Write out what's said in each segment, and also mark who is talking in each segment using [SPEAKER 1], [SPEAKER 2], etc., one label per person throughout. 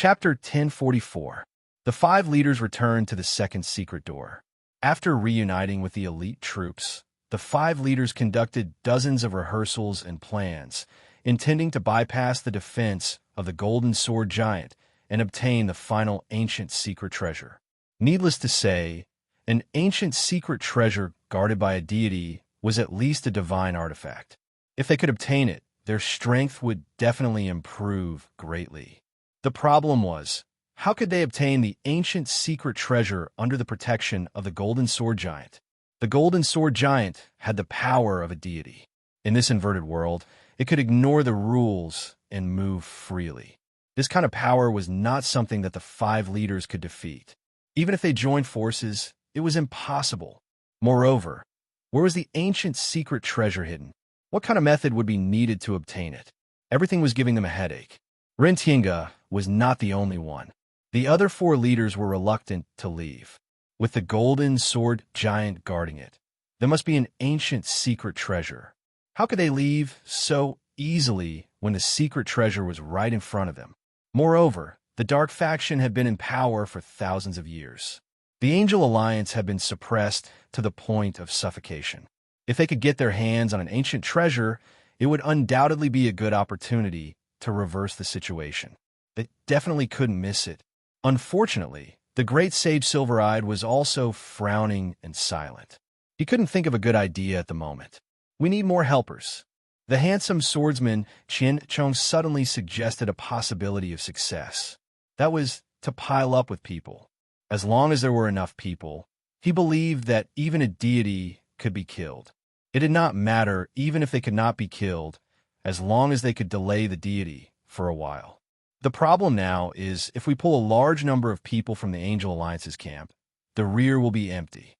[SPEAKER 1] Chapter 1044. The five leaders return to the second secret door. After reuniting with the elite troops, the five leaders conducted dozens of rehearsals and plans, intending to bypass the defense of the Golden Sword Giant and obtain the final ancient secret treasure. Needless to say, an ancient secret treasure guarded by a deity was at least a divine artifact. If they could obtain it, their strength would definitely improve greatly. The problem was, how could they obtain the ancient secret treasure under the protection of the Golden Sword Giant? The Golden Sword Giant had the power of a deity. In this inverted world, it could ignore the rules and move freely. This kind of power was not something that the five leaders could defeat. Even if they joined forces, it was impossible. Moreover, where was the ancient secret treasure hidden? What kind of method would be needed to obtain it? Everything was giving them a headache. Rentinga was not the only one. The other four leaders were reluctant to leave. With the Golden Sword Giant guarding it, there must be an ancient secret treasure. How could they leave so easily when the secret treasure was right in front of them? Moreover, the Dark Faction had been in power for thousands of years. The Angel Alliance had been suppressed to the point of suffocation. If they could get their hands on an ancient treasure, it would undoubtedly be a good opportunity to reverse the situation. They definitely couldn't miss it. Unfortunately, the great sage Silver-Eyed was also frowning and silent. He couldn't think of a good idea at the moment. We need more helpers. The handsome swordsman Qin Chong suddenly suggested a possibility of success. That was to pile up with people. As long as there were enough people, he believed that even a deity could be killed. It did not matter even if they could not be killed, as long as they could delay the deity for a while. The problem now is if we pull a large number of people from the Angel Alliance's camp, the rear will be empty.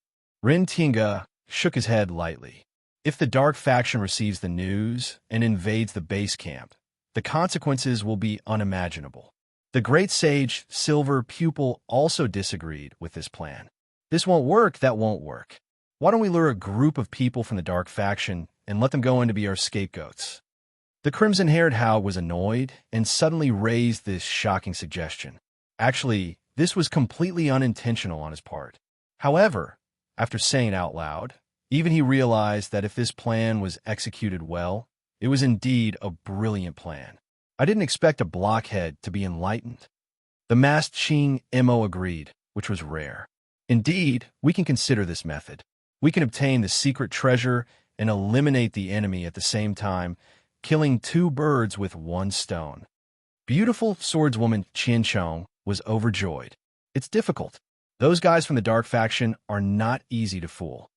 [SPEAKER 1] Rentinga shook his head lightly. If the Dark Faction receives the news and invades the base camp, the consequences will be unimaginable. The great sage Silver Pupil also disagreed with this plan. This won't work, that won't work. Why don't we lure a group of people from the Dark Faction and let them go in to be our scapegoats? The crimson-haired Hao was annoyed and suddenly raised this shocking suggestion. Actually, this was completely unintentional on his part. However, after saying it out loud, even he realized that if this plan was executed well, it was indeed a brilliant plan. I didn't expect a blockhead to be enlightened. The masked Qing Mo agreed, which was rare. Indeed, we can consider this method. We can obtain the secret treasure and eliminate the enemy at the same time, killing two birds with one stone. Beautiful swordswoman Qian Chong was overjoyed. It's difficult. Those guys from the Dark Faction are not easy to fool.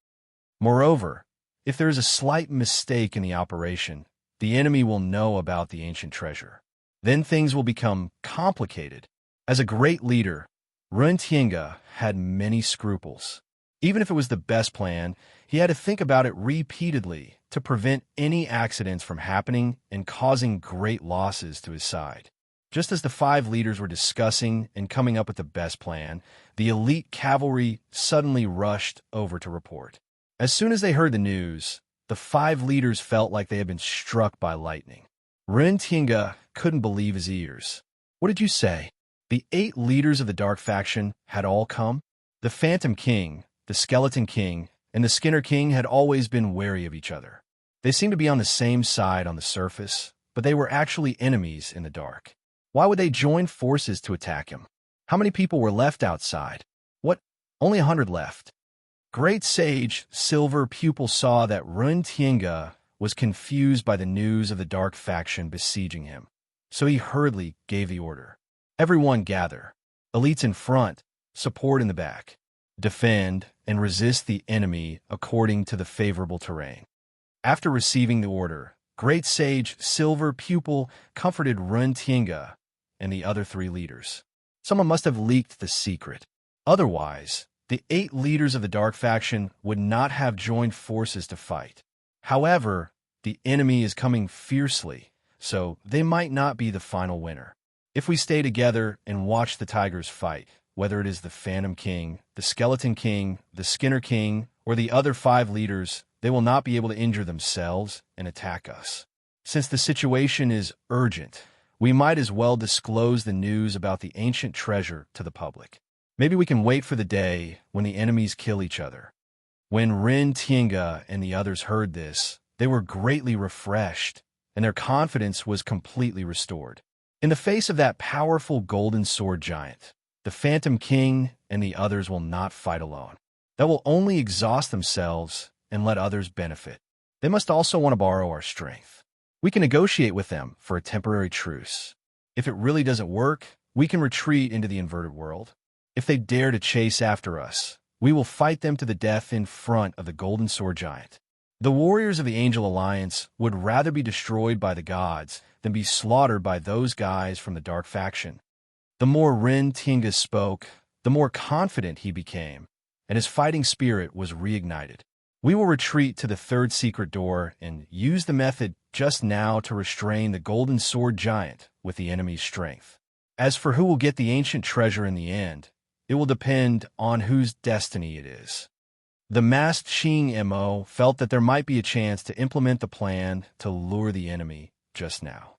[SPEAKER 1] Moreover, if there is a slight mistake in the operation, the enemy will know about the ancient treasure. Then things will become complicated. As a great leader, Rentinga had many scruples. Even if it was the best plan, he had to think about it repeatedly to prevent any accidents from happening and causing great losses to his side. Just as the five leaders were discussing and coming up with the best plan, the elite cavalry suddenly rushed over to report. As soon as they heard the news, the five leaders felt like they had been struck by lightning. Rentinga couldn't believe his ears. What did you say? The 8 leaders of the Dark Faction had all come? The Phantom King, the Skeleton King, and the Skinner King had always been wary of each other. They seemed to be on the same side on the surface, but they were actually enemies in the dark. Why would they join forces to attack him? How many people were left outside? What? Only 100 left. Great Sage Silver Pupil saw that Rentinga was confused by the news of the Dark Faction besieging him, so he hurriedly gave the order. Everyone gather. Elites in front, support in the back. Defend and resist the enemy according to the favorable terrain. After receiving the order, Great Sage Silver Pupil comforted Rentinga and the other 3 leaders. Someone must have leaked the secret. Otherwise, the 8 leaders of the Dark Faction would not have joined forces to fight. However, the enemy is coming fiercely, so they might not be the final winner. If we stay together and watch the tigers fight, whether it is the Phantom King, the Skeleton King, the Skinner King, or the other 5 leaders, they will not be able to injure themselves and attack us. Since the situation is urgent, we might as well disclose the news about the ancient treasure to the public. Maybe we can wait for the day when the enemies kill each other. When Ren Tiange and the others heard this, they were greatly refreshed, and their confidence was completely restored. In the face of that powerful golden sword giant, the Phantom King and the others will not fight alone. They will only exhaust themselves and let others benefit. They must also want to borrow our strength. We can negotiate with them for a temporary truce. If it really doesn't work, we can retreat into the inverted world. If they dare to chase after us, we will fight them to the death in front of the golden sword giant. The warriors of the Angel Alliance would rather be destroyed by the gods than be slaughtered by those guys from the dark faction. The more Ren Tiange spoke, the more confident he became, and his fighting spirit was reignited. We will retreat to the third secret door and use the method just now to restrain the golden sword giant with the enemy's strength. As for who will get the ancient treasure in the end, it will depend on whose destiny it is. The masked Xing Mo felt that there might be a chance to implement the plan to lure the enemy just now.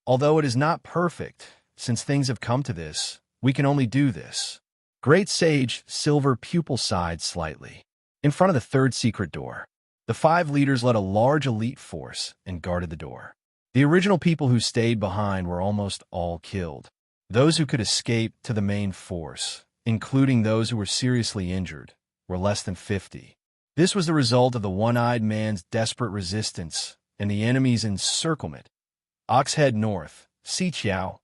[SPEAKER 1] Although it is not perfect, since things have come to this, we can only do this. Great Sage Silver pupil sighed slightly. In front of the third secret door, the 5 leaders led a large elite force and guarded the door. The original people who stayed behind were almost all killed. Those who could escape to the main force, including those who were seriously injured, were less than 50. This was the result of the one-eyed man's desperate resistance and the enemy's encirclement. Oxhead North, Xiqiao,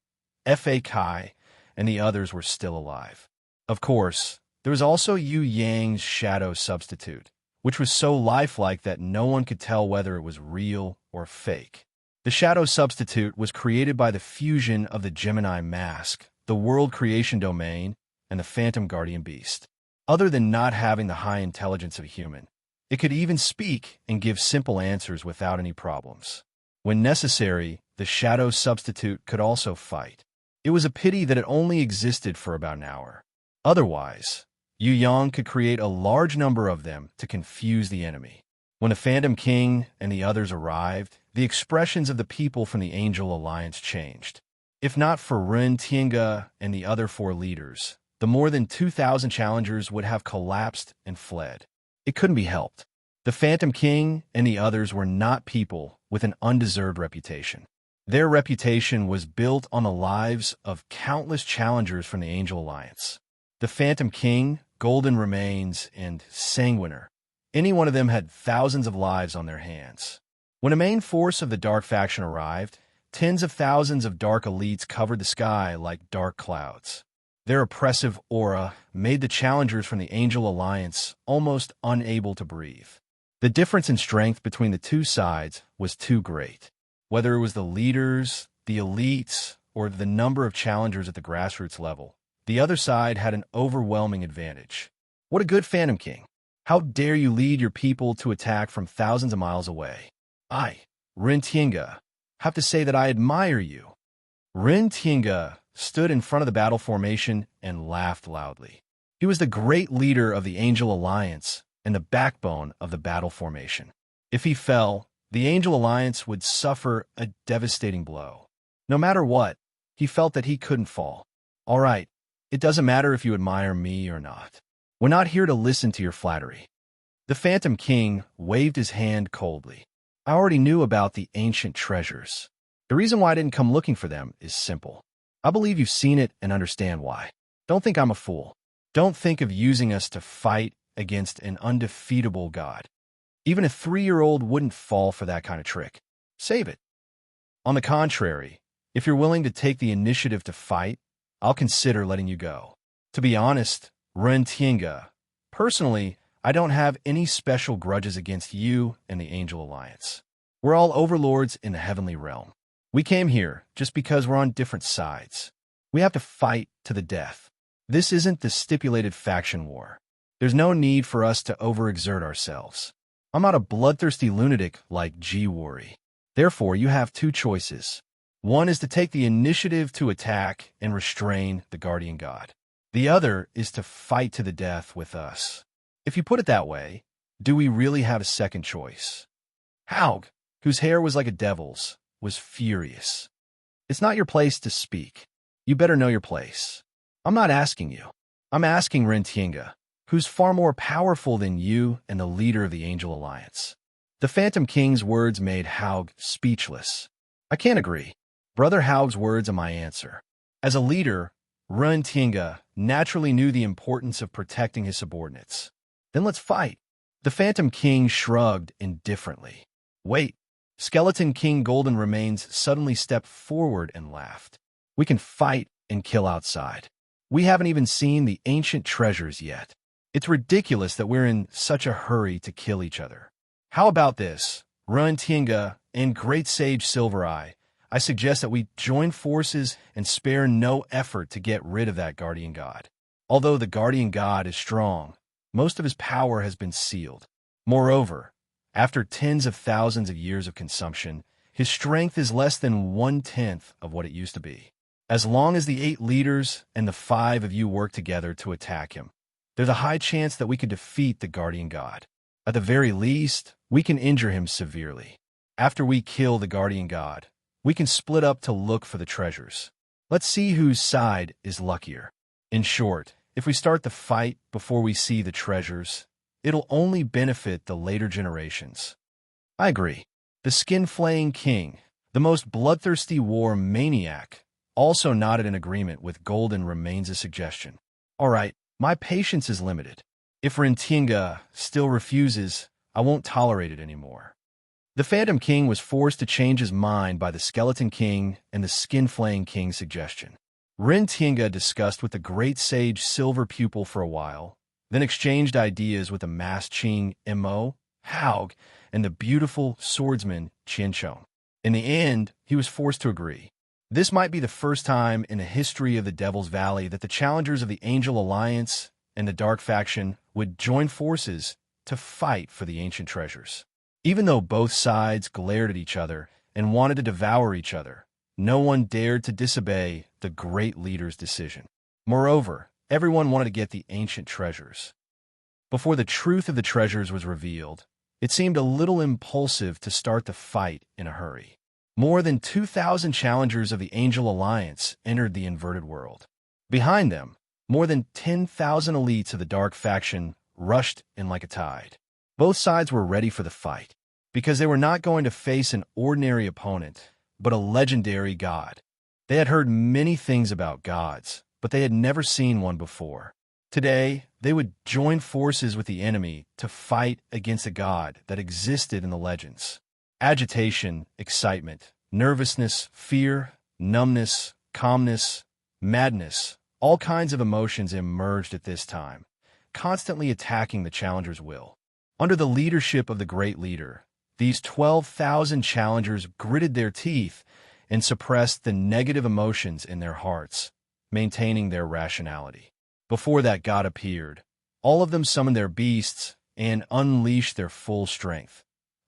[SPEAKER 1] Fa Kai, and the others were still alive. Of course, there was also Yu Yang's shadow substitute, which was so lifelike that no one could tell whether it was real or fake. The shadow substitute was created by the fusion of the Gemini mask, the world creation domain, and the phantom guardian beast. Other than not having the high intelligence of a human, it could even speak and give simple answers without any problems. When necessary, the shadow substitute could also fight. It was a pity that it only existed for about an hour. Otherwise, Yu Yang could create a large number of them to confuse the enemy. When the Phantom King and the others arrived, the expressions of the people from the Angel Alliance changed. If not for Ren Tiange and the other 4 leaders, the more than 2,000 challengers would have collapsed and fled. It couldn't be helped. The Phantom King and the others were not people with an undeserved reputation. Their reputation was built on the lives of countless challengers from the Angel Alliance. The Phantom King, Golden Remains, and Sanguiner. Any one of them had thousands of lives on their hands. When a main force of the Dark faction arrived, tens of thousands of Dark elites covered the sky like dark clouds. Their oppressive aura made the challengers from the Angel Alliance almost unable to breathe. The difference in strength between the two sides was too great. Whether it was the leaders, the elites, or the number of challengers at the grassroots level, the other side had an overwhelming advantage. What a good Phantom King! How dare you lead your people to attack from thousands of miles away? I, Ren Tiange, have to say that I admire you. Ren Tiange stood in front of the battle formation and laughed loudly. He was the great leader of the Angel Alliance and the backbone of the battle formation. If he fell, the Angel Alliance would suffer a devastating blow. No matter what, he felt that he couldn't fall. All right, it doesn't matter if you admire me or not. We're not here to listen to your flattery. The Phantom King waved his hand coldly. I already knew about the ancient treasures. The reason why I didn't come looking for them is simple. I believe you've seen it and understand why. Don't think I'm a fool. Don't think of using us to fight against an undefeatable god. Even a 3-year-old wouldn't fall for that kind of trick. Save it. On the contrary, if you're willing to take the initiative to fight, I'll consider letting you go. To be honest, Ren Tiange, personally, I don't have any special grudges against you and the Angel Alliance. We're all overlords in the heavenly realm. We came here just because we're on different sides. We have to fight to the death. This isn't the stipulated faction war. There's no need for us to overexert ourselves. I'm not a bloodthirsty lunatic like G-Worry. Therefore, you have 2 choices. One is to take the initiative to attack and restrain the Guardian God. The other is to fight to the death with us. If you put it that way, do we really have a second choice? Haug, whose hair was like a devil's, was furious. It's not your place to speak. You better know your place. I'm not asking you. I'm asking Rentinga, who's far more powerful than you and the leader of the Angel Alliance. The Phantom King's words made Haug speechless. I can't agree. Brother Haug's words are my answer. As a leader, Rentinga naturally knew the importance of protecting his subordinates. Then let's fight. The Phantom King shrugged indifferently. Wait. Skeleton King Golden Remains suddenly stepped forward and laughed. We can fight and kill outside. We haven't even seen the ancient treasures yet. It's ridiculous that we're in such a hurry to kill each other. How about this? Rentinga and Great Sage Silvereye, I suggest that we join forces and spare no effort to get rid of that guardian god. Although the guardian god is strong, most of his power has been sealed. Moreover, after tens of thousands of years of consumption, his strength is less than 1/10 of what it used to be. As long as the 8 leaders and the 5 of you work together to attack him, there's a high chance that we could defeat the guardian god. At the very least, we can injure him severely. After we kill the guardian god, we can split up to look for the treasures. Let's see whose side is luckier. In short, if we start the fight before we see the treasures, it'll only benefit the later generations. I agree. The skin-flaying king, the most bloodthirsty war maniac, also nodded in agreement with Golden Remains' suggestion. All right, my patience is limited. If Rentinga still refuses, I won't tolerate it anymore. The Phantom King was forced to change his mind by the Skeleton King and the Skin-Flaying King's suggestion. Rentinga discussed with the Great Sage Silver Pupil for a while, then exchanged ideas with the masked Ching Mo, Haug, and the beautiful swordsman Qianchong. In the end, he was forced to agree. This might be the first time in the history of the Devil's Valley that the challengers of the Angel Alliance and the Dark Faction would join forces to fight for the ancient treasures. Even though both sides glared at each other and wanted to devour each other, no one dared to disobey the great leader's decision. Moreover, everyone wanted to get the ancient treasures. Before the truth of the treasures was revealed, it seemed a little impulsive to start the fight in a hurry. More than 2,000 challengers of the Angel Alliance entered the inverted world. Behind them, more than 10,000 elites of the Dark Faction rushed in like a tide. Both sides were ready for the fight, because they were not going to face an ordinary opponent, but a legendary god. They had heard many things about gods, but they had never seen one before. Today, they would join forces with the enemy to fight against a god that existed in the legends. Agitation, excitement, nervousness, fear, numbness, calmness, madness, all kinds of emotions emerged at this time, constantly attacking the challenger's will. Under the leadership of the great leader, these 12,000 challengers gritted their teeth and suppressed the negative emotions in their hearts, maintaining their rationality. Before that god appeared, all of them summoned their beasts and unleashed their full strength,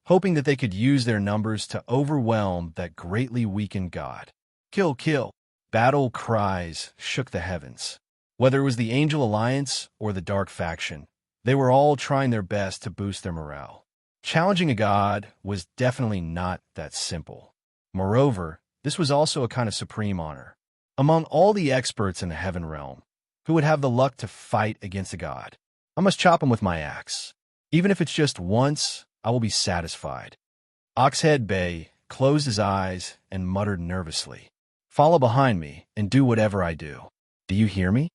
[SPEAKER 1] hoping that they could use their numbers to overwhelm that greatly weakened god. Kill, kill! Battle cries shook the heavens. Whether it was the Angel Alliance or the Dark Faction, they were all trying their best to boost their morale. Challenging a god was definitely not that simple. Moreover, this was also a kind of supreme honor. Among all the experts in the Heaven Realm, who would have the luck to fight against a god, I must chop him with my axe. Even if it's just once, I will be satisfied. Oxhead Bay closed his eyes and muttered nervously. Follow behind me and do whatever I do. Do you hear me?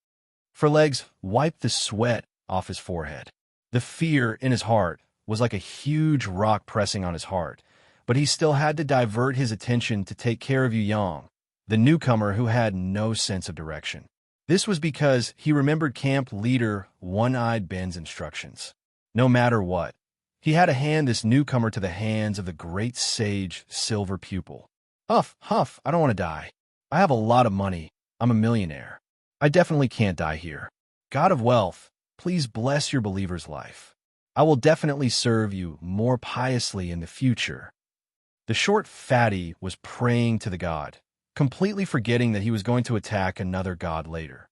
[SPEAKER 1] Forlegs wiped the sweat off his forehead. The fear in his heart was like a huge rock pressing on his heart, but he still had to divert his attention to take care of Yu Yang, the newcomer who had no sense of direction. This was because he remembered camp leader One-Eyed Ben's instructions. No matter what, he had to hand this newcomer to the hands of the great sage Silver Pupil. Huff, huff, I don't want to die. I have a lot of money. I'm a millionaire. I definitely can't die here. God of wealth, please bless your believer's life. I will definitely serve you more piously in the future. The short fatty was praying to the god, completely forgetting that he was going to attack another god later.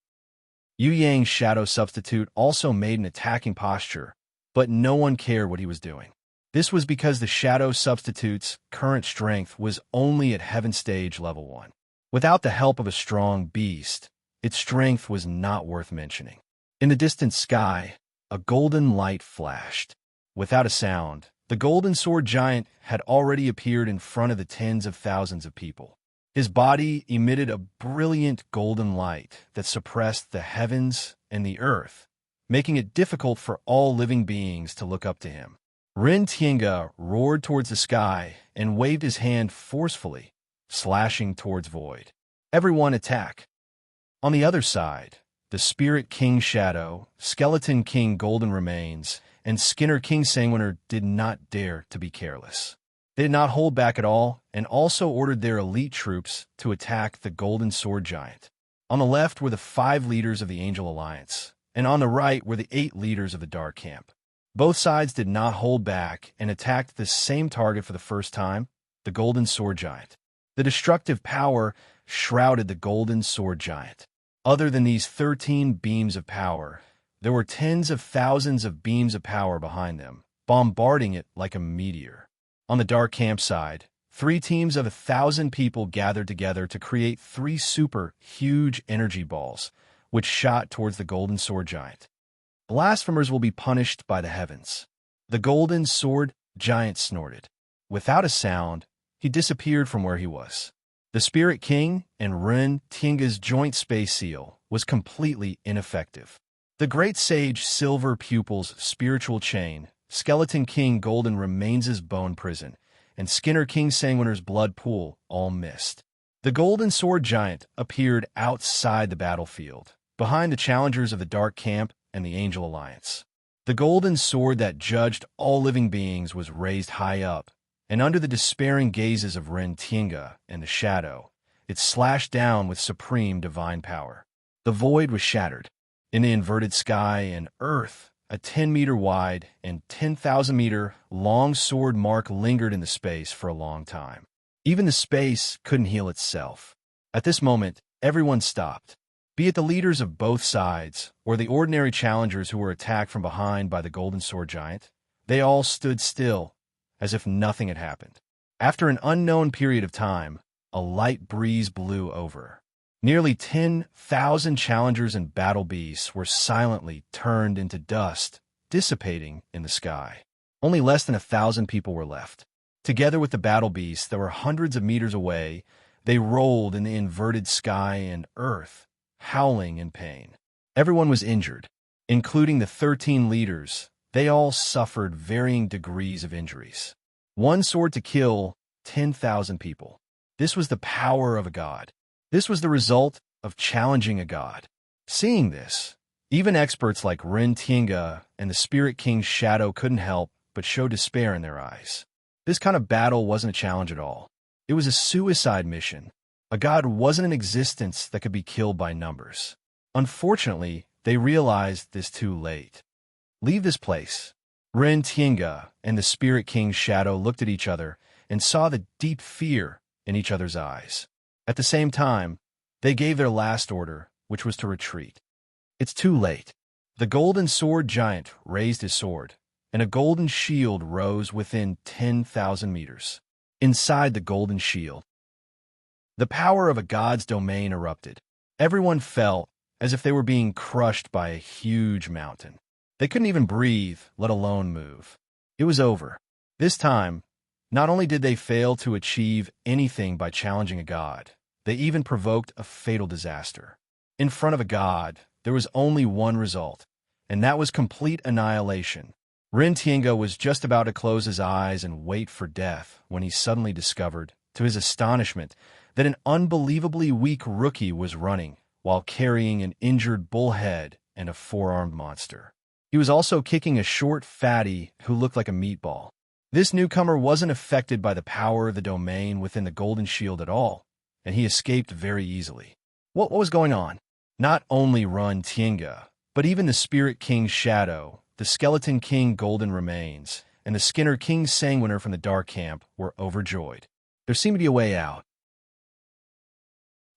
[SPEAKER 1] Yu Yang's shadow substitute also made an attacking posture, but no one cared what he was doing. This was because the shadow substitute's current strength was only at Heaven Stage Level 1. Without the help of a strong beast, its strength was not worth mentioning. In the distant sky, a golden light flashed. Without a sound, the golden sword giant had already appeared in front of the tens of thousands of people. His body emitted a brilliant golden light that suppressed the heavens and the earth, making it difficult for all living beings to look up to him. Ren Tiange roared towards the sky and waved his hand forcefully, slashing towards void. Everyone attack! On the other side, the Spirit King Shadow, Skeleton King Golden Remains, and Skinner King Sanguiner did not dare to be careless. They did not hold back at all, and also ordered their elite troops to attack the Golden Sword Giant. On the left were the 5 leaders of the Angel Alliance, and on the right were the 8 leaders of the Dark Camp. Both sides did not hold back and attacked the same target for the first time, the Golden Sword Giant. The destructive power shrouded the Golden Sword Giant. Other than these 13 beams of power, there were tens of thousands of beams of power behind them, bombarding it like a meteor. On the Dark Camp side, 3 teams of 1,000 people gathered together to create 3 super huge energy balls, which shot towards the Golden Sword Giant. Blasphemers will be punished by the heavens. The Golden Sword Giant snorted. Without a sound, he disappeared from where he was. The Spirit King and Ren Tiange's joint space seal was completely ineffective. The Great Sage Silver Pupil's spiritual chain, Skeleton King Golden Remains' bone prison, and Skinner King Sanguiner's blood pool all missed. The Golden Sword Giant appeared outside the battlefield, behind the challengers of the Dark Camp and the Angel Alliance. The golden sword that judged all living beings was raised high up, and under the despairing gazes of Ren Tiange and the Shadow, it slashed down with supreme divine power. The void was shattered. In the inverted sky and earth, a 10-meter wide and 10,000-meter long sword mark lingered in the space for a long time. Even the space couldn't heal itself. At this moment, everyone stopped. Be it the leaders of both sides or the ordinary challengers who were attacked from behind by the Golden Sword Giant, they all stood still, as if nothing had happened. After an unknown period of time, a light breeze blew over. Nearly 10,000 challengers and battle beasts were silently turned into dust, dissipating in the sky. Only less than 1,000 people were left. Together with the battle beasts that were hundreds of meters away, they rolled in the inverted sky and earth, howling in pain. Everyone was injured, including the 13 leaders. They all suffered varying degrees of injuries. One sword to kill 10,000 people. This was the power of a god. This was the result of challenging a god. Seeing this, even experts like Ren Tiange and the Spirit King's Shadow couldn't help but show despair in their eyes. This kind of battle wasn't a challenge at all. It was a suicide mission. A god wasn't in existence that could be killed by numbers. Unfortunately, they realized this too late. Leave this place. Ren Tiange and the Spirit King's Shadow looked at each other and saw the deep fear in each other's eyes. At the same time, they gave their last order, which was to retreat. It's too late. The Golden Sword Giant raised his sword, and a golden shield rose within 10,000 meters. Inside the golden shield, the power of a god's domain erupted. Everyone felt as if they were being crushed by a huge mountain. They couldn't even breathe, let alone move. It was over. This time, not only did they fail to achieve anything by challenging a god, they even provoked a fatal disaster. In front of a god, there was only one result, and that was complete annihilation. Ren Tiange was just about to close his eyes and wait for death when he suddenly discovered, to his astonishment, that an unbelievably weak rookie was running while carrying an injured bullhead and a 4-armed monster. He was also kicking a short fatty who looked like a meatball. This newcomer wasn't affected by the power of the domain within the Golden Shield at all, and he escaped very easily. What was going on? Not only Ren Tiange, but even the Spirit King's Shadow, the Skeleton King Golden Remains, and the Skinner King Sanguiner from the Dark Camp were overjoyed. There seemed to be a way out.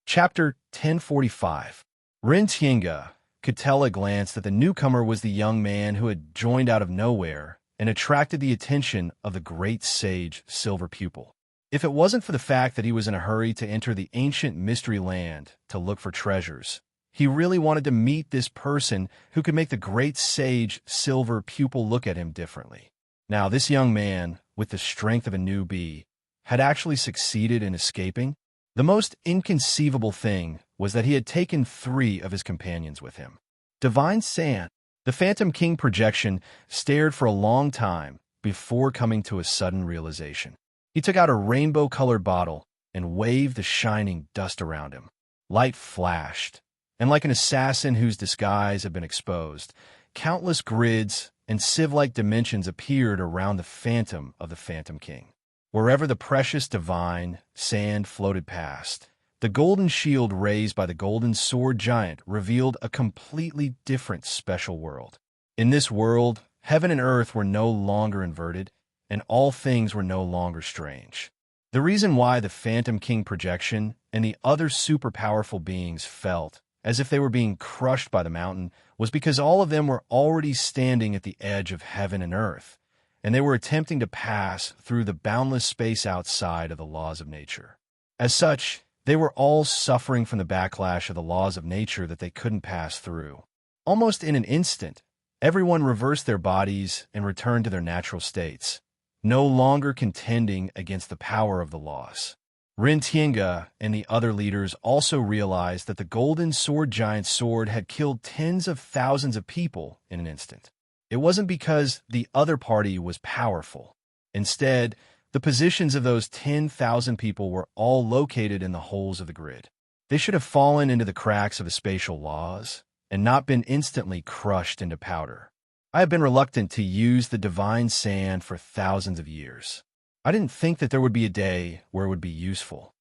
[SPEAKER 1] Chapter 1045. Ren Tiange could tell at a glance that the newcomer was the young man who had joined out of nowhere and attracted the attention of the Great Sage Silver Pupil. If it wasn't for the fact that he was in a hurry to enter the ancient mystery land to look for treasures, he really wanted to meet this person who could make the great sage silver pupil look at him differently. Now, this young man, with the strength of a new bee, had actually succeeded in escaping. The most inconceivable thing was that he had taken 3 of his companions with him. Divine Sand, the Phantom King projection, stared for a long time before coming to a sudden realization. He took out a rainbow-colored bottle and waved the shining dust around him. Light flashed, and like an assassin whose disguise had been exposed, countless grids and sieve-like dimensions appeared around the phantom of the Phantom King. Wherever the precious divine sand floated past, the golden shield raised by the golden sword giant revealed a completely different special world. In this world, heaven and earth were no longer inverted, and all things were no longer strange. The reason why the Phantom King projection and the other super-powerful beings felt as if they were being crushed by the mountain was because all of them were already standing at the edge of heaven and earth, and they were attempting to pass through the boundless space outside of the laws of nature. As such, they were all suffering from the backlash of the laws of nature that they couldn't pass through. Almost in an instant, everyone reversed their bodies and returned to their natural states, no longer contending against the power of the laws. Rintienga and the other leaders also realized that the golden sword giant's sword had killed tens of thousands of people in an instant. It wasn't because the other party was powerful. Instead, the positions of those 10,000 people were all located in the holes of the grid. They should have fallen into the cracks of the spatial laws and not been instantly crushed into powder. I have been reluctant to use the divine sand for thousands of years. I didn't think that there would be a day where it would be useful.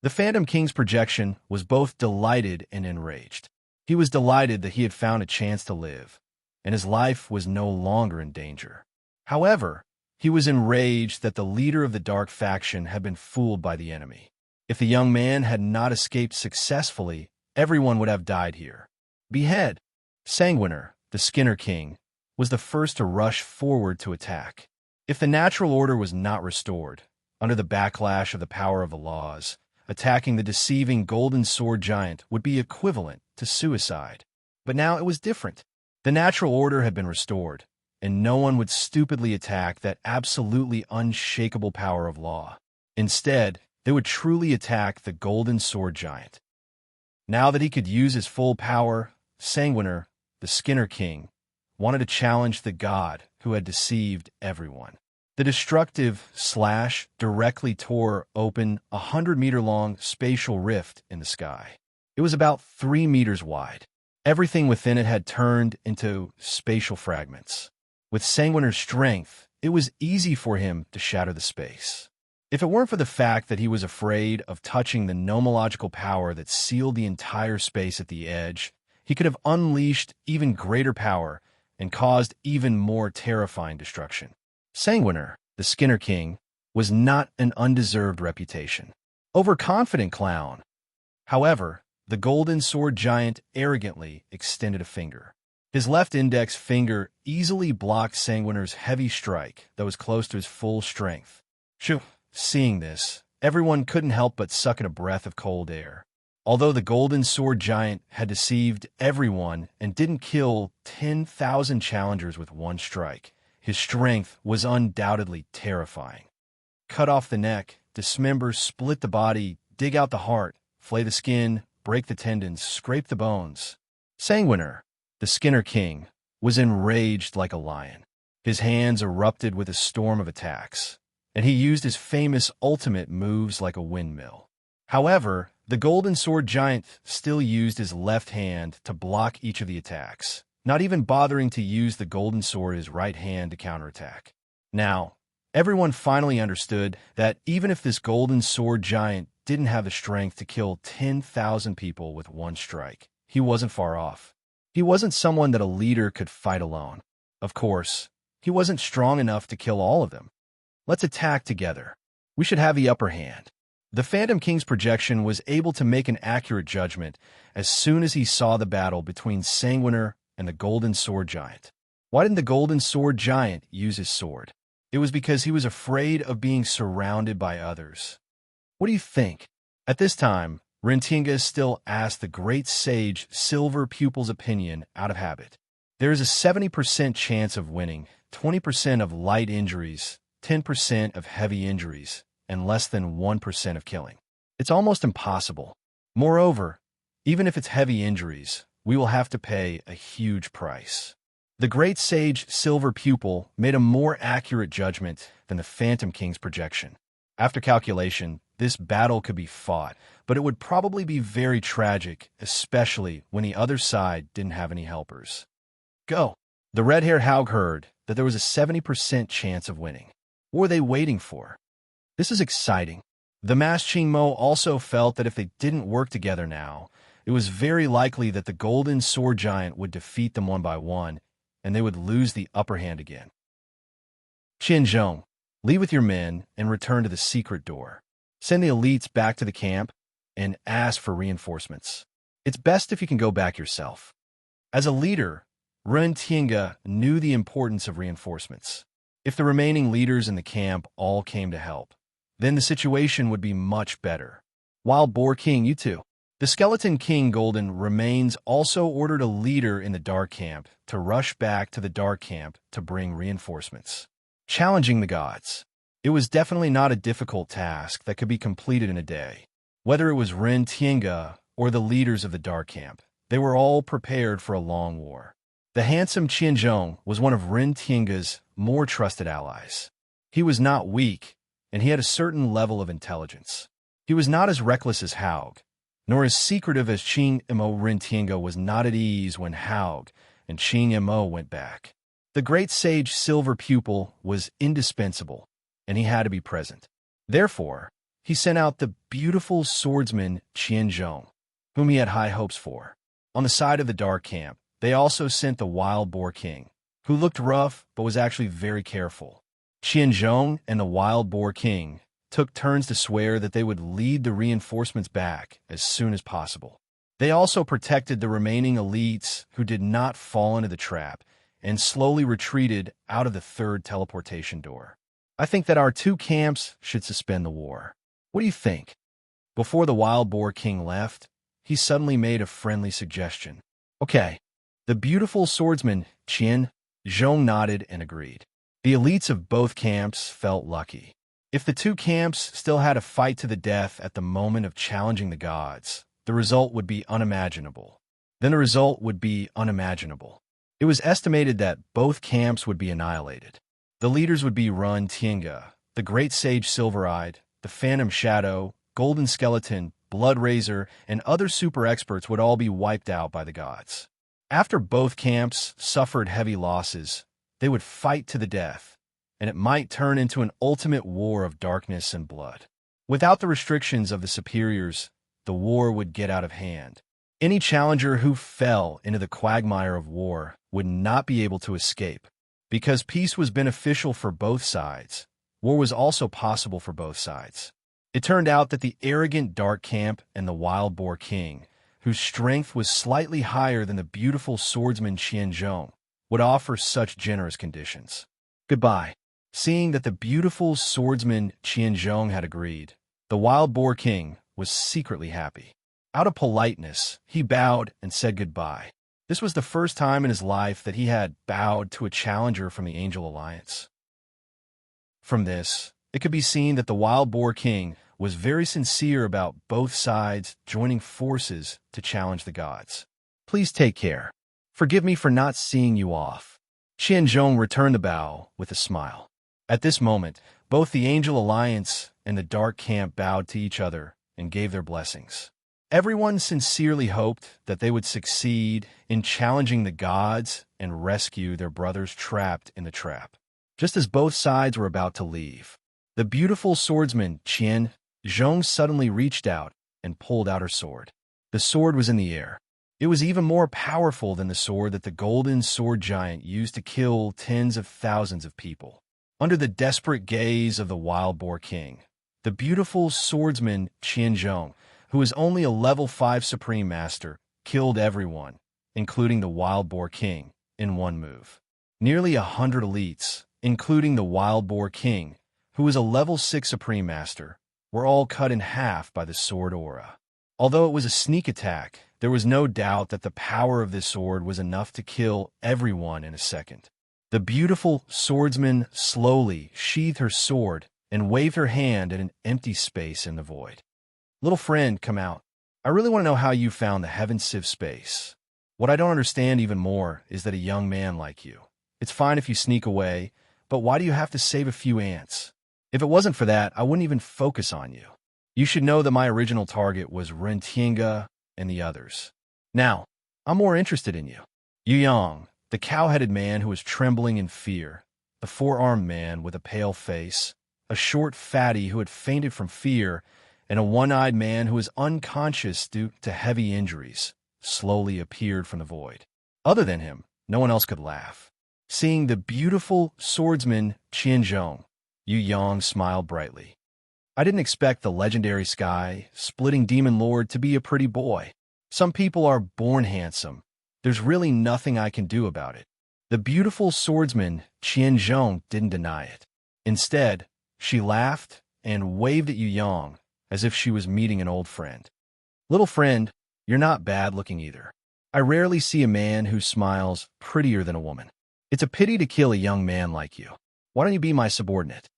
[SPEAKER 1] The Phantom King's projection was both delighted and enraged. He was delighted that he had found a chance to live, and his life was no longer in danger. However, he was enraged that the leader of the dark faction had been fooled by the enemy. If the young man had not escaped successfully, everyone would have died here. Behead! Sanguiner, the Skinner King, was the first to rush forward to attack. If the natural order was not restored, under the backlash of the power of the laws, attacking the deceiving golden sword giant would be equivalent to suicide. But now it was different. The natural order had been restored, and no one would stupidly attack that absolutely unshakable power of law. Instead, they would truly attack the golden sword giant. Now that he could use his full power, Sanguiner, the Skinner King, wanted to challenge the god who had deceived everyone. The destructive slash directly tore open a 100-meter-long spatial rift in the sky. It was about 3 meters wide. Everything within it had turned into spatial fragments. With Sanguiner's strength, it was easy for him to shatter the space. If it weren't for the fact that he was afraid of touching the nomological power that sealed the entire space at the edge, he could have unleashed even greater power and caused even more terrifying destruction. Sanguiner, the Skinner King, was not an undeserved reputation. Overconfident clown. However, the golden sword giant arrogantly extended a finger. His left index finger easily blocked Sanguiner's heavy strike that was close to his full strength. Phew! Seeing this, everyone couldn't help but suck in a breath of cold air. Although the golden sword giant had deceived everyone and didn't kill 10,000 challengers with one strike, his strength was undoubtedly terrifying. Cut off the neck, dismember, split the body, dig out the heart, flay the skin, break the tendons, scrape the bones. Sanguiner, the Skinner King, was enraged like a lion. His hands erupted with a storm of attacks, and he used his famous ultimate moves like a windmill. However, the golden sword giant still used his left hand to block each of the attacks, not even bothering to use the golden sword his right hand to counterattack. Now, everyone finally understood that even if this golden sword giant didn't have the strength to kill 10,000 people with one strike, he wasn't far off. He wasn't someone that a leader could fight alone. Of course, he wasn't strong enough to kill all of them. Let's attack together. We should have the upper hand. The Phantom King's projection was able to make an accurate judgment as soon as he saw the battle between Sanguiner and the golden sword giant. Why didn't the golden sword giant use his sword? It was because he was afraid of being surrounded by others. What do you think? At this time, Rentinga still asked the great sage Silver Pupil's opinion out of habit. There is a 70% chance of winning, 20% of light injuries, 10% of heavy injuries, and less than 1% of killing. It's almost impossible. Moreover, even if it's heavy injuries, we will have to pay a huge price. The great sage Silver Pupil made a more accurate judgment than the Phantom King's projection. After calculation, this battle could be fought, but it would probably be very tragic, especially when the other side didn't have any helpers. Go! The red-haired Haug heard that there was a 70% chance of winning. What were they waiting for? This is exciting. The masked Qingmo also felt that if they didn't work together now, it was very likely that the golden sword giant would defeat them one by one, and they would lose the upper hand again. Qianzhong, leave with your men and return to the secret door. Send the elites back to the camp and ask for reinforcements. It's best if you can go back yourself. As a leader, Ren Tiange knew the importance of reinforcements. If the remaining leaders in the camp all came to help, then the situation would be much better. Wild Boar King, you too. The Skeleton King Golden Remains also ordered a leader in the Dark Camp to rush back to the Dark Camp to bring reinforcements. Challenging the gods. It was definitely not a difficult task that could be completed in a day. Whether it was Ren Tiange or the leaders of the Dark Camp, they were all prepared for a long war. The handsome Qianzhong was one of Ren Tiange's more trusted allies. He was not weak, and he had a certain level of intelligence. He was not as reckless as Haug, nor as secretive as Qing Mo. Ren Tiange was not at ease when Haug and Qing Mo went back. The great sage Silver Pupil was indispensable, and he had to be present. Therefore, he sent out the beautiful swordsman Qianzhong, whom he had high hopes for. On the side of the Dark Camp, they also sent the Wild Boar King, who looked rough but was actually very careful. Qianzhong and the Wild Boar King took turns to swear that they would lead the reinforcements back as soon as possible. They also protected the remaining elites who did not fall into the trap and slowly retreated out of the third teleportation door. I think that our two camps should suspend the war. What do you think? Before the Wild Boar King left, he suddenly made a friendly suggestion. Okay. The beautiful swordsman Qianzhong nodded and agreed. The elites of both camps felt lucky. If the two camps still had a fight to the death at the moment of challenging the gods, the result would be unimaginable. Then the result would be unimaginable. It was estimated that both camps would be annihilated. The leaders would be Ren Tiange, the Great Sage Silver-Eyed, the Phantom Shadow, Golden Skeleton, Blood Razor, and other super experts would all be wiped out by the gods. After both camps suffered heavy losses, they would fight to the death, and it might turn into an ultimate war of darkness and blood. Without the restrictions of the superiors, the war would get out of hand. Any challenger who fell into the quagmire of war would not be able to escape. Because peace was beneficial for both sides, war was also possible for both sides. It turned out that the arrogant Dark Camp and the Wild Boar King, whose strength was slightly higher than the beautiful swordsman Qianzhong, would offer such generous conditions. Goodbye. Seeing that the beautiful swordsman Qianzhong had agreed, the Wild Boar King was secretly happy. Out of politeness, he bowed and said goodbye. This was the first time in his life that he had bowed to a challenger from the Angel Alliance. From this, it could be seen that the Wild Boar King was very sincere about both sides joining forces to challenge the gods. Please take care. Forgive me for not seeing you off. Qianzhong returned the bow with a smile. At this moment, both the Angel Alliance and the Dark Camp bowed to each other and gave their blessings. Everyone sincerely hoped that they would succeed in challenging the gods and rescue their brothers trapped in the trap. Just as both sides were about to leave, the beautiful swordsman Qianzhong suddenly reached out and pulled out her sword. The sword was in the air. It was even more powerful than the sword that the golden sword giant used to kill tens of thousands of people. Under the desperate gaze of the Wild Boar King, the beautiful swordsman Qianzhong, who was only a level 5 Supreme Master, killed everyone, including the Wild Boar King, in one move. Nearly 100 elites, including the Wild Boar King, who was a level 6 Supreme Master, were all cut in half by the sword aura. Although it was a sneak attack, there was no doubt that the power of this sword was enough to kill everyone in a second. The beautiful swordsman slowly sheathed her sword and waved her hand at an empty space in the void. "Little friend, come out. I really want to know how you found the Heaven Sieve space. What I don't understand even more is that a young man like you. It's fine if you sneak away, but why do you have to save a few ants? If it wasn't for that, I wouldn't even focus on you. You should know that my original target was Rentinga and the others. Now, I'm more interested in you." Yu Yang, the cow-headed man who was trembling in fear, the four-armed man with a pale face, a short fatty who had fainted from fear, and a one-eyed man who was unconscious due to heavy injuries, slowly appeared from the void. Other than him, no one else could laugh. Seeing the beautiful swordsman Qianzhong, Yu Yang smiled brightly. "I didn't expect the legendary sky-splitting demon lord to be a pretty boy. Some people are born handsome. There's really nothing I can do about it." The beautiful swordsman Qianzhong didn't deny it. Instead, she laughed and waved at Yu Yang as if she was meeting an old friend. "Little friend, you're not bad-looking either. I rarely see a man who smiles prettier than a woman. It's a pity to kill a young man like you. Why don't you be my subordinate?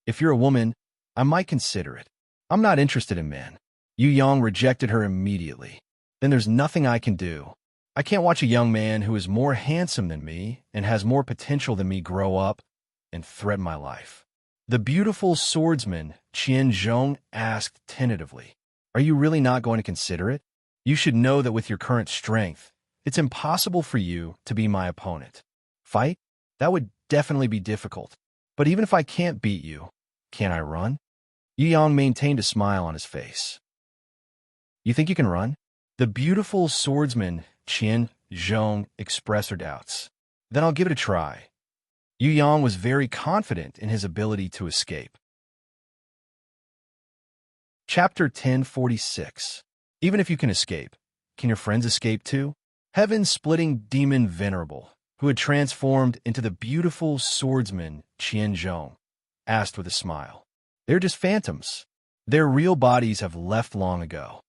[SPEAKER 1] If you're a woman, I might consider it. I'm not interested in men." Yu Yang rejected her immediately. "Then there's nothing I can do. I can't watch a young man who is more handsome than me and has more potential than me grow up and threaten my life." The beautiful swordsman Qianzhong asked tentatively, "Are you really not going to consider it? You should know that with your current strength, it's impossible for you to be my opponent. Fight? That would definitely be difficult. But even if I can't beat you, can I run?" Yu Yang maintained a smile on his face. "You think you can run?" The beautiful swordsman Qianzhong expressed her doubts. "Then I'll give it a try." Yu Yang was very confident in his ability to escape. Chapter 1046. Even if you can escape, can your friends escape too? Heaven-splitting demon Venerable, who had transformed into the beautiful swordsman Qianzhong, asked with a smile. "They're just phantoms. Their real bodies have left long ago."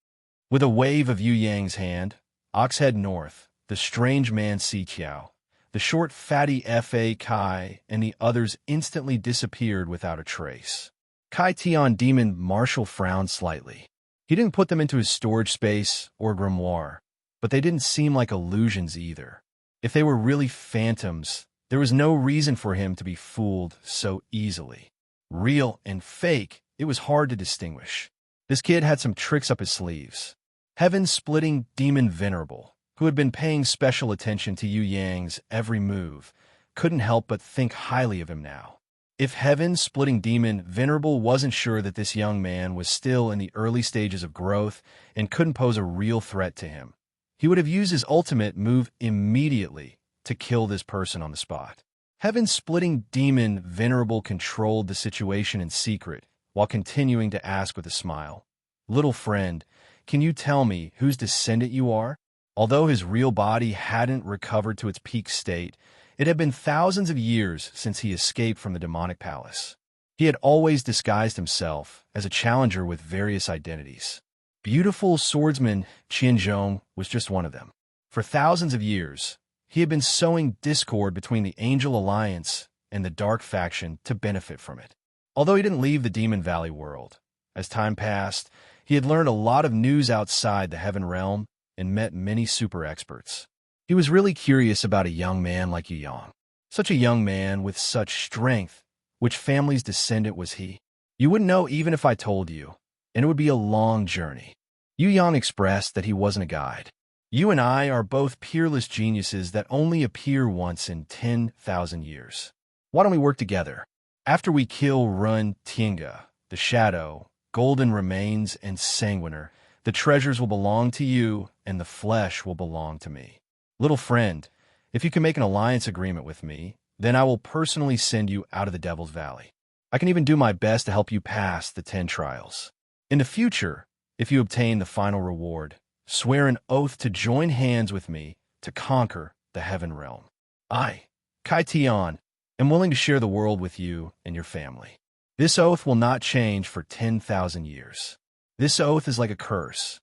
[SPEAKER 1] With a wave of Yu Yang's hand, Oxhead North, the strange man Xiqiao, the short fatty Fa Kai, and the others instantly disappeared without a trace. Kai Tian Demon Marshal frowned slightly. He didn't put them into his storage space or grimoire, but they didn't seem like illusions either. If they were really phantoms, there was no reason for him to be fooled so easily. Real and fake, it was hard to distinguish. This kid had some tricks up his sleeves. Heaven-splitting Demon Venerable, who had been paying special attention to Yu Yang's every move, couldn't help but think highly of him now. If Heaven-splitting Demon Venerable wasn't sure that this young man was still in the early stages of growth and couldn't pose a real threat to him, he would have used his ultimate move immediately to kill this person on the spot. Heaven-splitting Demon Venerable controlled the situation in secret while continuing to ask with a smile, "Little friend, can you tell me whose descendant you are?" Although his real body hadn't recovered to its peak state, it had been thousands of years since he escaped from the demonic palace. He had always disguised himself as a challenger with various identities. Beautiful swordsman Qianzhong was just one of them. For thousands of years, he had been sowing discord between the Angel Alliance and the Dark Faction to benefit from it. Although he didn't leave the Demon Valley world, as time passed, he had learned a lot of news outside the Heaven Realm and met many super experts. He was really curious about a young man like Yu Yang. Such a young man with such strength. Which family's descendant was he? You wouldn't know even if I told you, and it would be a long journey. Yu Yang expressed that he wasn't a guide. "You and I are both peerless geniuses that only appear once in 10,000 years. Why don't we work together? After we kill Run Tinga, the Shadow, Golden Remains, and Sanguiner, the treasures will belong to you, and the flesh will belong to me. Little friend, if you can make an alliance agreement with me, then I will personally send you out of the Devil's Valley. I can even do my best to help you pass the 10 trials. In the future, if you obtain the final reward, swear an oath to join hands with me to conquer the Heaven Realm. I, Kai Tian, am willing to share the world with you and your family. This oath will not change for 10,000 years. This oath is like a curse.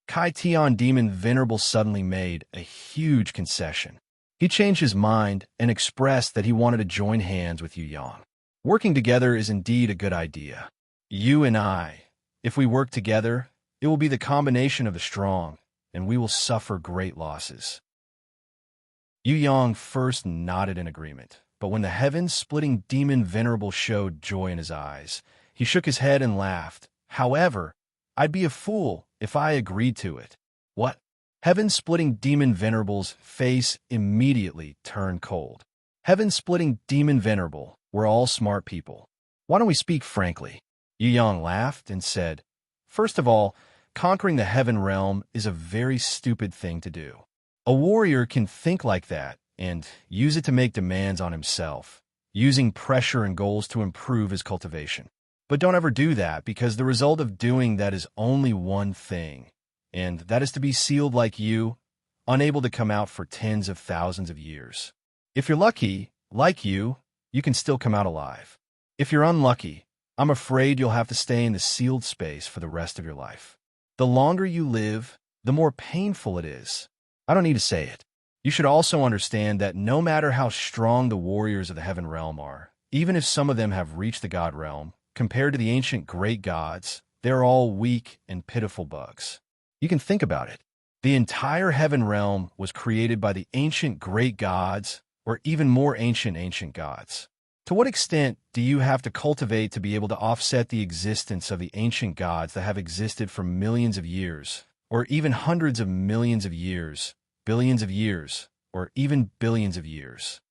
[SPEAKER 1] Kai Tian Demon Venerable suddenly made a huge concession. He changed his mind and expressed that he wanted to join hands with Yu Yang. Working together is indeed a good idea. You and I, if we work together, it will be the combination of the strong, and we will suffer great losses. Yu Yang first nodded in agreement, but when the heaven-splitting demon Venerable showed joy in his eyes, he shook his head and laughed. However, I'd be a fool if I agreed to it. What? Heaven-splitting demon Venerable's face immediately turned cold. Heaven-splitting demon Venerable, we're all smart people. Why don't we speak frankly? Yu Yang laughed and said, first of all, conquering the heaven realm is a very stupid thing to do. A warrior can think like that and use it to make demands on himself, using pressure and goals to improve his cultivation. But don't ever do that, because the result of doing that is only one thing, and that is to be sealed like you, unable to come out for tens of thousands of years. If you're lucky, like you can still come out alive. If you're unlucky, I'm afraid you'll have to stay in the sealed space for the rest of your life. The longer you live, the more painful it is. I don't need to say it. You should also understand that no matter how strong the warriors of the heaven realm are, even if some of them have reached the god realm, compared to the ancient great gods, they're all weak and pitiful bugs. You can think about it. The entire heaven realm was created by the ancient great gods, or even more ancient gods. To what extent do you have to cultivate to be able to offset the existence of the ancient gods that have existed for millions of years, or even hundreds of millions of years, billions of years, or even billions of years?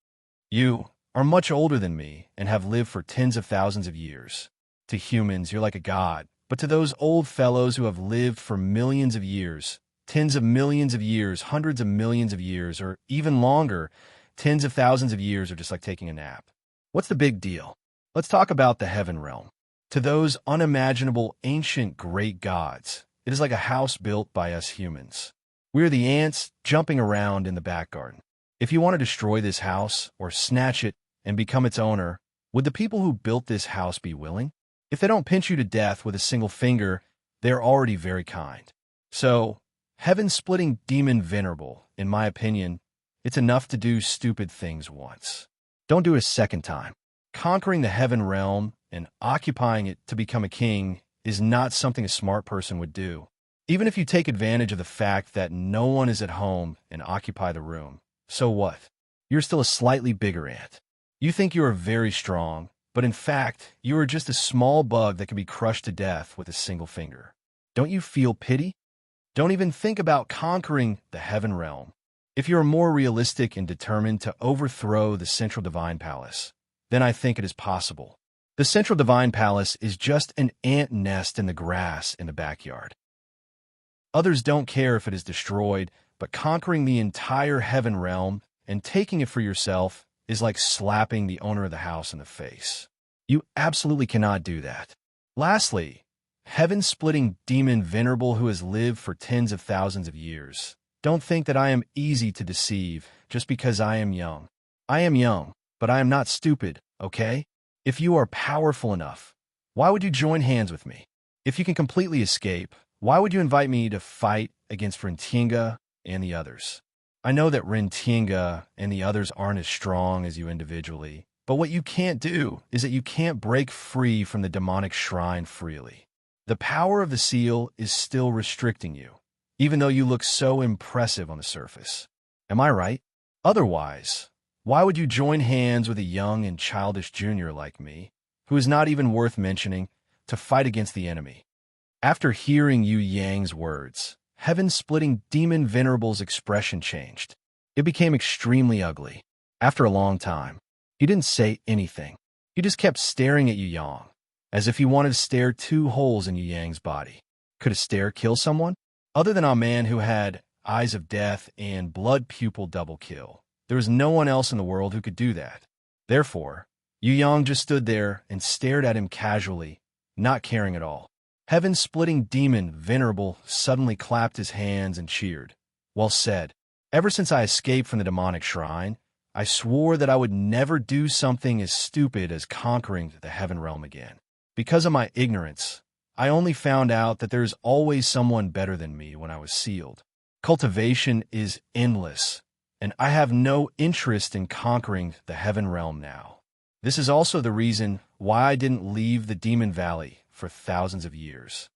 [SPEAKER 1] You are much older than me and have lived for tens of thousands of years. To humans, you're like a god, but to those old fellows who have lived for millions of years, tens of millions of years, hundreds of millions of years, or even longer, tens of thousands of years are just like taking a nap. What's the big deal? Let's talk about the heaven realm. To those unimaginable ancient great gods, it is like a house built by us humans. We are the ants jumping around in the back garden. If you want to destroy this house or snatch it and become its owner, would the people who built this house be willing? If they don't pinch you to death with a single finger, they're already very kind. So, heaven-splitting demon Venerable, in my opinion, it's enough to do stupid things once. Don't do it a second time. Conquering the heaven realm and occupying it to become a king is not something a smart person would do. Even if you take advantage of the fact that no one is at home and occupy the room, so what? You're still a slightly bigger ant. You think you are very strong, but in fact, you are just a small bug that can be crushed to death with a single finger. Don't you feel pity? Don't even think about conquering the heaven realm. If you are more realistic and determined to overthrow the Central Divine Palace, then I think it is possible. The Central Divine Palace is just an ant nest in the grass in the backyard. Others don't care if it is destroyed, but conquering the entire heaven realm and taking it for yourself is like slapping the owner of the house in the face. You absolutely cannot do that. Lastly, heaven-splitting demon Venerable who has lived for tens of thousands of years, don't think that I am easy to deceive just because I am young. I am young, but I am not stupid, okay? If you are powerful enough, why would you join hands with me? If you can completely escape, why would you invite me to fight against Rintinga and the others? I know that Rintinga and the others aren't as strong as you individually, but what you can't do is that you can't break free from the demonic shrine freely. The power of the seal is still restricting you, even though you look so impressive on the surface. Am I right? Otherwise, why would you join hands with a young and childish junior like me, who is not even worth mentioning, to fight against the enemy? After hearing Yu Yang's words, heaven-splitting demon Venerable's expression changed. It became extremely ugly. After a long time, he didn't say anything. He just kept staring at Yu Yang, as if he wanted to stare two holes in Yu Yang's body. Could a stare kill someone? Other than a man who had eyes of death and blood pupil double kill, there was no one else in the world who could do that. Therefore, Yu Yang just stood there and stared at him casually, not caring at all. Heaven-splitting demon Venerable suddenly clapped his hands and cheered. Well said. Ever since I escaped from the demonic shrine, I swore that I would never do something as stupid as conquering the heaven realm again. Because of my ignorance, I only found out that there's always someone better than me when I was sealed. Cultivation is endless, and I have no interest in conquering the heaven realm now. This is also the reason why I didn't leave the Demon Valley for thousands of years.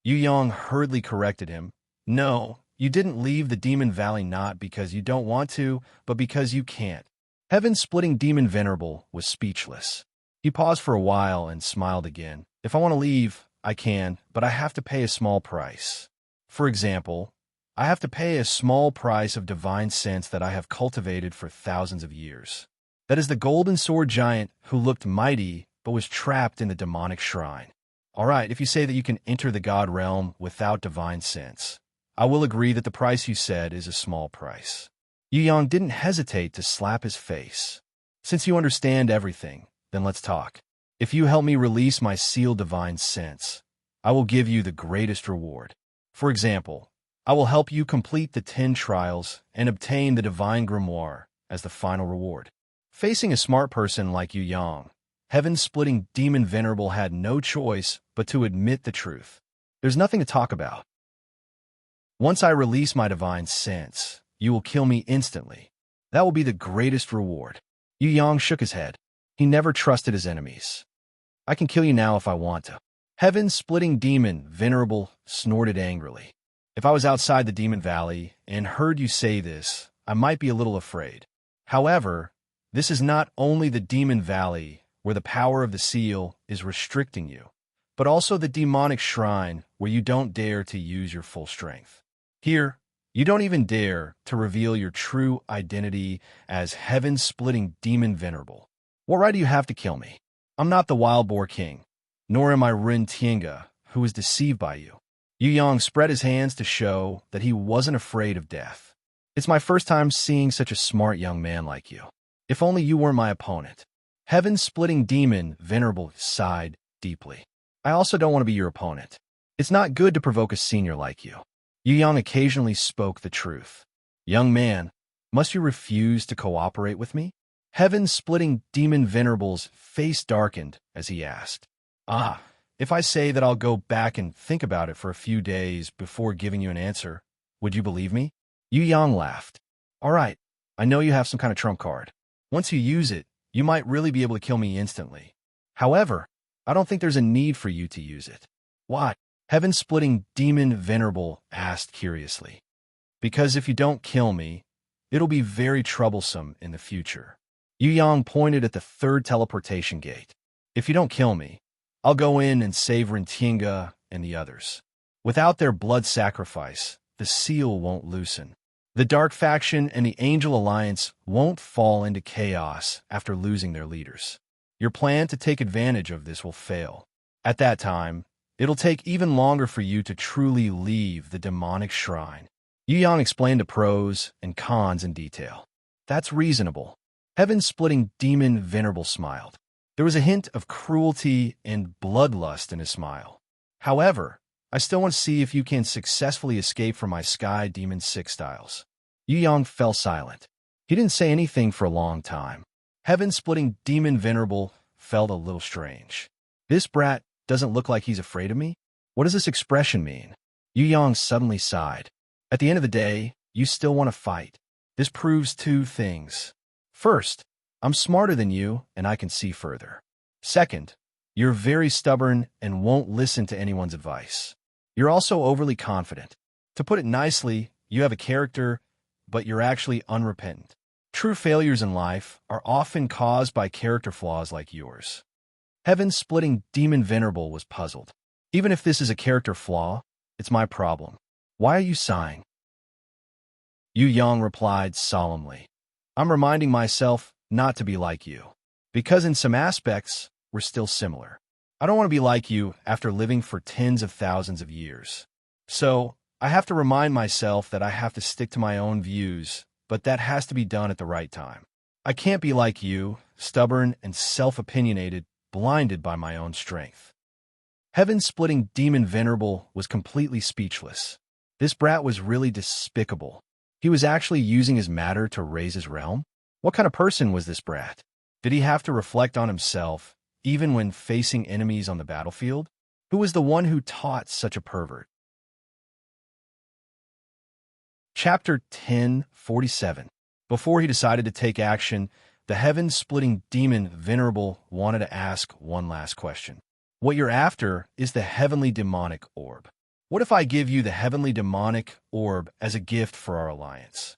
[SPEAKER 1] Yu Yong hurriedly corrected him. No, you didn't leave the Demon Valley not because you don't want to, but because you can't. Heaven-splitting Demon Venerable was speechless. He paused for a while and smiled again. If I want to leave, I can, but I have to pay a small price. For example, I have to pay a small price of divine sense that I have cultivated for thousands of years. That is the golden sword giant who looked mighty but was trapped in the demonic shrine. All right, if you say that you can enter the god realm without divine sense, I will agree that the price you said is a small price. Yu Yong didn't hesitate to slap his face. Since you understand everything, then let's talk. If you help me release my sealed divine sense, I will give you the greatest reward. For example, I will help you complete the 10 trials and obtain the divine grimoire as the final reward. Facing a smart person like Yu Yong, heaven-splitting Demon Venerable had no choice but to admit the truth. There's nothing to talk about. Once I release my divine sense, you will kill me instantly. That will be the greatest reward. Yu Yong shook his head. He never trusted his enemies. I can kill you now if I want to. Heaven-splitting Demon Venerable snorted angrily. If I was outside the Demon Valley and heard you say this, I might be a little afraid. However, this is not only the Demon Valley where the power of the seal is restricting you, but also the demonic shrine where you don't dare to use your full strength. Here, you don't even dare to reveal your true identity as heaven-splitting Demon Venerable. What right do you have to kill me? I'm not the Wild Boar King, nor am I Rin Tienga, who was deceived by you. Yu Yong spread his hands to show that he wasn't afraid of death. It's my first time seeing such a smart young man like you. If only you weren't my opponent. Heaven-splitting Demon Venerable sighed deeply. I also don't want to be your opponent. It's not good to provoke a senior like you. Yu Yong occasionally spoke the truth. Young man, must you refuse to cooperate with me? Heaven-splitting Demon Venerable's face darkened as he asked. If I say that I'll go back and think about it for a few days before giving you an answer, would you believe me? Yu Yong laughed. All right, I know you have some kind of trump card. Once you use it, you might really be able to kill me instantly. However, I don't think there's a need for you to use it. Why? Heaven-splitting Demon Venerable asked curiously. Because if you don't kill me, it'll be very troublesome in the future. Yu Yong pointed at the third teleportation gate. If you don't kill me, I'll go in and save Rintinga and the others. Without their blood sacrifice, the seal won't loosen. The Dark Faction and the Angel Alliance won't fall into chaos after losing their leaders. Your plan to take advantage of this will fail. At that time, it'll take even longer for you to truly leave the demonic shrine. Yu Yong explained the pros and cons in detail. That's reasonable. Heaven-splitting Demon Venerable smiled. There was a hint of cruelty and bloodlust in his smile. However, I still want to see if you can successfully escape from my Sky Demon 6 styles. Yu Yong fell silent. He didn't say anything for a long time. Heaven-splitting Demon Venerable felt a little strange. This brat doesn't look like he's afraid of me? What does this expression mean? Yu Yong suddenly sighed. At the end of the day, you still want to fight. This proves two things. First, I'm smarter than you and I can see further. Second, you're very stubborn and won't listen to anyone's advice. You're also overly confident. To put it nicely, you have a character, but you're actually unrepentant. True failures in life are often caused by character flaws like yours. Heaven-splitting Demon Venerable was puzzled. Even if this is a character flaw, it's my problem. Why are you sighing? Yu Yong replied solemnly. I'm reminding myself not to be like you, because in some aspects, we're still similar. I don't want to be like you after living for tens of thousands of years. So, I have to remind myself that I have to stick to my own views, but that has to be done at the right time. I can't be like you, stubborn and self-opinionated, blinded by my own strength. Heaven-splitting Demon Venerable was completely speechless. This brat was really despicable. He was actually using his matter to raise his realm? What kind of person was this brat? Did he have to reflect on himself, even when facing enemies on the battlefield? Who was the one who taught such a pervert? Chapter 10:47. Before he decided to take action, the heaven-splitting demon Venerable wanted to ask one last question. What you're after is the heavenly demonic orb. What if I give you the heavenly demonic orb as a gift for our alliance?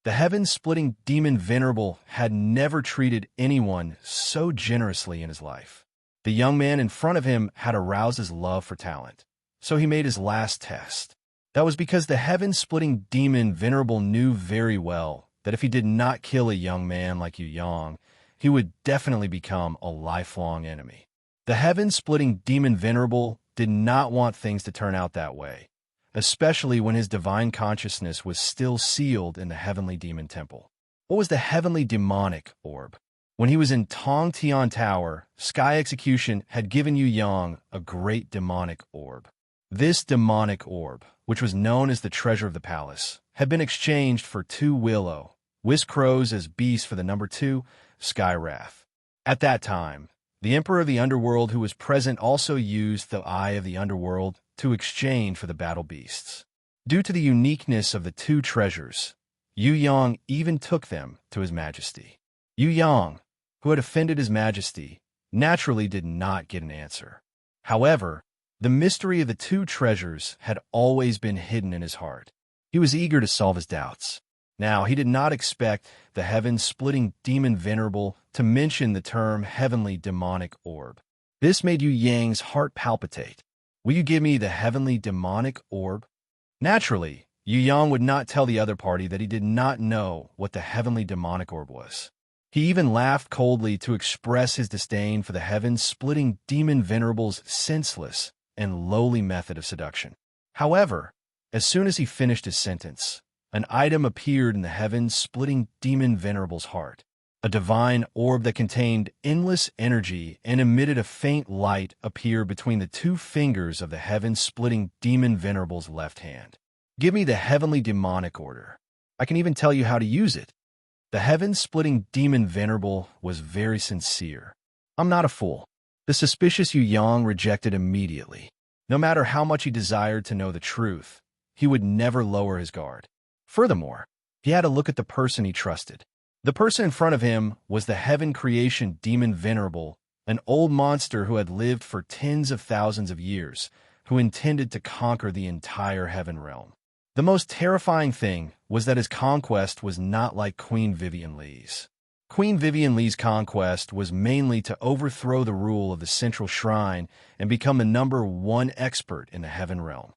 [SPEAKER 1] The heaven-splitting demon Venerable had never treated anyone so generously in his life. The young man in front of him had aroused his love for talent, so he made his last test. That was because the heaven-splitting demon Venerable knew very well that if he did not kill a young man like Yu Yang, he would definitely become a lifelong enemy. The heaven-splitting demon Venerable did not want things to turn out that way, especially when his divine consciousness was still sealed in the heavenly demon temple. What was the heavenly demonic orb? When he was in Tong Tian Tower, Sky Execution had given Yu Yang a great demonic orb. This demonic orb, which was known as the treasure of the palace, had been exchanged for 2 willow, whisk crows as beasts for the number 2, Sky Wrath. At that time, the Emperor of the Underworld who was present also used the Eye of the Underworld to exchange for the battle beasts. Due to the uniqueness of the 2 treasures, Yu Yang even took them to His Majesty. Yu Yang, who had offended His Majesty, naturally did not get an answer. However, the mystery of the 2 treasures had always been hidden in his heart. He was eager to solve his doubts. Now, he did not expect the heaven-splitting demon Venerable to mention the term heavenly demonic orb. This made Yu Yang's heart palpitate. Will you give me the heavenly demonic orb? Naturally, Yu Yang would not tell the other party that he did not know what the heavenly demonic orb was. He even laughed coldly to express his disdain for the heaven-splitting demon Venerable's senseless and lowly method of seduction. However, as soon as he finished his sentence, an item appeared in the heaven-splitting demon Venerable's heart. A divine orb that contained endless energy and emitted a faint light appeared between the 2 fingers of the heaven-splitting demon Venerable's left hand. Give me the heavenly demonic order. I can even tell you how to use it. The heaven-splitting demon Venerable was very sincere. I'm not a fool. The suspicious Yu Yang rejected immediately. No matter how much he desired to know the truth, he would never lower his guard. Furthermore, he had to look at the person he trusted. The person in front of him was the heaven creation demon Venerable, an old monster who had lived for tens of thousands of years, who intended to conquer the entire heaven realm. The most terrifying thing was that his conquest was not like Queen Vivian Lee's. Queen Vivian Lee's conquest was mainly to overthrow the rule of the central shrine and become the number 1 expert in the heaven realm.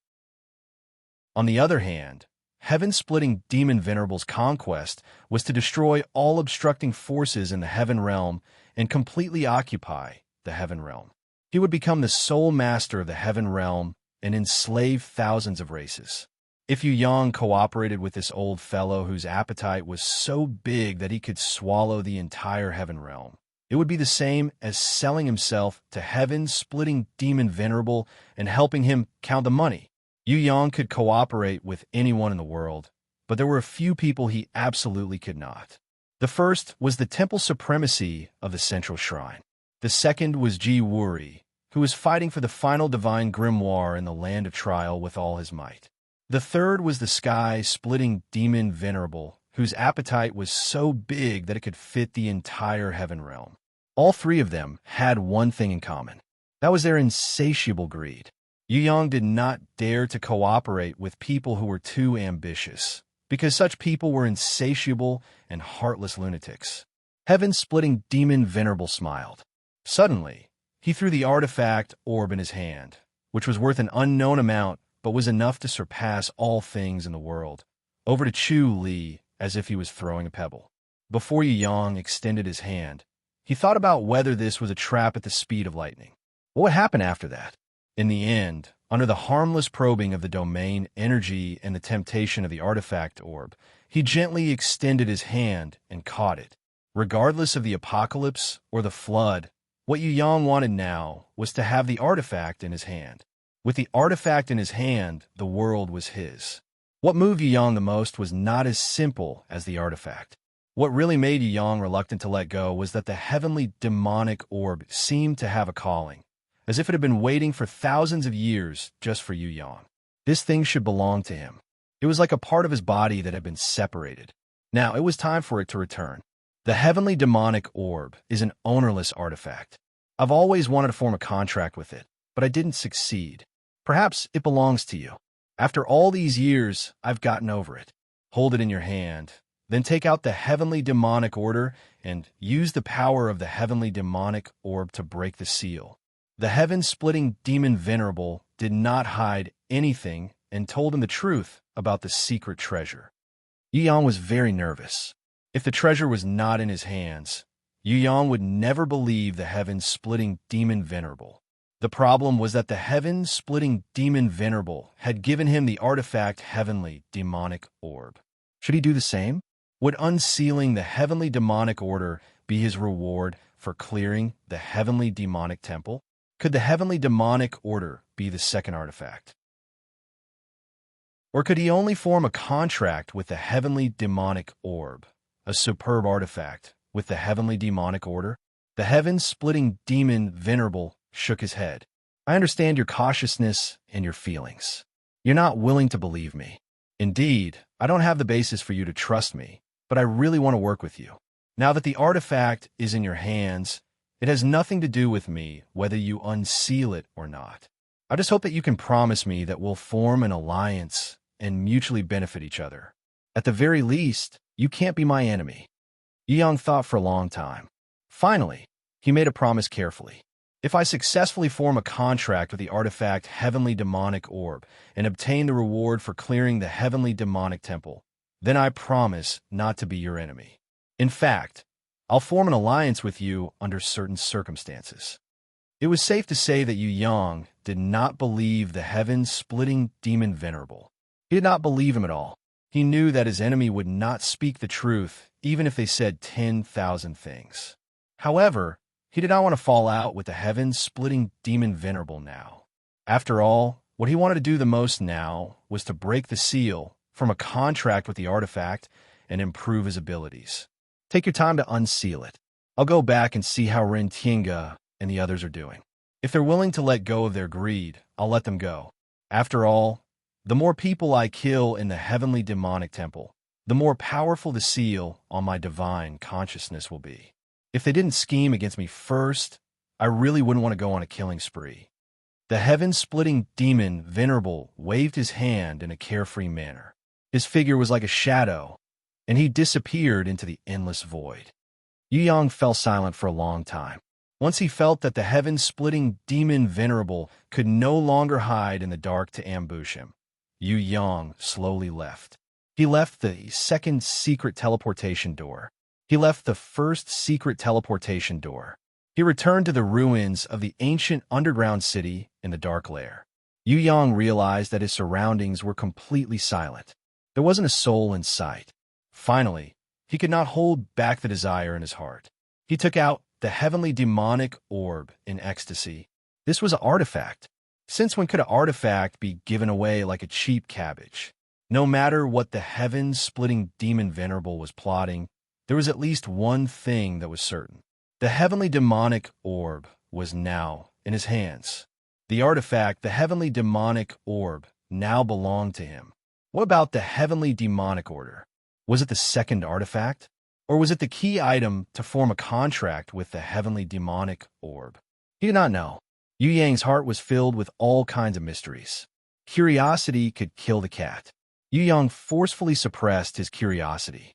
[SPEAKER 1] On the other hand, heaven-splitting demon Venerable's conquest was to destroy all obstructing forces in the heaven realm and completely occupy the heaven realm. He would become the sole master of the heaven realm and enslave thousands of races. If Yu Yang cooperated with this old fellow whose appetite was so big that he could swallow the entire heaven realm, it would be the same as selling himself to heaven-splitting demon Venerable and helping him count the money. Yu Yang could cooperate with anyone in the world, but there were a few people he absolutely could not. The first was the temple supremacy of the central shrine. The second was Ji Wuri, who was fighting for the final divine grimoire in the land of trial with all his might. The third was the sky-splitting demon Venerable, whose appetite was so big that it could fit the entire heaven realm. All 3 of them had one thing in common. That was their insatiable greed. Yu Yang did not dare to cooperate with people who were too ambitious, because such people were insatiable and heartless lunatics. Heaven-splitting demon Venerable smiled. Suddenly, he threw the artifact orb in his hand, which was worth an unknown amount but was enough to surpass all things in the world, over to Chu Li as if he was throwing a pebble. Before Yu Yang extended his hand, he thought about whether this was a trap at the speed of lightning. What would happen after that? In the end, under the harmless probing of the domain energy and the temptation of the artifact orb, he gently extended his hand and caught it. Regardless of the apocalypse or the flood, what Yu Yang wanted now was to have the artifact in his hand. With the artifact in his hand, the world was his. What moved Yu Yang the most was not as simple as the artifact. What really made Yu Yang reluctant to let go was that the heavenly demonic orb seemed to have a calling, as if it had been waiting for thousands of years just for Yu Yang. This thing should belong to him. It was like a part of his body that had been separated. Now it was time for it to return. The heavenly demonic orb is an ownerless artifact. I've always wanted to form a contract with it, but I didn't succeed. Perhaps it belongs to you. After all these years, I've gotten over it. Hold it in your hand, then take out the heavenly demonic order and use the power of the heavenly demonic orb to break the seal. The heaven-splitting demon Venerable did not hide anything and told him the truth about the secret treasure. Yu Yang was very nervous. If the treasure was not in his hands, Yu Yang would never believe the heaven-splitting demon Venerable. The problem was that the heaven-splitting demon Venerable had given him the artifact heavenly demonic orb. Should he do the same? Would unsealing the heavenly demonic order be his reward for clearing the heavenly demonic temple? Could the heavenly demonic order be the second artifact? Or could he only form a contract with the heavenly demonic orb, a superb artifact, with the heavenly demonic order? The heaven-splitting demon Venerable shook his head. I understand your cautiousness and your feelings. You're not willing to believe me. Indeed, I don't have the basis for you to trust me, but I really want to work with you. Now that the artifact is in your hands, it has nothing to do with me whether you unseal it or not. I just hope that you can promise me that we'll form an alliance and mutually benefit each other. At the very least, you can't be my enemy. Yu Yang thought for a long time. Finally, he made a promise carefully. If I successfully form a contract with the artifact Heavenly Demonic Orb and obtain the reward for clearing the Heavenly Demonic Temple, then I promise not to be your enemy. In fact, I'll form an alliance with you under certain circumstances. It was safe to say that Yu Yang did not believe the heaven-splitting demon Venerable. He did not believe him at all. He knew that his enemy would not speak the truth, even if they said 10,000 things. However, he did not want to fall out with the heaven-splitting demon Venerable now. After all, what he wanted to do the most now was to break the seal, form a contract with the artifact, and improve his abilities. Take your time to unseal it. I'll go back and see how Ren Tiange and the others are doing. If they're willing to let go of their greed, I'll let them go. After all, the more people I kill in the heavenly demonic temple, the more powerful the seal on my divine consciousness will be. If they didn't scheme against me first, I really wouldn't want to go on a killing spree. The heaven-splitting demon Venerable waved his hand in a carefree manner. His figure was like a shadow, and he disappeared into the endless void. Yu Yang fell silent for a long time. Once he felt that the heaven-splitting demon Venerable could no longer hide in the dark to ambush him, Yu Yang slowly left. He left the second secret teleportation door. He left the first secret teleportation door. He returned to the ruins of the ancient underground city in the dark lair. Yu Yang realized that his surroundings were completely silent. There wasn't a soul in sight. Finally, he could not hold back the desire in his heart. He took out the heavenly demonic orb in ecstasy. This was an artifact. Since when could an artifact be given away like a cheap cabbage? No matter what the heaven-splitting demon Venerable was plotting, there was at least one thing that was certain. The heavenly demonic orb was now in his hands. The artifact, the heavenly demonic orb, now belonged to him. What about the heavenly demonic order? Was it the second artifact? Or was it the key item to form a contract with the heavenly demonic orb? He did not know. Yu Yang's heart was filled with all kinds of mysteries. Curiosity could kill the cat. Yu Yang forcefully suppressed his curiosity.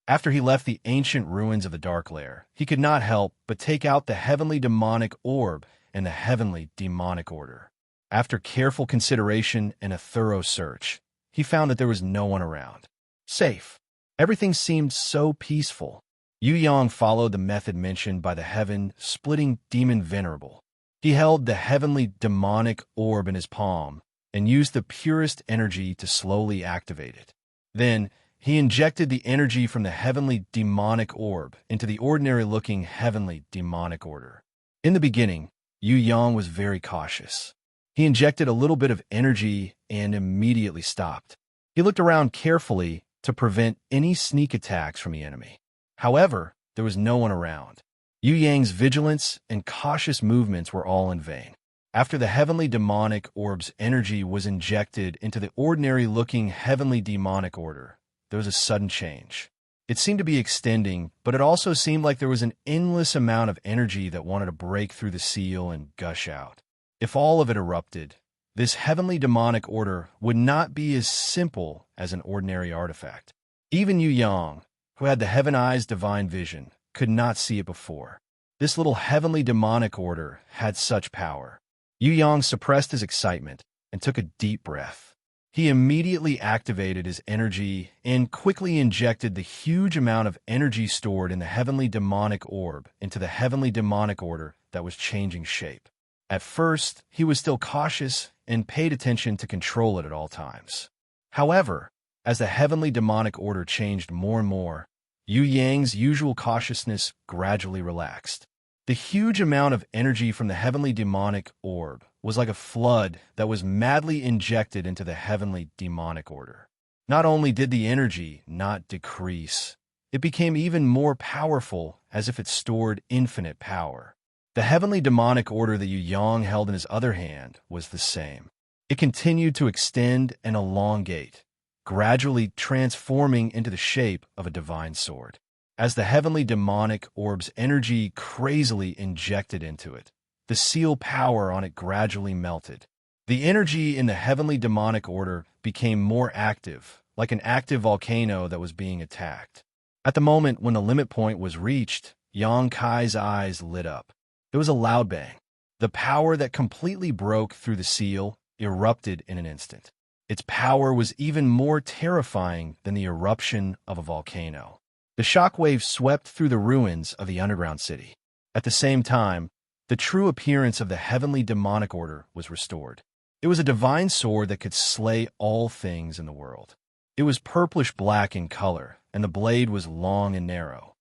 [SPEAKER 1] After he left the ancient ruins of the Dark Lair, he could not help but take out the heavenly demonic orb and the heavenly demonic order. After careful consideration and a thorough search, he found that there was no one around. Safe. Everything seemed so peaceful. Yu Yang followed the method mentioned by the heaven-splitting demon Venerable. He held the heavenly demonic orb in his palm and used the purest energy to slowly activate it. Then, he injected the energy from the heavenly demonic orb into the ordinary-looking heavenly demonic order. In the beginning, Yu Yang was very cautious. He injected a little bit of energy and immediately stopped. He looked around carefully to prevent any sneak attacks from the enemy. However, there was no one around. Yu Yang's vigilance and cautious movements were all in vain. After the heavenly demonic orb's energy was injected into the ordinary-looking heavenly demonic order, there was a sudden change. It seemed to be extending, but it also seemed like there was an endless amount of energy that wanted to break through the seal and gush out. If all of it erupted, this heavenly demonic order would not be as simple as an ordinary artifact. Even Yu Yang, who had the Heaven Eye's divine vision, could not see it before. This little heavenly demonic order had such power. Yu Yang suppressed his excitement and took a deep breath. He immediately activated his energy and quickly injected the huge amount of energy stored in the heavenly demonic orb into the heavenly demonic order that was changing shape. At first, he was still cautious and paid attention to control it at all times. However, as the heavenly demonic order changed more and more, Yu Yang's usual cautiousness gradually relaxed. The huge amount of energy from the heavenly demonic orb was like a flood that was madly injected into the heavenly demonic order. Not only did the energy not decrease, it became even more powerful, as if it stored infinite power. The heavenly demonic order that Yu Yang held in his other hand was the same. It continued to extend and elongate, gradually transforming into the shape of a divine sword. As the heavenly demonic orb's energy crazily injected into it, the seal power on it gradually melted. The energy in the heavenly demonic order became more active, like an active volcano that was being attacked. At the moment when the limit point was reached, Yang Kai's eyes lit up. There was a loud bang. The power that completely broke through the seal erupted in an instant. Its power was even more terrifying than the eruption of a volcano. The shockwave swept through the ruins of the underground city. At the same time, the true appearance of the heavenly demonic order was restored. It was a divine sword that could slay all things in the world. It was purplish-black in color, and the blade was long and narrow.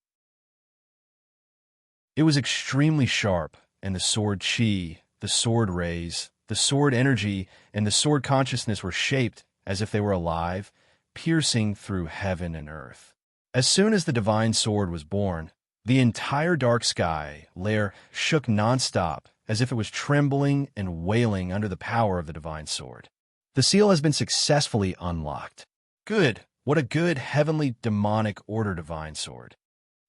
[SPEAKER 1] It was extremely sharp, and the sword chi, the sword rays, the sword energy, and the sword consciousness were shaped as if they were alive, piercing through heaven and earth. As soon as the divine sword was born, the entire dark sky layer shook nonstop, as if it was trembling and wailing under the power of the divine sword. The seal has been successfully unlocked. Good. What a good heavenly demonic order divine sword.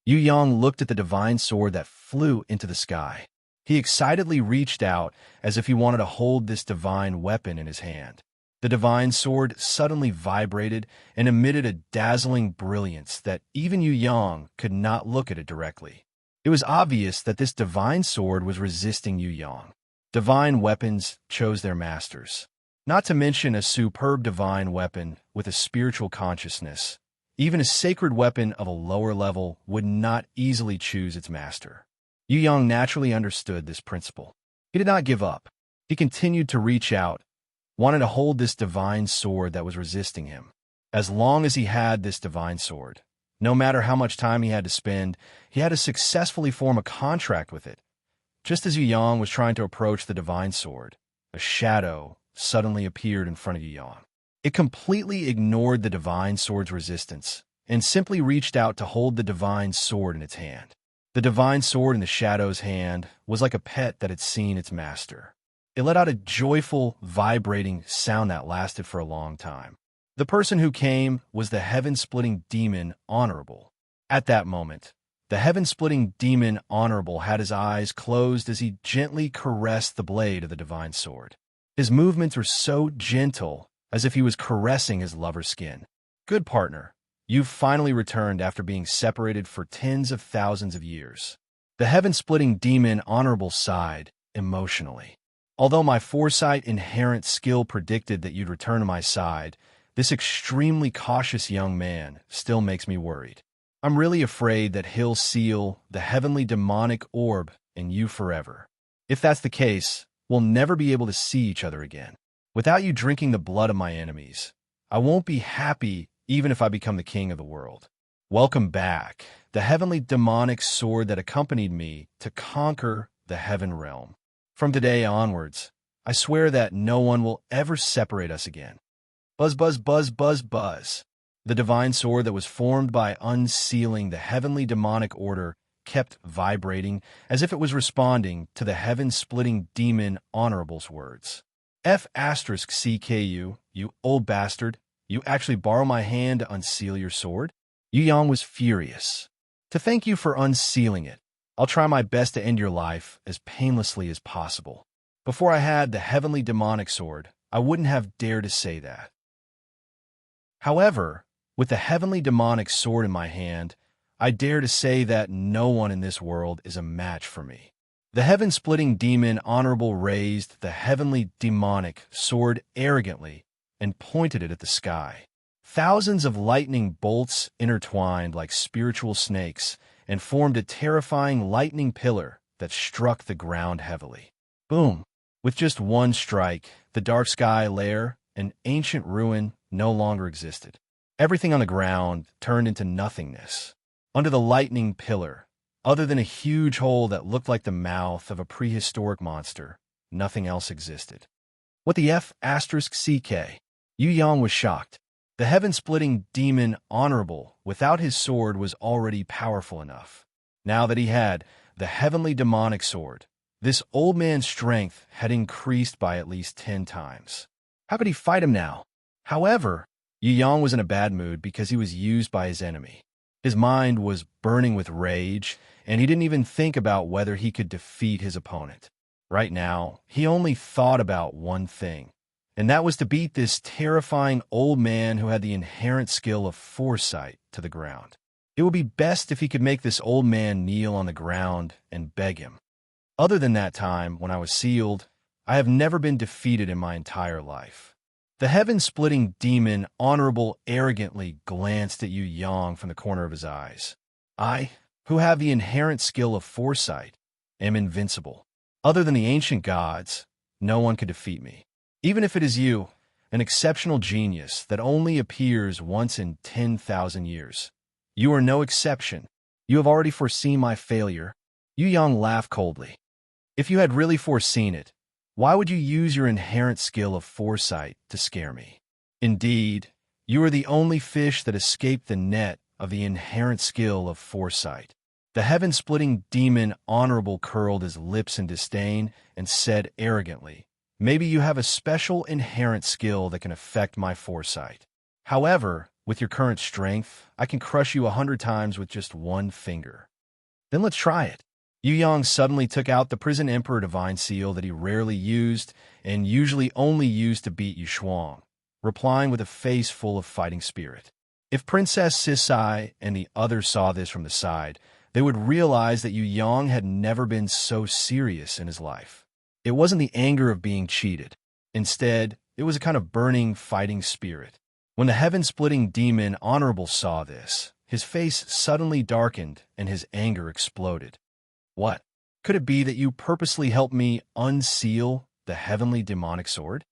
[SPEAKER 1] Yu Yang looked at the divine sword that flew into the sky. He excitedly reached out as if he wanted to hold this divine weapon in his hand. The divine sword suddenly vibrated and emitted a dazzling brilliance that even Yu Yang could not look at it directly. It was obvious that this divine sword was resisting Yu Yang. Divine weapons chose their masters. Not to mention a superb divine weapon with a spiritual consciousness. Even a sacred weapon of a lower level would not easily choose its master. Yu Yang naturally understood this principle. He did not give up. He continued to reach out, wanted to hold this divine sword that was resisting him. As long as he had this divine sword, no matter how much time he had to spend, he had to successfully form a contract with it. Just as Yu Yang was trying to approach the divine sword, a shadow suddenly appeared in front of Yu Yang. It completely ignored the divine sword's resistance and simply reached out to hold the divine sword in its hand. The divine sword in the shadow's hand was like a pet that had seen its master. It let out a joyful, vibrating sound that lasted for a long time. The person who came was the heaven-splitting demon Honorable. At that moment, the heaven-splitting demon Honorable had his eyes closed as he gently caressed the blade of the divine sword. His movements were so gentle, as if he was caressing his lover's skin. Good partner, you've finally returned after being separated for tens of thousands of years. The heaven-splitting demon Honorable sighed emotionally. Although my foresight inherent skill predicted that you'd return to my side, this extremely cautious young man still makes me worried. I'm really afraid that he'll seal the heavenly demonic orb in you forever. If that's the case, we'll never be able to see each other again. Without you drinking the blood of my enemies, I won't be happy even if I become the king of the world. Welcome back, the heavenly demonic sword that accompanied me to conquer the heaven realm. From today onwards, I swear that no one will ever separate us again. Buzz, buzz, buzz, buzz, buzz. The divine sword that was formed by unsealing the heavenly demonic order kept vibrating as if it was responding to the heaven-splitting demon Honorable's words. F*CKU, you old bastard, you actually borrow my hand to unseal your sword? Yu Yang was furious. To thank you for unsealing it, I'll try my best to end your life as painlessly as possible. Before I had the heavenly demonic sword, I wouldn't have dared to say that. However, with the heavenly demonic sword in my hand, I dare to say that no one in this world is a match for me. The heaven-splitting demon Honorable raised the heavenly demonic sword arrogantly and pointed it at the sky. Thousands of lightning bolts intertwined like spiritual snakes and formed a terrifying lightning pillar that struck the ground heavily. Boom! With just one strike, the dark sky lair, an ancient ruin, no longer existed. Everything on the ground turned into nothingness. Under the lightning pillar, other than a huge hole that looked like the mouth of a prehistoric monster, nothing else existed. What the F*CK? Yu Yang was shocked. The heaven-splitting demon Honorable, without his sword, was already powerful enough. Now that he had the heavenly demonic sword, this old man's strength had increased by at least 10 times. How could he fight him now? However, Yu Yang was in a bad mood because he was used by his enemy. His mind was burning with rage, and he didn't even think about whether he could defeat his opponent. Right now, he only thought about one thing, and that was to beat this terrifying old man who had the inherent skill of foresight to the ground. It would be best if he could make this old man kneel on the ground and beg him. Other than that time when I was sealed, I have never been defeated in my entire life. The heaven-splitting demon Honorable arrogantly glanced at Yu Yang from the corner of his eyes. I, who have the inherent skill of foresight, am invincible. Other than the ancient gods, no one could defeat me. Even if it is you, an exceptional genius that only appears once in 10,000 years. You are no exception. You have already foreseen my failure. Yu Yang laughed coldly. If you had really foreseen it, why would you use your inherent skill of foresight to scare me? Indeed, you are the only fish that escaped the net of the inherent skill of foresight. The heaven-splitting demon Honorable curled his lips in disdain and said arrogantly, maybe you have a special inherent skill that can affect my foresight. However, with your current strength, I can crush you 100 times with just one finger. Then let's try it. Yu Yang suddenly took out the Prison Emperor Divine Seal that he rarely used and usually only used to beat Yu Shuang, replying with a face full of fighting spirit. If Princess Sisai and the others saw this from the side, they would realize that Yu Yang had never been so serious in his life. It wasn't the anger of being cheated. Instead, it was a kind of burning, fighting spirit. When the heaven-splitting demon Honorable saw this, his face suddenly darkened and his anger exploded. What? Could it be that you purposely helped me unseal the heavenly demonic sword?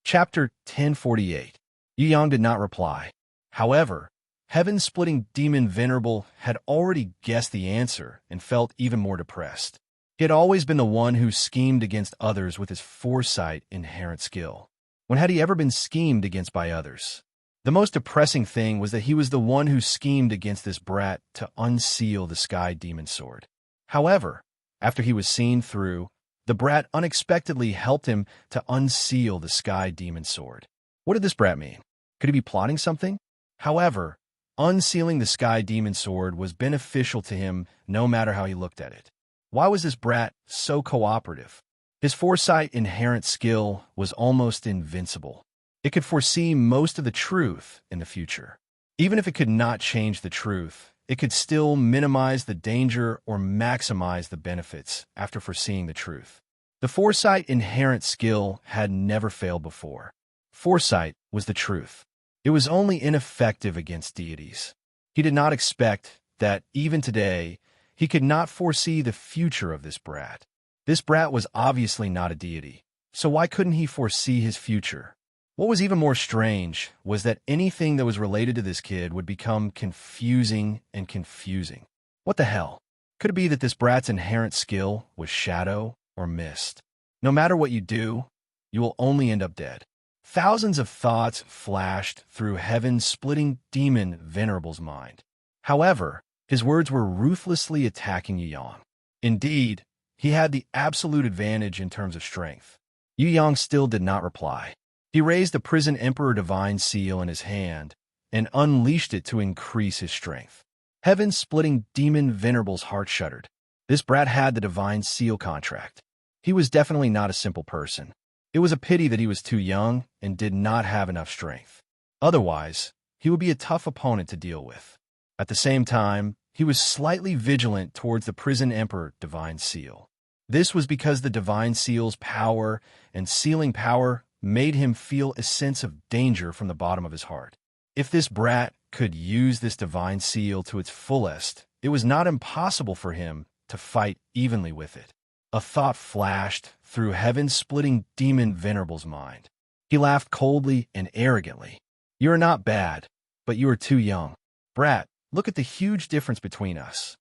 [SPEAKER 1] Chapter 1048. Yu Yang did not reply. However, heaven-splitting demon Venerable had already guessed the answer and felt even more depressed. He had always been the one who schemed against others with his foresight inherent skill. When had he ever been schemed against by others? The most depressing thing was that he was the one who schemed against this brat to unseal the sky demon sword. However, after he was seen through, the brat unexpectedly helped him to unseal the sky demon sword. What did this brat mean? Could he be plotting something? However, unsealing the sky demon sword was beneficial to him no matter how he looked at it. Why was this brat so cooperative? His foresight inherent skill was almost invincible. It could foresee most of the truth in the future. Even if it could not change the truth, it could still minimize the danger or maximize the benefits after foreseeing the truth. The foresight inherent skill had never failed before. Foresight was the truth. It was only ineffective against deities. He did not expect that, even today, he could not foresee the future of this brat. This brat was obviously not a deity, so why couldn't he foresee his future? What was even more strange was that anything that was related to this kid would become confusing and confusing. What the hell? Could it be that this brat's inherent skill was shadow or mist? No matter what you do, you will only end up dead. Thousands of thoughts flashed through heaven-splitting demon Venerable's mind. However, his words were ruthlessly attacking Yu Yang. Indeed, he had the absolute advantage in terms of strength. Yu Yang still did not reply. He raised the Prison Emperor Divine Seal in his hand and unleashed it to increase his strength. Heaven-splitting demon Venerable's heart shuddered. This brat had the Divine Seal contract. He was definitely not a simple person. It was a pity that he was too young and did not have enough strength. Otherwise, he would be a tough opponent to deal with. At the same time, he was slightly vigilant towards the Prison Emperor Divine Seal. This was because the Divine Seal's power and sealing power made him feel a sense of danger from the bottom of his heart. If this brat could use this Divine Seal to its fullest, it was not impossible for him to fight evenly with it. A thought flashed through heaven-splitting demon Venerable's mind. He laughed coldly and arrogantly. "You are not bad, but you are too young. Brat, look at the huge difference between us."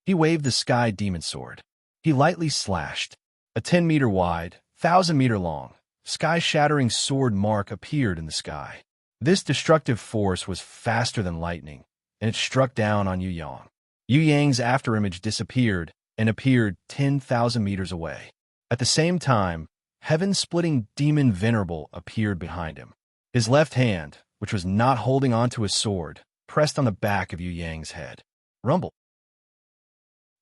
[SPEAKER 1] He waved the sky demon sword. He lightly slashed. A 10-meter wide, 1,000-meter long, sky-shattering sword mark appeared in the sky. This destructive force was faster than lightning, and it struck down on Yu Yang. Yu Yang's afterimage disappeared and appeared 10,000 meters away. At the same time, heaven-splitting demon Venerable appeared behind him. His left hand, which was not holding onto his sword, pressed on the back of Yu Yang's head. Rumble.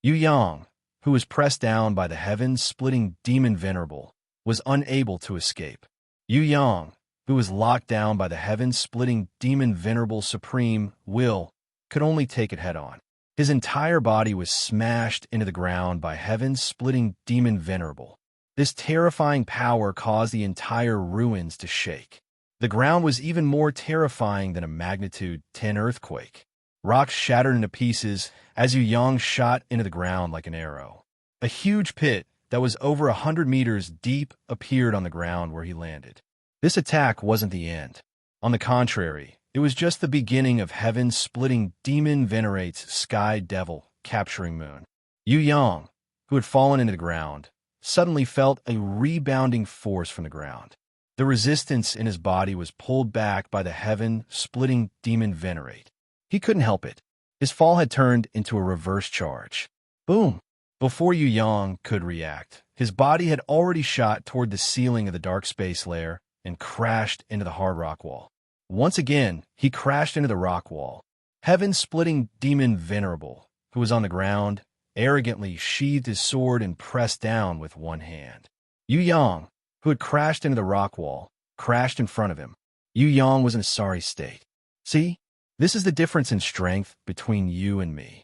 [SPEAKER 1] Yu Yang, who was pressed down by the heaven-splitting demon Venerable, was unable to escape. Yu Yang, who was locked down by the heaven-splitting demon Venerable supreme will, could only take it head-on. His entire body was smashed into the ground by heaven-splitting demon Venerable. This terrifying power caused the entire ruins to shake. The ground was even more terrifying than a magnitude 10 earthquake. Rocks shattered into pieces as Yu Yang shot into the ground like an arrow. A huge pit that was over 100 meters deep appeared on the ground where he landed. This attack wasn't the end. On the contrary, it was just the beginning of heaven-splitting demon Venerate's Sky Devil capturing Moon. Yu Yang, who had fallen into the ground, suddenly felt a rebounding force from the ground. The resistance in his body was pulled back by the heaven-splitting demon Venerate. He couldn't help it. His fall had turned into a reverse charge. Boom! Before Yu Yang could react, his body had already shot toward the ceiling of the dark space layer and crashed into the hard rock wall. Once again, he crashed into the rock wall. Heaven-splitting demon Venerable, who was on the ground, arrogantly sheathed his sword and pressed down with one hand. Yu Yang, who had crashed into the rock wall, crashed in front of him. Yu Yang was in a sorry state. See? This is the difference in strength between you and me.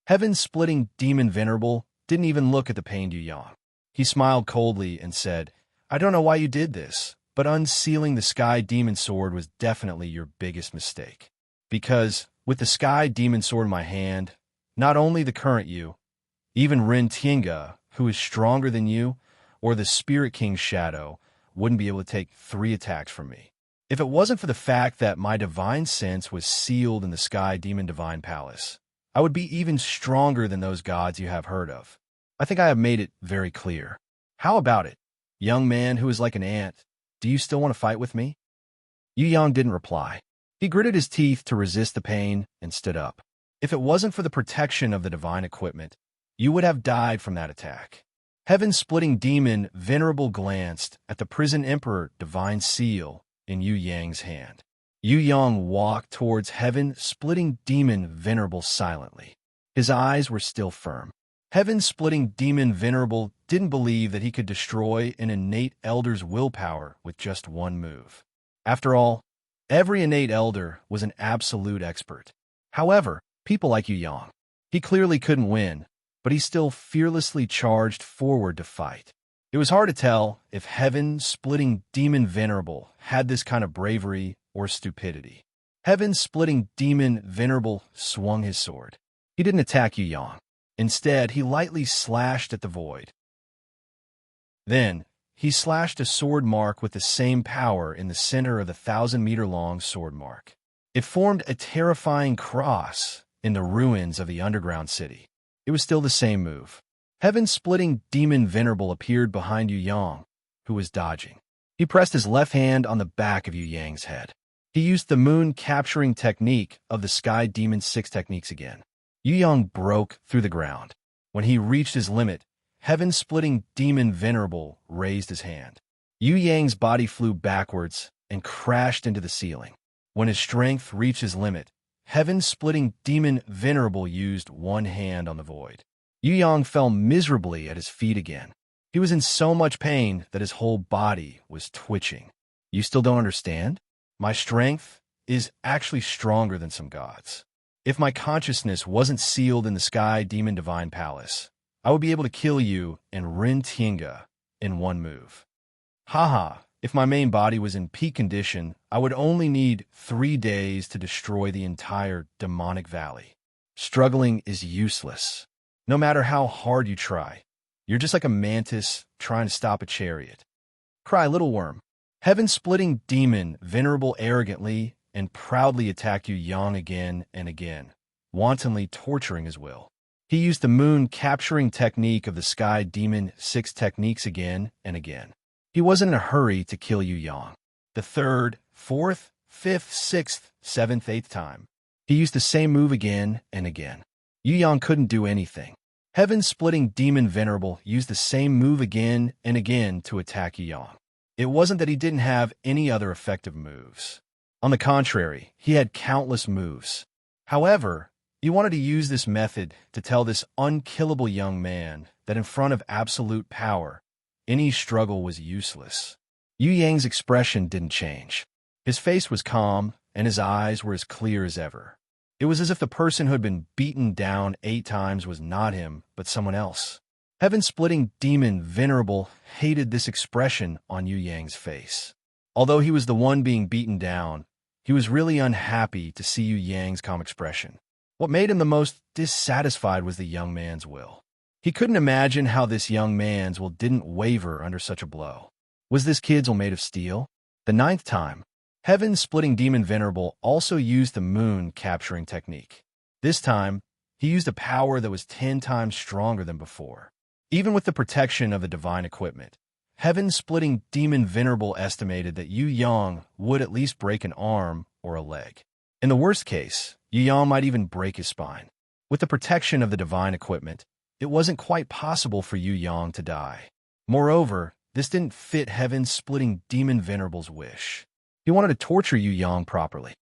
[SPEAKER 1] Heaven-splitting demon Venerable didn't even look at the pained Yu Yang. He smiled coldly and said, "I don't know why you did this, but unsealing the Sky Demon Sword was definitely your biggest mistake. Because, with the Sky Demon Sword in my hand, not only the current you, even Ren Tiange, who is stronger than you, or the Spirit King's shadow, wouldn't be able to take 3 attacks from me. If it wasn't for the fact that my divine sense was sealed in the Sky Demon Divine Palace, I would be even stronger than those gods you have heard of. I think I have made it very clear. How about it, young man who is like an ant? Do you still want to fight with me?" Yu Yang didn't reply. He gritted his teeth to resist the pain and stood up. If it wasn't for the protection of the divine equipment, you would have died from that attack. Heaven-splitting demon Venerable glanced at the Prison Emperor Divine Seal in Yu Yang's hand. Yu Yang walked towards heaven-splitting demon Venerable silently. His eyes were still firm. Heaven-splitting demon Venerable didn't believe that he could destroy an innate elder's willpower with just one move. After all, every innate elder was an absolute expert. However, people like Yu Yang, he clearly couldn't win, but he still fearlessly charged forward to fight. It was hard to tell if heaven-splitting demon Venerable had this kind of bravery or stupidity. Heaven-splitting demon Venerable swung his sword. He didn't attack Yu Yang. Instead, he lightly slashed at the void. Then, he slashed a sword mark with the same power in the center of the 1,000-meter-long sword mark. It formed a terrifying cross in the ruins of the underground city. It was still the same move. Heaven-splitting demon Venerable appeared behind Yu Yang, who was dodging. He pressed his left hand on the back of Yu Yang's head. He used the moon-capturing technique of the Sky Demon's 6 techniques again. Yu Yang broke through the ground. When he reached his limit, Heaven-splitting Demon Venerable raised his hand. Yu Yang's body flew backwards and crashed into the ceiling. When his strength reached his limit, Heaven-splitting Demon Venerable used one hand on the void. Yu Yang fell miserably at his feet again. He was in so much pain that his whole body was twitching. You still don't understand? My strength is actually stronger than some gods. If my consciousness wasn't sealed in the Sky Demon Divine Palace, I would be able to kill you and Rin Tiange in one move. Haha, if my main body was in peak condition, I would only need 3 days to destroy the entire demonic valley. Struggling is useless. No matter how hard you try, you're just like a mantis trying to stop a chariot. Cry, little worm. Heaven-splitting demon Venerable arrogantly and proudly attacked Yu Yang again and again, wantonly torturing his will. He used the moon-capturing technique of the Sky Demon 6 techniques again and again. He wasn't in a hurry to kill Yu Yang. The 3rd, 4th, 5th, 6th, 7th, 8th time, he used the same move again and again. Yu Yang couldn't do anything. Heaven-splitting Demon Venerable used the same move again and again to attack Yu Yang. It wasn't that he didn't have any other effective moves. On the contrary, he had countless moves. However, he wanted to use this method to tell this unkillable young man that in front of absolute power, any struggle was useless. Yu Yang's expression didn't change. His face was calm, and his eyes were as clear as ever. It was as if the person who had been beaten down 8 times was not him, but someone else. Heaven-splitting Demon Venerable hated this expression on Yu Yang's face. Although he was the one being beaten down, he was really unhappy to see Yu Yang's calm expression. What made him the most dissatisfied was the young man's will. He couldn't imagine how this young man's will didn't waver under such a blow. Was this kid's will made of steel? The 9th time, Heaven-splitting Demon Venerable also used the moon-capturing technique. This time, he used a power that was 10 times stronger than before. Even with the protection of the divine equipment, Heaven-splitting Demon Venerable estimated that Yu Yang would at least break an arm or a leg. In the worst case, Yu Yang might even break his spine. With the protection of the divine equipment, it wasn't quite possible for Yu Yang to die. Moreover, this didn't fit Heaven-splitting Demon Venerable's wish. He wanted to torture Yu Yang properly.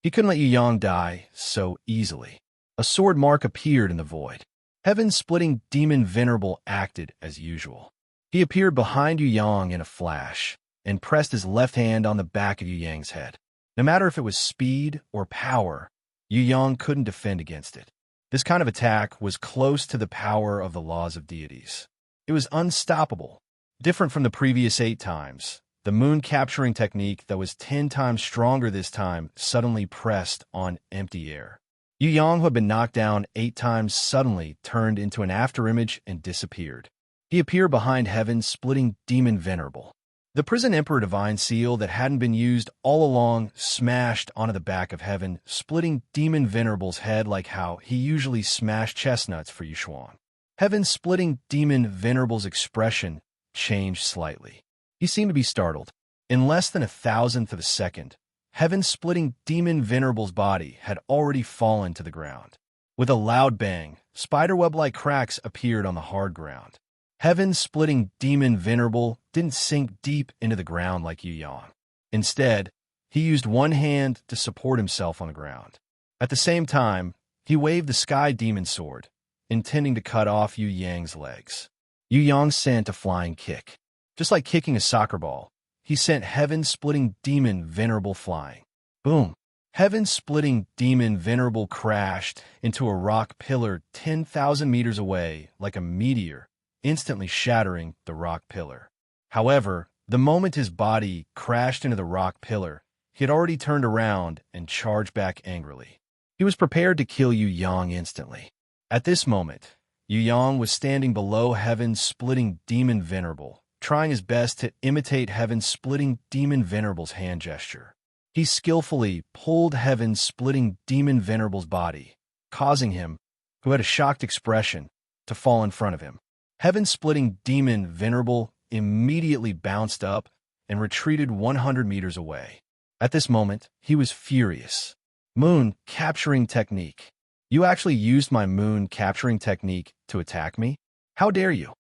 [SPEAKER 1] He couldn't let Yu Yang die so easily. A sword mark appeared in the void. Heaven-splitting Demon Venerable acted as usual. He appeared behind Yu Yang in a flash and pressed his left hand on the back of Yu Yang's head. No matter if it was speed or power, Yu Yang couldn't defend against it. This kind of attack was close to the power of the laws of deities. It was unstoppable. Different from the previous 8 times, the moon-capturing technique that was 10 times stronger this time suddenly pressed on empty air. Yu Yang, who had been knocked down 8 times, suddenly turned into an afterimage and disappeared. He appeared behind Heaven-splitting Demon Venerable. The Prison Emperor Divine Seal that hadn't been used all along smashed onto the back of Heaven-splitting Demon Venerable's head like how he usually smashed chestnuts for Yushuan. Heaven-splitting Demon Venerable's expression changed slightly. He seemed to be startled. In less than 1,000th of a second, Heaven-splitting Demon Venerable's body had already fallen to the ground. With a loud bang, spiderweb-like cracks appeared on the hard ground. Heaven-splitting Demon Venerable didn't sink deep into the ground like Yu Yang. Instead, he used one hand to support himself on the ground. At the same time, he waved the Sky Demon Sword, intending to cut off Yu Yang's legs. Yu Yang sent a flying kick. Just like kicking a soccer ball, he sent Heaven-splitting Demon Venerable flying. Boom! Heaven-splitting Demon Venerable crashed into a rock pillar 10,000 meters away like a meteor, instantly shattering the rock pillar. However, the moment his body crashed into the rock pillar, he had already turned around and charged back angrily. He was prepared to kill Yu Yang instantly. At this moment, Yu Yang was standing below Heaven-splitting Demon Venerable, trying his best to imitate Heaven-splitting Demon Venerable's hand gesture. He skillfully pulled Heaven-splitting Demon Venerable's body, causing him, who had a shocked expression, to fall in front of him. Heaven-splitting Demon Venerable immediately bounced up and retreated 100 meters away. At this moment, he was furious. Moon capturing technique. You actually used my moon capturing technique to attack me? How dare you?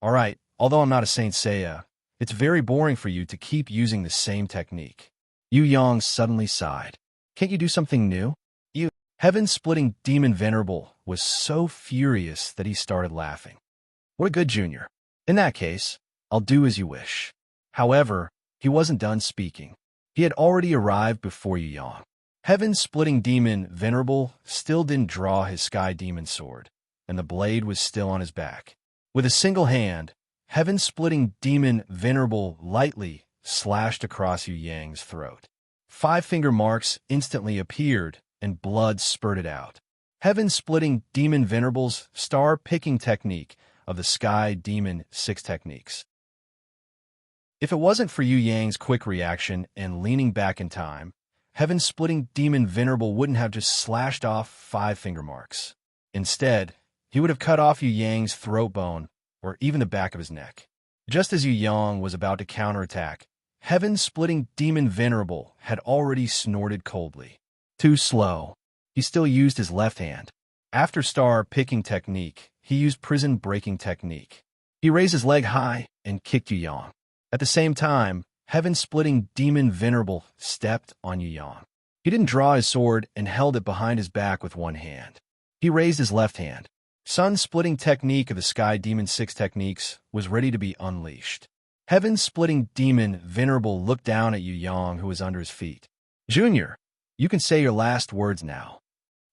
[SPEAKER 1] All right, although I'm not a Saint Seiya, it's very boring for you to keep using the same technique. Yu Yang suddenly sighed. Can't you do something new? Heaven-splitting Demon Venerable was so furious that he started laughing. What a good junior. In that case, I'll do as you wish. However, he wasn't done speaking. He had already arrived before Yu Yang. Heaven-splitting Demon Venerable still didn't draw his Sky Demon sword, and the blade was still on his back. With a single hand, Heaven-splitting Demon Venerable lightly slashed across Yu Yang's throat. 5-finger marks instantly appeared, and blood spurted out. Heaven-splitting Demon Venerable's star-picking technique of the Sky Demon 6 techniques. If it wasn't for Yu Yang's quick reaction and leaning back in time, Heaven-splitting Demon Venerable wouldn't have just slashed off 5-finger marks. Instead, he would have cut off Yu Yang's throat bone or even the back of his neck. Just as Yu Yang was about to counterattack, Heaven-splitting Demon Venerable had already snorted coldly. Too slow. He still used his left hand. After star-picking technique, he used prison-breaking technique. He raised his leg high and kicked Yu Yang. At the same time, Heaven-splitting Demon Venerable stepped on Yu Yang. He didn't draw his sword and held it behind his back with one hand. He raised his left hand. Sun-splitting technique of the Sky Demon 6 techniques was ready to be unleashed. Heaven-splitting Demon Venerable looked down at Yu Yang, who was under his feet. Junior, you can say your last words now.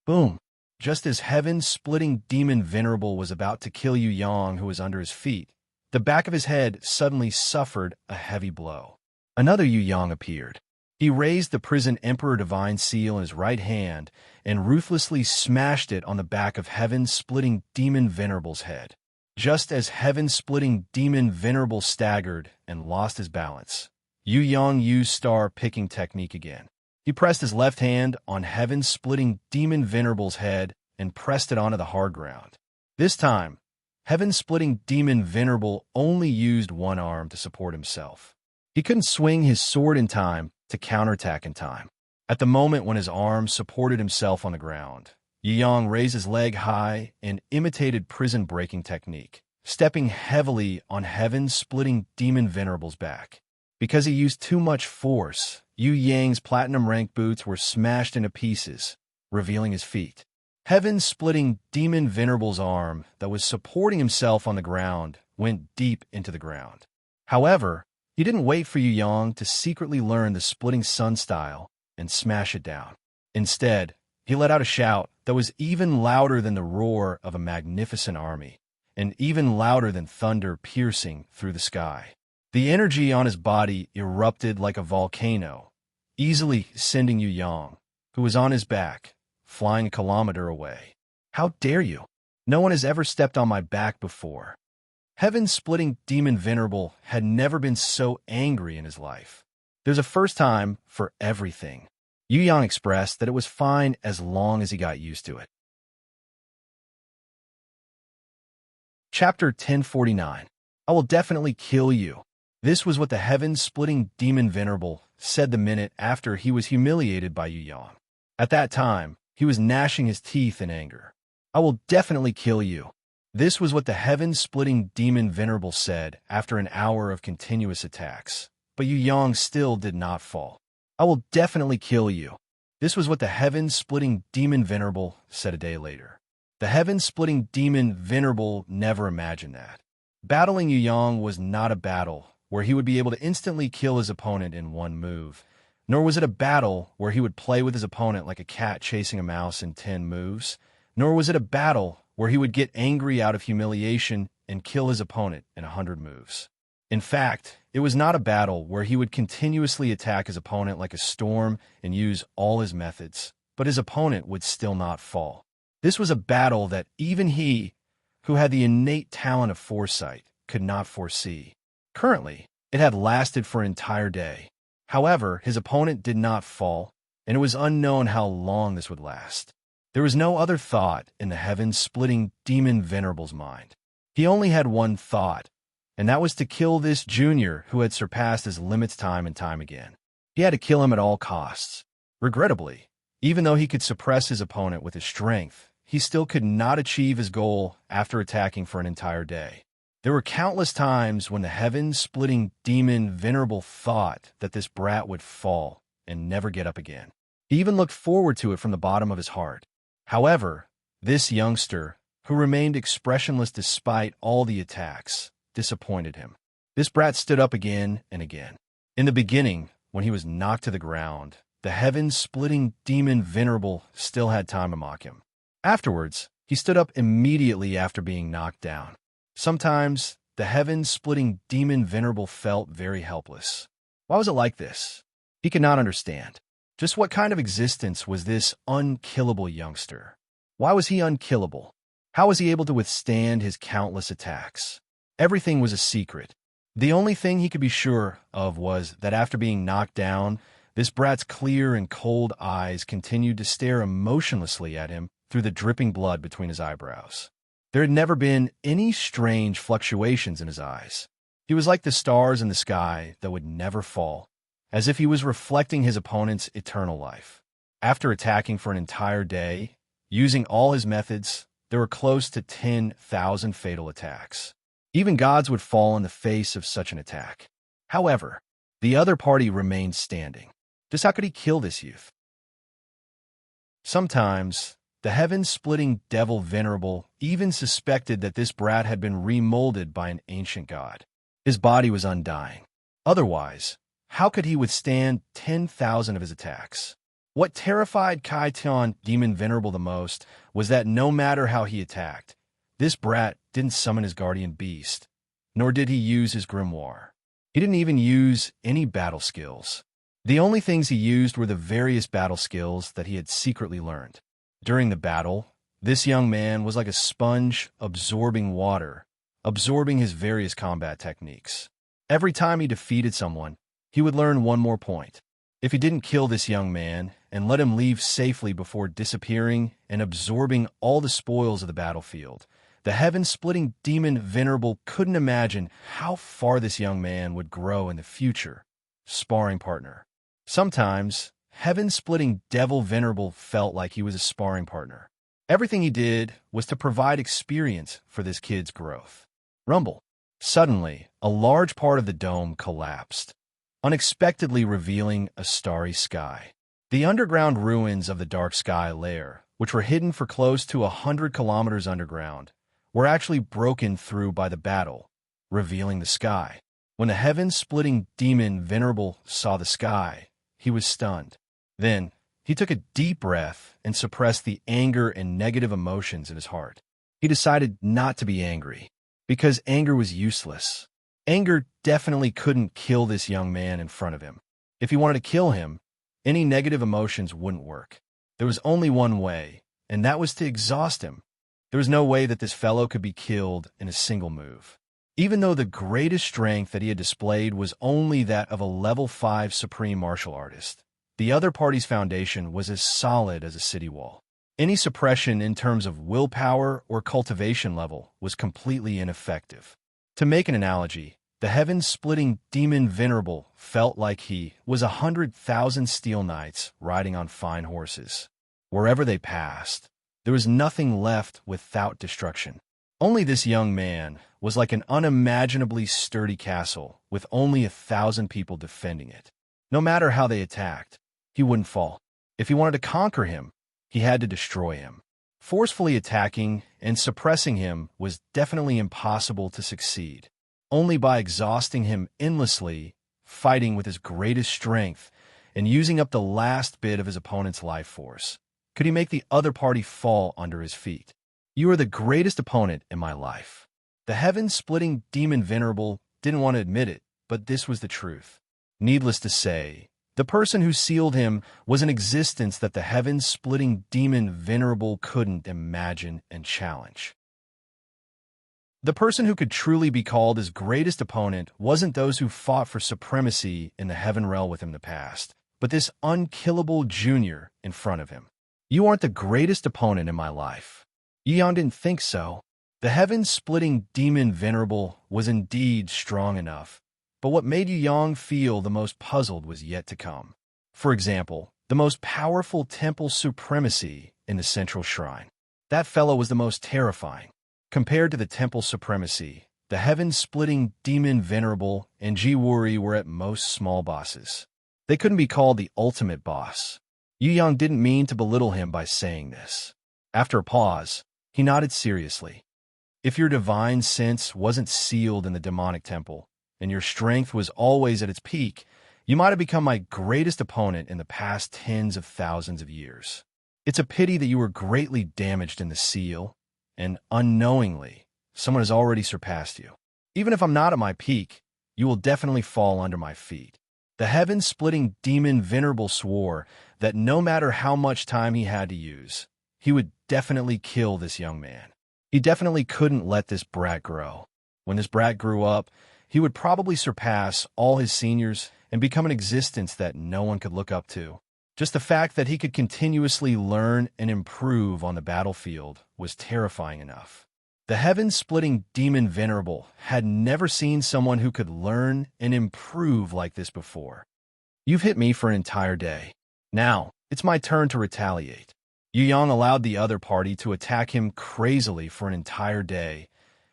[SPEAKER 1] Boom. Just as Heaven-splitting Demon Venerable was about to kill Yu Yang, who was under his feet, the back of his head suddenly suffered a heavy blow. Another Yu Yang appeared. He raised the Prison Emperor Divine Seal in his right hand and ruthlessly smashed it on the back of Heaven-splitting Demon Venerable's head. Just as Heaven-splitting Demon Venerable staggered and lost his balance, Yu Yang used star-picking technique again. He pressed his left hand on Heaven-splitting Demon Venerable's head and pressed it onto the hard ground. This time, Heaven-splitting Demon Venerable only used one arm to support himself. He couldn't swing his sword in time to counterattack in time. At the moment when his arm supported himself on the ground, Yu Yang raised his leg high and imitated prison-breaking technique, stepping heavily on Heaven-splitting Demon Venerable's back. Because he used too much force, Yu Yang's platinum-rank boots were smashed into pieces, revealing his feet. Heaven-splitting Demon Venerable's arm that was supporting himself on the ground went deep into the ground. However, he didn't wait for Yu Yang to secretly learn the splitting sun style and smash it down. Instead, he let out a shout that was even louder than the roar of a magnificent army, and even louder than thunder piercing through the sky. The energy on his body erupted like a volcano, easily sending Yu Yang, who was on his back, flying a kilometer away. How dare you? No one has ever stepped on my back before. Heaven-splitting Demon Venerable had never been so angry in his life. There's a first time for everything. Yu Yang expressed that it was fine as long as he got used to it. Chapter 1049. I will definitely kill you. This was what the Heaven-splitting Demon Venerable said the minute after he was humiliated by Yu Yang. At that time, he was gnashing his teeth in anger. I will definitely kill you. This was what the Heaven-splitting Demon Venerable said after an hour of continuous attacks. But Yu Yang still did not fall. I will definitely kill you. This was what the Heaven-splitting Demon Venerable said a day later. The Heaven-splitting Demon Venerable never imagined that. Battling Yu Yang was not a battle where he would be able to instantly kill his opponent in one move, nor was it a battle where he would play with his opponent like a cat chasing a mouse in 10 moves, nor was it a battle where he would get angry out of humiliation and kill his opponent in 100 moves. In fact, it was not a battle where he would continuously attack his opponent like a storm and use all his methods, but his opponent would still not fall. This was a battle that even he, who had the innate talent of foresight, could not foresee. Currently, it had lasted for an entire day. However, his opponent did not fall, and it was unknown how long this would last. There was no other thought in the Heaven-splitting Demon Venerable's mind. He only had one thought: and that was to kill this junior who had surpassed his limits time and time again. He had to kill him at all costs. Regrettably, even though he could suppress his opponent with his strength, he still could not achieve his goal after attacking for an entire day. There were countless times when the heaven-splitting demon Venerable thought that this brat would fall and never get up again. He even looked forward to it from the bottom of his heart. However, this youngster, who remained expressionless despite all the attacks, disappointed him. This brat stood up again and again. In the beginning, when he was knocked to the ground, the heaven-splitting demon Venerable still had time to mock him. Afterwards, he stood up immediately after being knocked down. Sometimes, the heaven-splitting demon Venerable felt very helpless. Why was it like this? He could not understand. Just what kind of existence was this unkillable youngster? Why was he unkillable? How was he able to withstand his countless attacks? Everything was a secret. The only thing he could be sure of was that after being knocked down, this brat's clear and cold eyes continued to stare emotionlessly at him through the dripping blood between his eyebrows. There had never been any strange fluctuations in his eyes. He was like the stars in the sky that would never fall, as if he was reflecting his opponent's eternal life. After attacking for an entire day, using all his methods, there were close to 10,000 fatal attacks. Even gods would fall in the face of such an attack. However, the other party remained standing. Just how could he kill this youth? Sometimes, the heaven-splitting devil Venerable even suspected that this brat had been remolded by an ancient god. His body was undying. Otherwise, how could he withstand 10,000 of his attacks? What terrified Kaiton Demon Venerable the most was that no matter how he attacked, this brat didn't summon his guardian beast, nor did he use his grimoire. He didn't even use any battle skills. The only things he used were the various battle skills that he had secretly learned. During the battle, this young man was like a sponge absorbing water, absorbing his various combat techniques. Every time he defeated someone, he would learn one more point. If he didn't kill this young man and let him leave safely before disappearing and absorbing all the spoils of the battlefield, the heaven-splitting demon Venerable couldn't imagine how far this young man would grow in the future. Sparring partner. Sometimes, heaven-splitting devil Venerable felt like he was a sparring partner. Everything he did was to provide experience for this kid's growth. Rumble. Suddenly, a large part of the dome collapsed, unexpectedly revealing a starry sky. The underground ruins of the dark sky layer, which were hidden for close to 100 kilometers underground, were actually broken through by the battle, revealing the sky. When the heaven-splitting demon Venerable saw the sky, he was stunned. Then, he took a deep breath and suppressed the anger and negative emotions in his heart. He decided not to be angry, because anger was useless. Anger definitely couldn't kill this young man in front of him. If he wanted to kill him, any negative emotions wouldn't work. There was only one way, and that was to exhaust him. There was no way that this fellow could be killed in a single move. Even though the greatest strength that he had displayed was only that of a level 5 supreme martial artist, the other party's foundation was as solid as a city wall. Any suppression in terms of willpower or cultivation level was completely ineffective. To make an analogy, the heaven-splitting demon Venerable felt like he was 100,000 steel knights riding on fine horses. Wherever they passed, there was nothing left without destruction. Only this young man was like an unimaginably sturdy castle with only 1,000 people defending it. No matter how they attacked, he wouldn't fall. If he wanted to conquer him, he had to destroy him. Forcefully attacking and suppressing him was definitely impossible to succeed. Only by exhausting him endlessly, fighting with his greatest strength, and using up the last bit of his opponent's life force, could he make the other party fall under his feet. You are the greatest opponent in my life. The heaven-splitting demon Venerable didn't want to admit it, but this was the truth. Needless to say, the person who sealed him was an existence that the heaven-splitting demon Venerable couldn't imagine and challenge. The person who could truly be called his greatest opponent wasn't those who fought for supremacy in the heaven realm with him in the past, but this unkillable junior in front of him. You aren't the greatest opponent in my life. Yeon didn't think so. The The heaven-splitting demon Venerable was indeed strong enough, but what made Yu Yang feel the most puzzled was yet to come. For example, the most powerful temple supremacy in the central shrine. That fellow was the most terrifying. Compared to the temple supremacy, the heaven-splitting demon Venerable and Jiwuri were at most small bosses. They couldn't be called the ultimate boss. Yu Yang didn't mean to belittle him by saying this. After a pause, he nodded seriously. If your divine sense wasn't sealed in the demonic temple, and your strength was always at its peak, you might have become my greatest opponent in the past tens of thousands of years. It's a pity that you were greatly damaged in the seal, and unknowingly, someone has already surpassed you. Even if I'm not at my peak, you will definitely fall under my feet. The heaven-splitting demon Venerable swore that no matter how much time he had to use, he would definitely kill this young man. He definitely couldn't let this brat grow. When this brat grew up, he would probably surpass all his seniors and become an existence that no one could look up to. Just the fact that he could continuously learn and improve on the battlefield was terrifying enough. The heaven-splitting demon Venerable had never seen someone who could learn and improve like this before. You've hit me for an entire day. Now, it's my turn to retaliate. Yu Yang allowed the other party to attack him crazily for an entire day,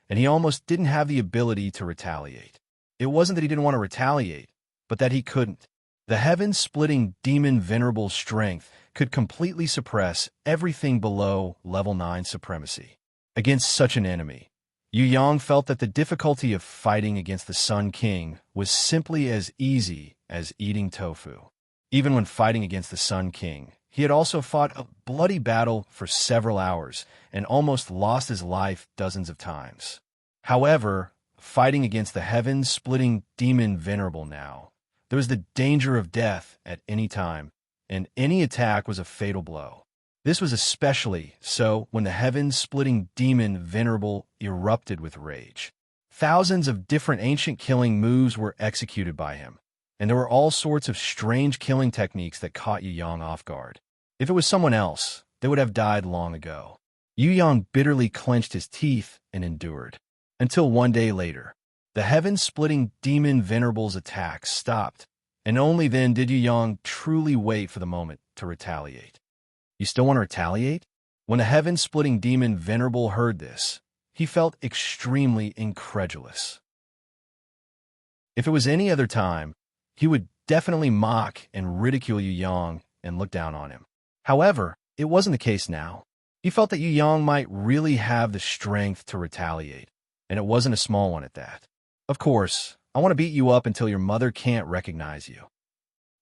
[SPEAKER 1] and he almost didn't have the ability to retaliate. It wasn't that he didn't want to retaliate, but that he couldn't. The heaven-splitting demon Venerable's strength could completely suppress everything below level 9 supremacy. Against such an enemy, Yu Yang felt that the difficulty of fighting against the Sun King was simply as easy as eating tofu. Even when fighting against the Sun King, he had also fought a bloody battle for several hours and almost lost his life dozens of times. However, fighting against the heaven-splitting demon Venerable now, there was the danger of death at any time, and any attack was a fatal blow. This was especially so when the heaven-splitting demon Venerable erupted with rage. Thousands of different ancient killing moves were executed by him, and there were all sorts of strange killing techniques that caught Yu Yang off guard. If it was someone else, they would have died long ago. Yu Yang bitterly clenched his teeth and endured. Until one day later, the heaven-splitting demon Venerable's attacks stopped, and only then did Yu Yang truly wait for the moment to retaliate. You still want to retaliate? When the heaven-splitting demon Venerable heard this, he felt extremely incredulous. If it was any other time, he would definitely mock and ridicule Yu Yang and look down on him. However, it wasn't the case now. He felt that Yu Yang might really have the strength to retaliate, and it wasn't a small one at that. Of course, I want to beat you up until your mother can't recognize you.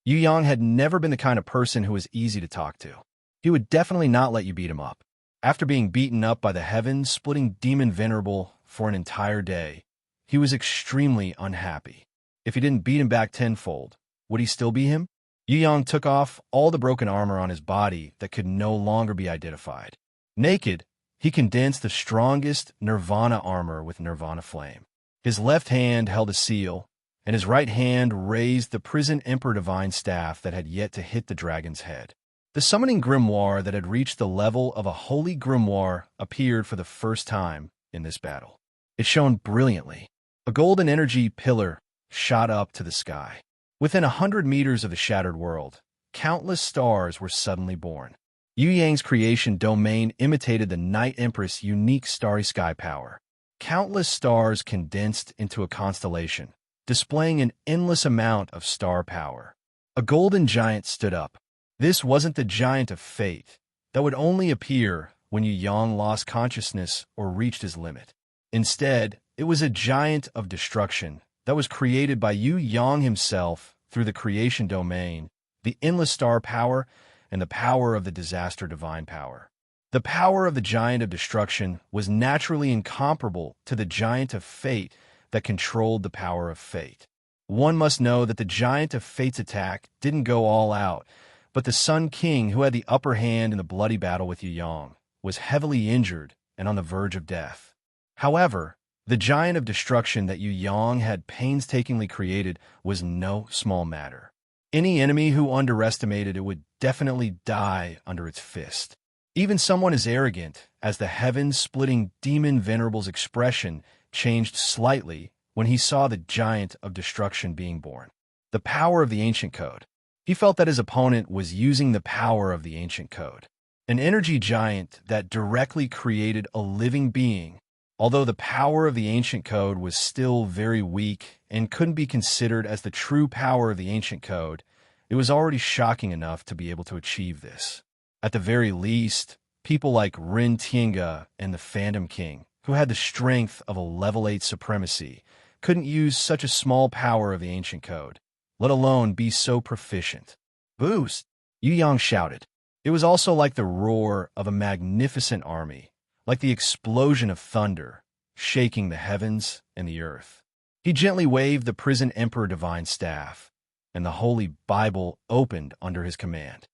[SPEAKER 1] Yu Yang had never been the kind of person who was easy to talk to. He would definitely not let you beat him up. After being beaten up by the heaven-splitting demon Venerable for an entire day, he was extremely unhappy. If he didn't beat him back tenfold, would he still be him? Yu Yang took off all the broken armor on his body that could no longer be identified. Naked, he condensed the strongest Nirvana armor with Nirvana flame. His left hand held a seal, and his right hand raised the prison Emperor Divine Staff that had yet to hit the dragon's head. The summoning grimoire that had reached the level of a holy grimoire appeared for the first time in this battle. It shone brilliantly. A golden energy pillar shot up to the sky. Within 100 meters of the shattered world, countless stars were suddenly born. Yu Yang's creation domain imitated the Night Empress' unique starry sky power. Countless stars condensed into a constellation, displaying an endless amount of star power. A golden giant stood up. This wasn't the giant of fate that would only appear when Yu Yang lost consciousness or reached his limit. Instead, it was a giant of destruction that was created by Yu Yang himself through the creation domain, the endless star power, and the power of the disaster divine power. The power of the giant of destruction was naturally incomparable to the giant of fate that controlled the power of fate. One must know that the giant of fate's attack didn't go all out, but the Sun King, who had the upper hand in the bloody battle with Yu Yang, was heavily injured and on the verge of death. However, the giant of destruction that Yu Yang had painstakingly created was no small matter. Any enemy who underestimated it would definitely die under its fist. Even someone as arrogant as the heaven-splitting demon Venerable's expression changed slightly when he saw the giant of destruction being born. The power of the ancient code. He felt that his opponent was using the power of the ancient code, an energy giant that directly created a living being. Although the power of the ancient code was still very weak and couldn't be considered as the true power of the ancient code, it was already shocking enough to be able to achieve this. At the very least, people like Ren Tiange and the Phantom King, who had the strength of a level 8 supremacy, couldn't use such a small power of the ancient code, let alone be so proficient. Boost! Yu Yang shouted. It was also like the roar of a magnificent army, like the explosion of thunder, shaking the heavens and the earth. He gently waved the prison Emperor Divine Staff, and the Holy Bible opened under his command.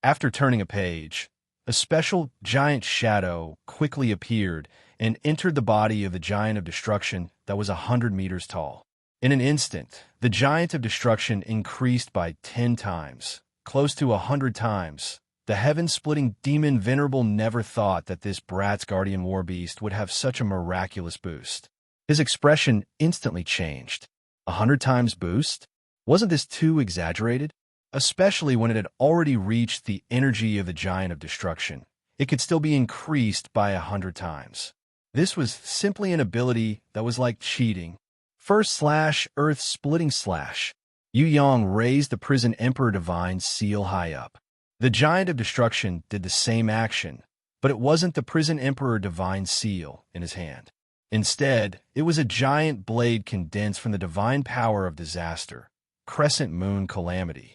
[SPEAKER 1] After turning a page, a special giant shadow quickly appeared and entered the body of the giant of destruction that was 100 meters tall. In an instant, the giant of destruction increased by 10 times, close to 100 times. The heaven-splitting demon Venerable never thought that this brat's guardian war beast would have such a miraculous boost. His expression instantly changed. 100 times boost? Wasn't this too exaggerated? Especially when it had already reached the energy of the giant of destruction. It could still be increased by 100 times. This was simply an ability that was like cheating. First / earth splitting / Yu Yang raised the prison Emperor Divine seal high up. The giant of destruction did the same action, but it wasn't the prison Emperor Divine seal in his hand. Instead, it was a giant blade condensed from the divine power of disaster, crescent moon calamity.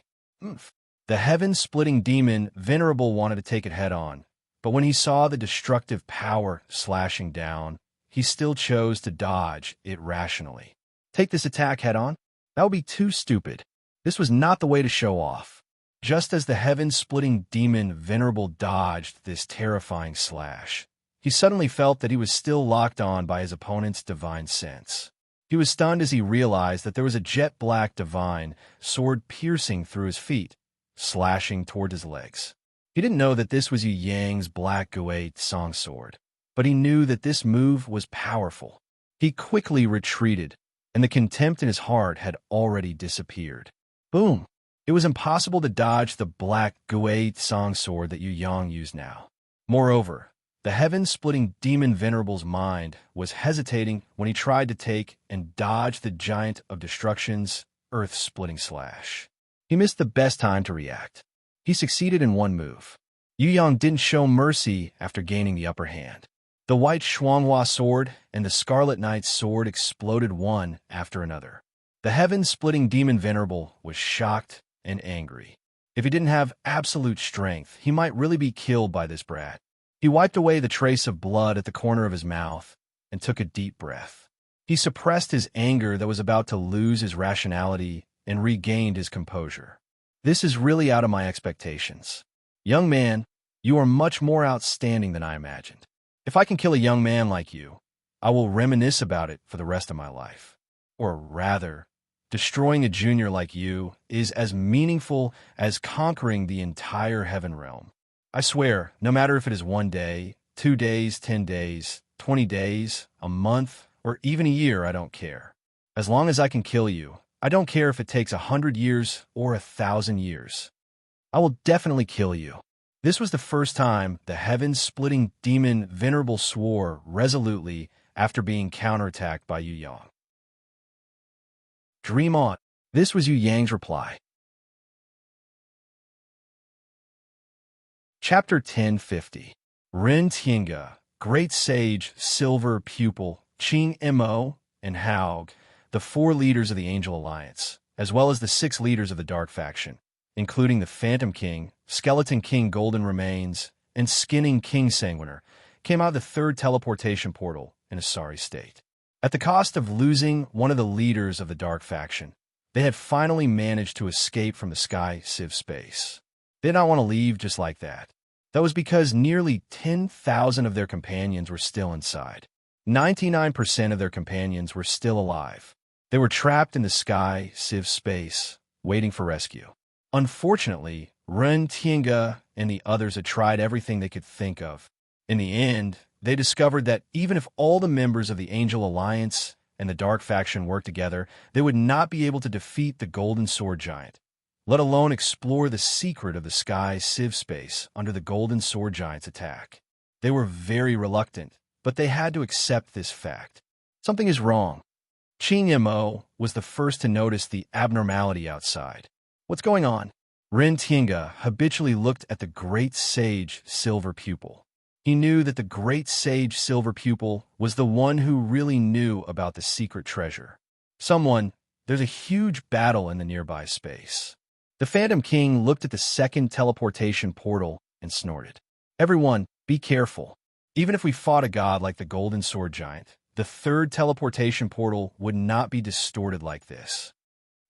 [SPEAKER 1] The heaven-splitting demon Venerable wanted to take it head-on, but when he saw the destructive power slashing down, he still chose to dodge it rationally. Take this attack head-on? That would be too stupid. This was not the way to show off. Just as the heaven-splitting demon Venerable dodged this terrifying slash, he suddenly felt that he was still locked on by his opponent's divine sense. He was stunned as he realized that there was a jet-black divine sword piercing through his feet, slashing toward his legs. He didn't know that this was Yu Yang's black Guate song sword, but he knew that this move was powerful. He quickly retreated, and the contempt in his heart had already disappeared. Boom! It was impossible to dodge the black Guate song sword that Yu Yang used now. Moreover, the heaven-splitting demon Venerable's mind was hesitating when he tried to take and dodge the giant of destruction's earth-splitting slash. He missed the best time to react. He succeeded in one move. Yu Yang didn't show mercy after gaining the upper hand. The white Shuanghua sword and the Scarlet Knight's sword exploded one after another. The heaven-splitting demon Venerable was shocked and angry. If he didn't have absolute strength, he might really be killed by this brat. He wiped away the trace of blood at the corner of his mouth and took a deep breath. He suppressed his anger that was about to lose his rationality and regained his composure. This is really out of my expectations. Young man, you are much more outstanding than I imagined. If I can kill a young man like you, I will reminisce about it for the rest of my life. Or rather, destroying a junior like you is as meaningful as conquering the entire heaven realm. I swear, no matter if it is 1 day, 2 days, 10 days, 20 days, a month, or even a year, I don't care. As long as I can kill you, I don't care if it takes 100 years or 1,000 years. I will definitely kill you. This was the first time the heaven-splitting demon Venerable swore resolutely after being counterattacked by Yu Yang. Dream on. This was Yu Yang's reply. Chapter 1050. Ren Tiange, Great Sage, Silver Pupil, Qing Mo, and Haug, the 4 leaders of the Angel Alliance, as well as the 6 leaders of the Dark Faction, including the Phantom King, Skeleton King Golden Remains, and Skinning King Sanguiner, came out of the 3rd teleportation portal in a sorry state. At the cost of losing one of the leaders of the Dark Faction, they had finally managed to escape from the Sky Civ space. They did not want to leave just like that. That was because nearly 10,000 of their companions were still inside. 99% of their companions were still alive. They were trapped in the Sky Civ space, waiting for rescue. Unfortunately, Ren Tiange and the others had tried everything they could think of. In the end, they discovered that even if all the members of the Angel Alliance and the Dark Faction worked together, they would not be able to defeat the Golden Sword Giant, let alone explore the secret of the sky civ space under the Golden Sword Giant's attack. They were very reluctant, but they had to accept this fact. Something is wrong. Qing Mo was the first to notice the abnormality outside. What's going on? Ren Tiange habitually looked at the Great Sage Silver Pupil. He knew that the Great Sage Silver Pupil was the one who really knew about the secret treasure. There's a huge battle in the nearby space. The Phantom King looked at the second teleportation portal and snorted. Everyone, be careful. Even if we fought a god like the Golden Sword Giant, the third teleportation portal would not be distorted like this.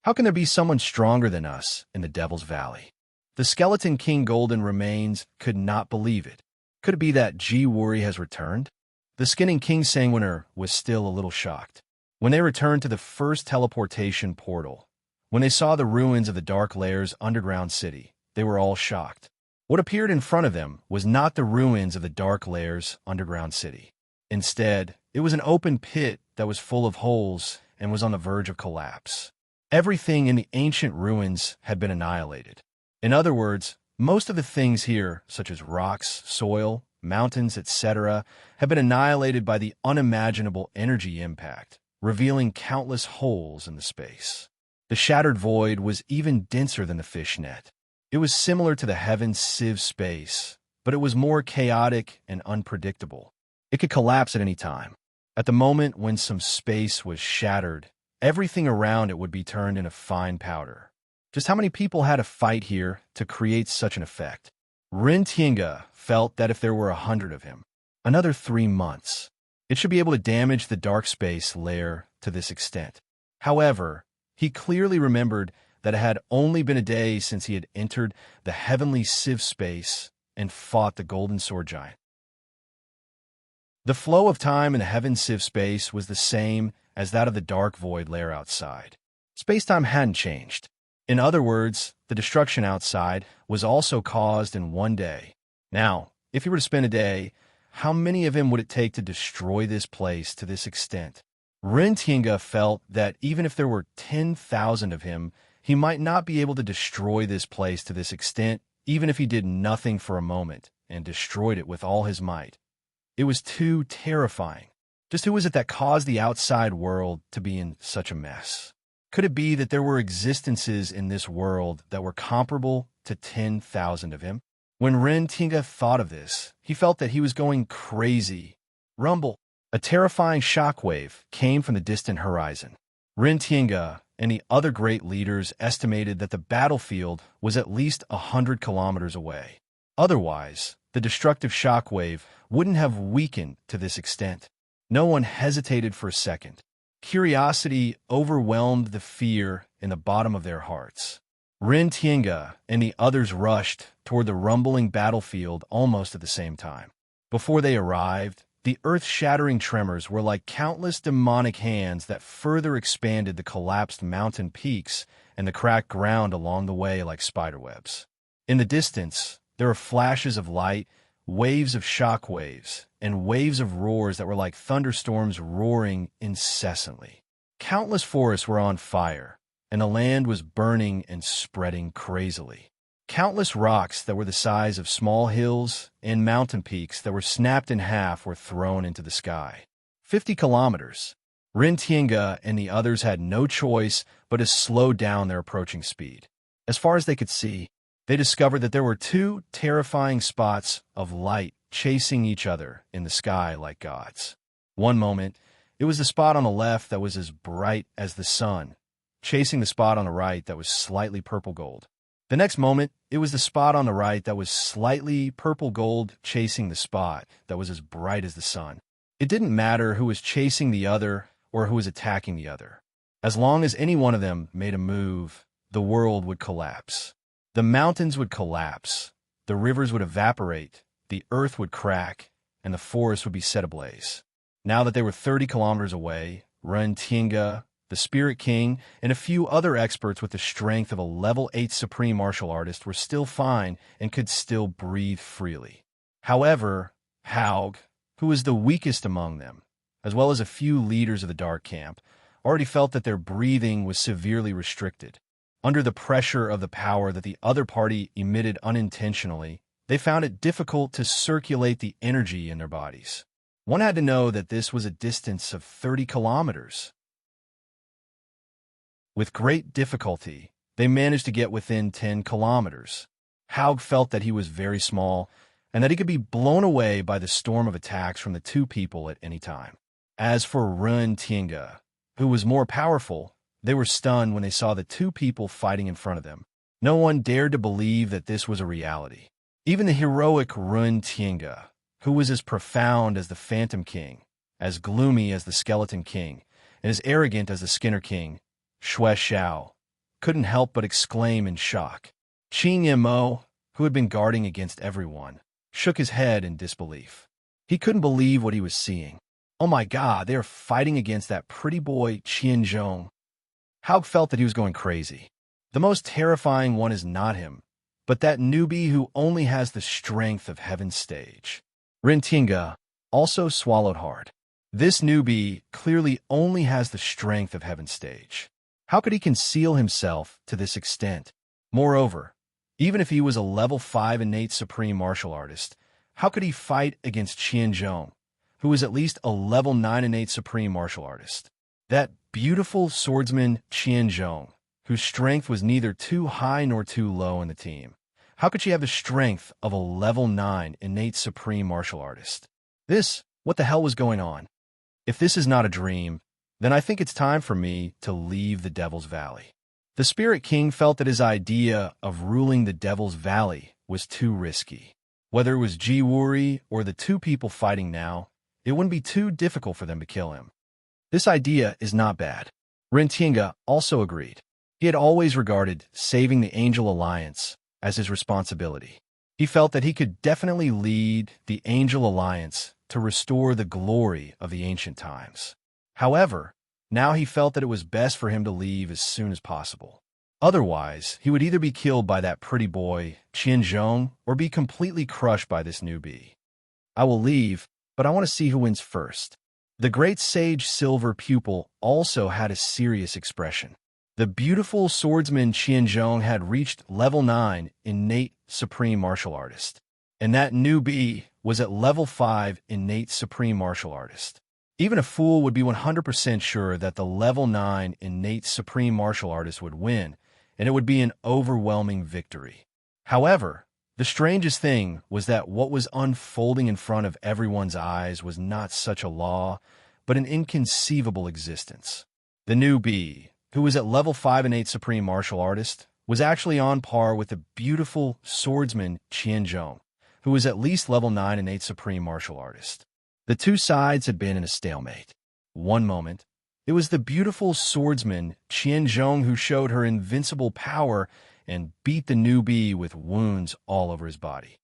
[SPEAKER 1] How can there be someone stronger than us in the Devil's Valley? The Skeleton King Golden Remains could not believe it. Could it be that Ji Wuri has returned? The Skinning King Sanguiner was still a little shocked. When they returned to the first teleportation portal, when they saw the ruins of the Dark Lairs underground city, they were all shocked. What appeared in front of them was not the ruins of the Dark Lairs underground city. Instead, it was an open pit that was full of holes and was on the verge of collapse. Everything in the ancient ruins had been annihilated. In other words, most of the things here, such as rocks, soil, mountains, etc., have been annihilated by the unimaginable energy impact, revealing countless holes in the space. The shattered void was even denser than the fish net. It was similar to the Heaven's Civ space, but it was more chaotic and unpredictable. It could collapse at any time. At the moment when some space was shattered, everything around it would be turned into fine powder. Just how many people had to fight here to create such an effect? Ren Tiange felt that if there were 100 of him, another 3 months, it should be able to damage the dark space layer to this extent. However, he clearly remembered that it had only been a day since he had entered the heavenly civ space and fought the Golden Sword Giant. The flow of time in the heaven civ space was the same as that of the dark void layer outside. Space-time hadn't changed. In other words, the destruction outside was also caused in one day. Now, if he were to spend a day, how many of him would it take to destroy this place to this extent? Ren Tiange felt that even if there were 10,000 of him, he might not be able to destroy this place to this extent, even if he did nothing for a moment and destroyed it with all his might. It was too terrifying. Just who was it that caused the outside world to be in such a mess? Could it be that there were existences in this world that were comparable to 10,000 of him? When Ren Tiange thought of this, he felt that he was going crazy. Rumble! A terrifying shockwave came from the distant horizon. Ren Tiange and the other great leaders estimated that the battlefield was at least 100 kilometers away. Otherwise, the destructive shockwave wouldn't have weakened to this extent. No one hesitated for a second. Curiosity overwhelmed the fear in the bottom of their hearts. Ren Tiange and the others rushed toward the rumbling battlefield almost at the same time. Before they arrived, the earth-shattering tremors were like countless demonic hands that further expanded the collapsed mountain peaks and the cracked ground along the way like spiderwebs. In the distance, there were flashes of light, waves of shock waves, and waves of roars that were like thunderstorms roaring incessantly. Countless forests were on fire, and the land was burning and spreading crazily. Countless rocks that were the size of small hills and mountain peaks that were snapped in half were thrown into the sky. 50 kilometers. Ren Tiange and the others had no choice but to slow down their approaching speed. As far as they could see, they discovered that there were 2 terrifying spots of light chasing each other in the sky like gods. One moment, it was the spot on the left that was as bright as the sun, chasing the spot on the right that was slightly purple gold. The next moment, it was the spot on the right that was slightly purple gold chasing the spot that was as bright as the sun. It didn't matter who was chasing the other or who was attacking the other. As long as any one of them made a move, the world would collapse. The mountains would collapse, the rivers would evaporate, the earth would crack, and the forest would be set ablaze. Now that they were 30 kilometers away, Ren Tiange, the Spirit King, and a few other experts with the strength of a level 8 supreme martial artist were still fine and could still breathe freely. However, Haug, who was the weakest among them, as well as a few leaders of the Dark Camp, already felt that their breathing was severely restricted. Under the pressure of the power that the other party emitted unintentionally, they found it difficult to circulate the energy in their bodies. One had to know that this was a distance of 30 kilometers. With great difficulty, they managed to get within 10 kilometers. Haug felt that he was very small and that he could be blown away by the storm of attacks from the two people at any time. As for Run Tienga, who was more powerful, they were stunned when they saw the two people fighting in front of them. No one dared to believe that this was a reality. Even the heroic Run Tienga, who was as profound as the Phantom King, as gloomy as the Skeleton King, and as arrogant as the Skinner King, Xue Xiao, couldn't help but exclaim in shock. Qin Yemo, who had been guarding against everyone, shook his head in disbelief. He couldn't believe what he was seeing. Oh my God, they are fighting against that pretty boy Qian Zhong. Haug felt that he was going crazy. The most terrifying one is not him, but that newbie who only has the strength of Heaven's stage. Rintinga also swallowed hard. This newbie clearly only has the strength of Heaven's stage. How could he conceal himself to this extent? Moreover, even if he was a level 5 innate supreme martial artist, how could he fight against Qian Zhong, who was at least a level 9 innate supreme martial artist? That beautiful swordsman Qian Zhong, whose strength was neither too high nor too low in the team. How could she have the strength of a level 9 innate supreme martial artist? What the hell was going on? If this is not a dream, then I think it's time for me to leave the Devil's Valley. The Spirit King felt that his idea of ruling the Devil's Valley was too risky. Whether it was Ji Wuri or the two people fighting now, it wouldn't be too difficult for them to kill him. This idea is not bad. Rintinga also agreed. He had always regarded saving the Angel Alliance as his responsibility. He felt that he could definitely lead the Angel Alliance to restore the glory of the ancient times. However, now he felt that it was best for him to leave as soon as possible. Otherwise, he would either be killed by that pretty boy, Qian Zhong, or be completely crushed by this newbie. I will leave, but I want to see who wins first. The great sage Silver Pupil also had a serious expression. The beautiful swordsman Qian Zhong had reached level 9 innate supreme martial artist, and that newbie was at level 5 innate supreme martial artist. Even a fool would be 100% sure that the level 9 innate supreme martial artist would win, and it would be an overwhelming victory. However, the strangest thing was that what was unfolding in front of everyone's eyes was not such a law, but an inconceivable existence. The newbie, who was at level 5 innate supreme martial artist, was actually on par with the beautiful swordsman Qian Zhong, who was at least level 9 innate supreme martial artist. The two sides had been in a stalemate. One moment, it was the beautiful swordsman Qian Zhong who showed her invincible power and beat the newbie with wounds all over his body.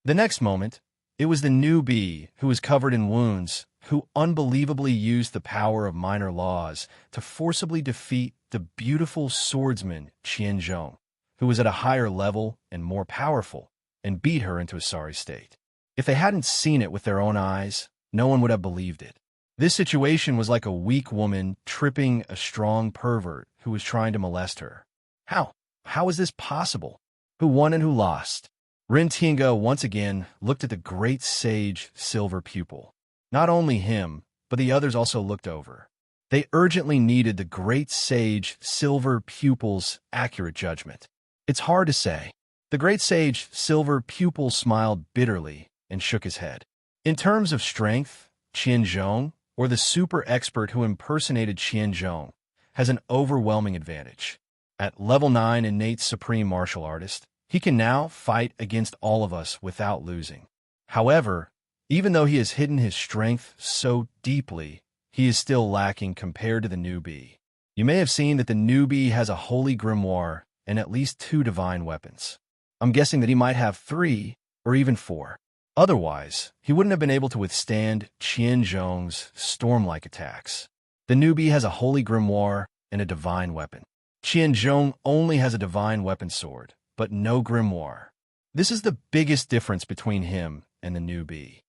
[SPEAKER 1] The next moment, it was the newbie who was covered in wounds, who unbelievably used the power of minor laws to forcibly defeat the beautiful swordsman Qian Zhong, who was at a higher level and more powerful, and beat her into a sorry state. If they hadn't seen it with their own eyes, no one would have believed it. This situation was like a weak woman tripping a strong pervert who was trying to molest her. How is this possible? Who won and who lost? Rintinga once again looked at the great sage Silver Pupil. Not only him, but the others also looked over. They urgently needed the great sage Silver Pupil's accurate judgment. It's hard to say. The great sage Silver Pupil smiled bitterly and shook his head. In terms of strength, Qian Zhong, or the super expert who impersonated Qian Zhong, has an overwhelming advantage. At level 9 innate supreme martial artist, he can now fight against all of us without losing. However, even though he has hidden his strength so deeply, he is still lacking compared to the newbie. You may have seen that the newbie has a holy grimoire and at least 2 divine weapons. I'm guessing that he might have 3 or even 4. Otherwise, he wouldn't have been able to withstand Qian Zhong's storm-like attacks. The newbie has a holy grimoire and a divine weapon. Qianzhong only has a divine weapon sword, but no grimoire. This is the biggest difference between him and the newbie.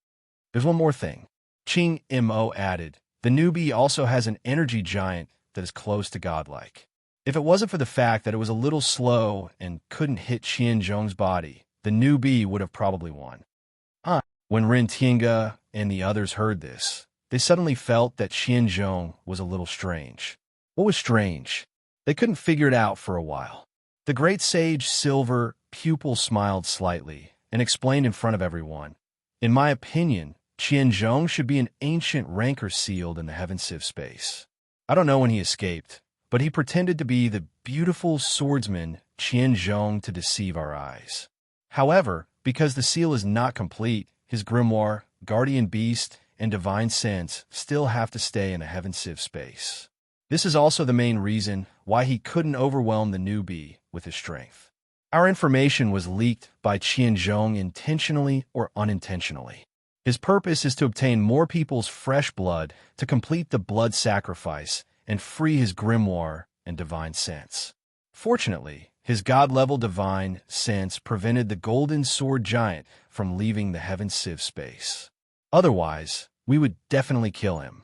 [SPEAKER 1] There's one more thing. Qing Mo added, the newbie also has an energy giant that is close to godlike. If it wasn't for the fact that it was a little slow and couldn't hit Qianzhong's body, the newbie would have probably won. When Ren Tiange and the others heard this, they suddenly felt that Qianzhong was a little strange. What was strange? They couldn't figure it out for a while. The great sage Silver Pupil smiled slightly and explained in front of everyone, in my opinion, Qianzhong should be an ancient rancor sealed in the heaven sieve space. I don't know when he escaped, but he pretended to be the beautiful swordsman Qianzhong to deceive our eyes. However, because the seal is not complete, his grimoire, guardian beast, and divine sense still have to stay in the heaven sieve space. This is also the main reason why he couldn't overwhelm the newbie with his strength. Our information was leaked by Qianzhong intentionally or unintentionally. His purpose is to obtain more people's fresh blood to complete the blood sacrifice and free his grimoire and divine sense. Fortunately, his god-level divine sense prevented the golden sword giant from leaving the heaven sieve space. Otherwise, we would definitely kill him.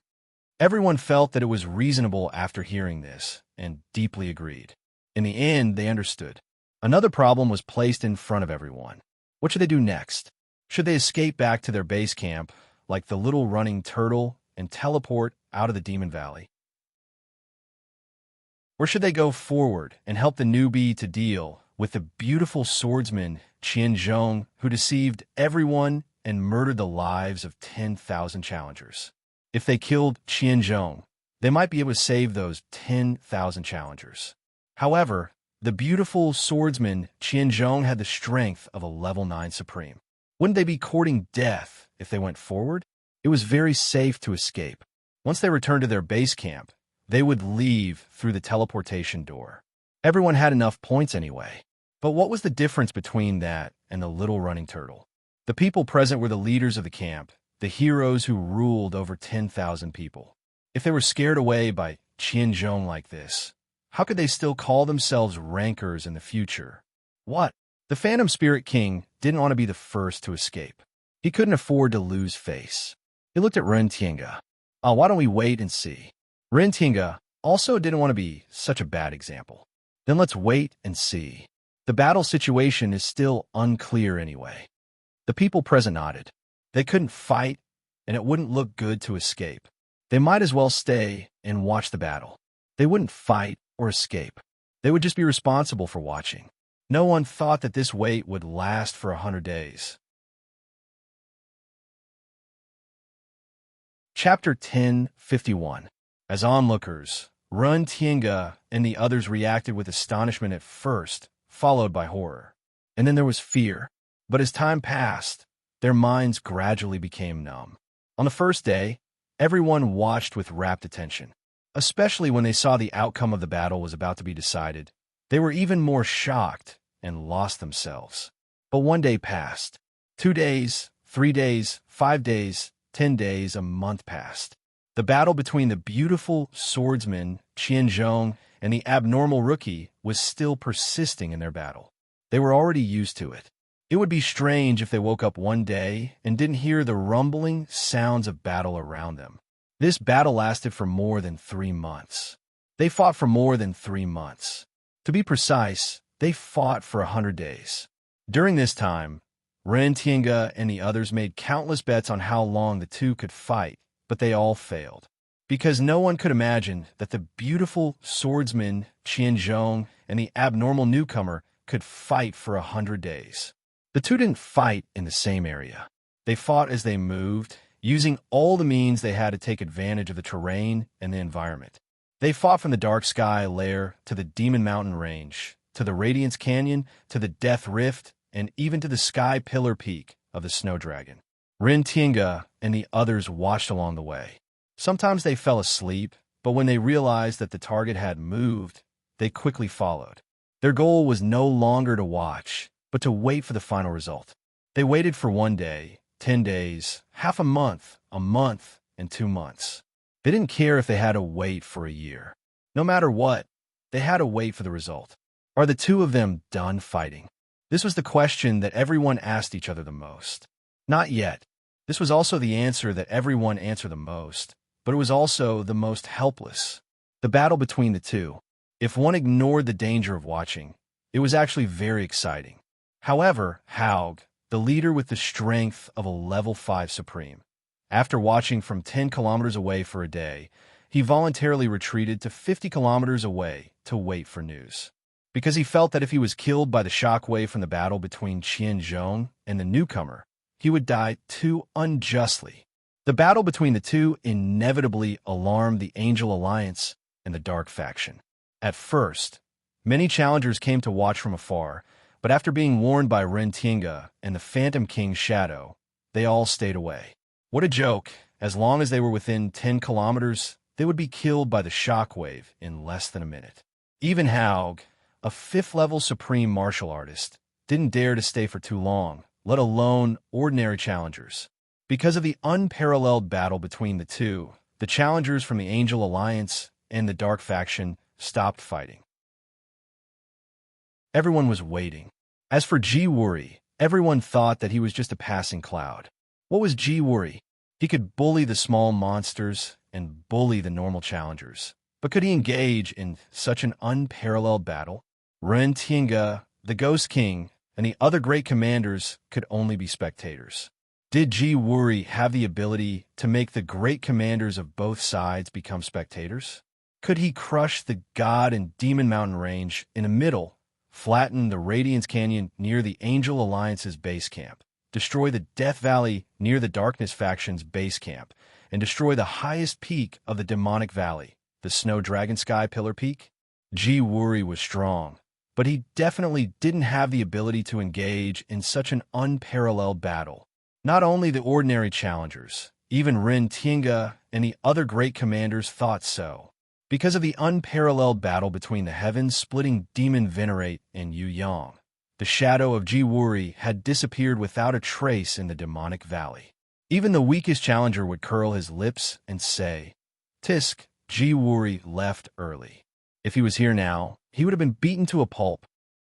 [SPEAKER 1] Everyone felt that it was reasonable after hearing this, and deeply agreed. In the end, they understood. Another problem was placed in front of everyone. What should they do next? Should they escape back to their base camp, like the little running turtle, and teleport out of the Demon Valley? Or should they go forward and help the newbie to deal with the beautiful swordsman Qianzhong, who deceived everyone and murdered the lives of 10,000 challengers? If they killed Qianzhong, they might be able to save those 10,000 challengers. However, the beautiful swordsman Qianzhong had the strength of a level 9 supreme. Wouldn't they be courting death if they went forward? It was very safe to escape. Once they returned to their base camp, they would leave through the teleportation door. Everyone had enough points anyway. But what was the difference between that and the little running turtle? The people present were the leaders of the camp, the heroes who ruled over 10,000 people. If they were scared away by Qianzhong like this, how could they still call themselves rankers in the future? What? The Phantom Spirit King didn't want to be the first to escape. He couldn't afford to lose face. He looked at Ren Tiange. Why don't we wait and see? Ren Tiange also didn't want to be such a bad example. Then let's wait and see. The battle situation is still unclear anyway. The people present nodded. They couldn't fight, and it wouldn't look good to escape. They might as well stay and watch the battle. They wouldn't fight or escape. They would just be responsible for watching. No one thought that this wait would last for 100 days. Chapter 10:51. As onlookers, Ren Tiange and the others reacted with astonishment at first, followed by horror. And then there was fear. But as time passed, their minds gradually became numb. On the first day, everyone watched with rapt attention. Especially when they saw the outcome of the battle was about to be decided, they were even more shocked and lost themselves. But one day passed. 2 days, 3 days, 5 days, 10 days, a month passed. The battle between the beautiful swordsman Qianzhong and the abnormal rookie was still persisting in their battle. They were already used to it. It would be strange if they woke up one day and didn't hear the rumbling sounds of battle around them. This battle lasted for more than 3 months. They fought for more than 3 months. To be precise, they fought for 100 days. During this time, Ren Tiange and the others made countless bets on how long the two could fight, but they all failed. Because no one could imagine that the beautiful swordsman Qianzhong and the abnormal newcomer could fight for 100 days. The two didn't fight in the same area. They fought as they moved, using all the means they had to take advantage of the terrain and the environment. They fought from the Dark Sky Lair to the Demon Mountain Range, to the Radiance Canyon, to the Death Rift, and even to the Sky Pillar Peak of the Snow Dragon. Ren Tiange and the others watched along the way. Sometimes they fell asleep, but when they realized that the target had moved, they quickly followed. Their goal was no longer to watch, but to wait for the final result. They waited for 1 day, 10 days, half a month, and 2 months. They didn't care if they had to wait for a year. No matter what, they had to wait for the result. Are the two of them done fighting? This was the question that everyone asked each other the most. Not yet. This was also the answer that everyone answered the most, but it was also the most helpless. The battle between the two. If one ignored the danger of watching, it was actually very exciting. However, Haug, the leader with the strength of a level 5 supreme, after watching from 10 kilometers away for a day, he voluntarily retreated to 50 kilometers away to wait for news. Because he felt that if he was killed by the shockwave from the battle between Qianzhong and the newcomer, he would die too unjustly. The battle between the two inevitably alarmed the Angel Alliance and the Dark faction. At first, many challengers came to watch from afar, but after being warned by Ren Tiange and the Phantom King's shadow, they all stayed away. What a joke! As long as they were within 10 kilometers, they would be killed by the shockwave in less than a minute. Even Haug, a 5th-level supreme martial artist, didn't dare to stay for too long, let alone ordinary challengers. Because of the unparalleled battle between the two, the challengers from the Angel Alliance and the Dark faction stopped fighting. Everyone was waiting. As for Ji Wuri, everyone thought that he was just a passing cloud. What was Ji Wuri? He could bully the small monsters and bully the normal challengers. But could he engage in such an unparalleled battle? Ren Tiange, the Ghost King, and the other great commanders could only be spectators. Did Ji Wuri have the ability to make the great commanders of both sides become spectators? Could he crush the God and Demon Mountain range in the middle, flatten the Radiance Canyon near the Angel Alliance's base camp, destroy the Death Valley near the Darkness faction's base camp, and destroy the highest peak of the Demonic Valley, the Snow Dragon Sky Pillar Peak? Ji Wuri was strong, but he definitely didn't have the ability to engage in such an unparalleled battle. Not only the ordinary challengers, even Ren Tiange and the other great commanders thought so. Because of the unparalleled battle between the heaven-splitting demon Venerate and Yu Yang, the shadow of Ji Wuri had disappeared without a trace in the Demonic Valley. Even the weakest challenger would curl his lips and say, "Tisk, Ji Wuri left early. If he was here now, he would have been beaten to a pulp.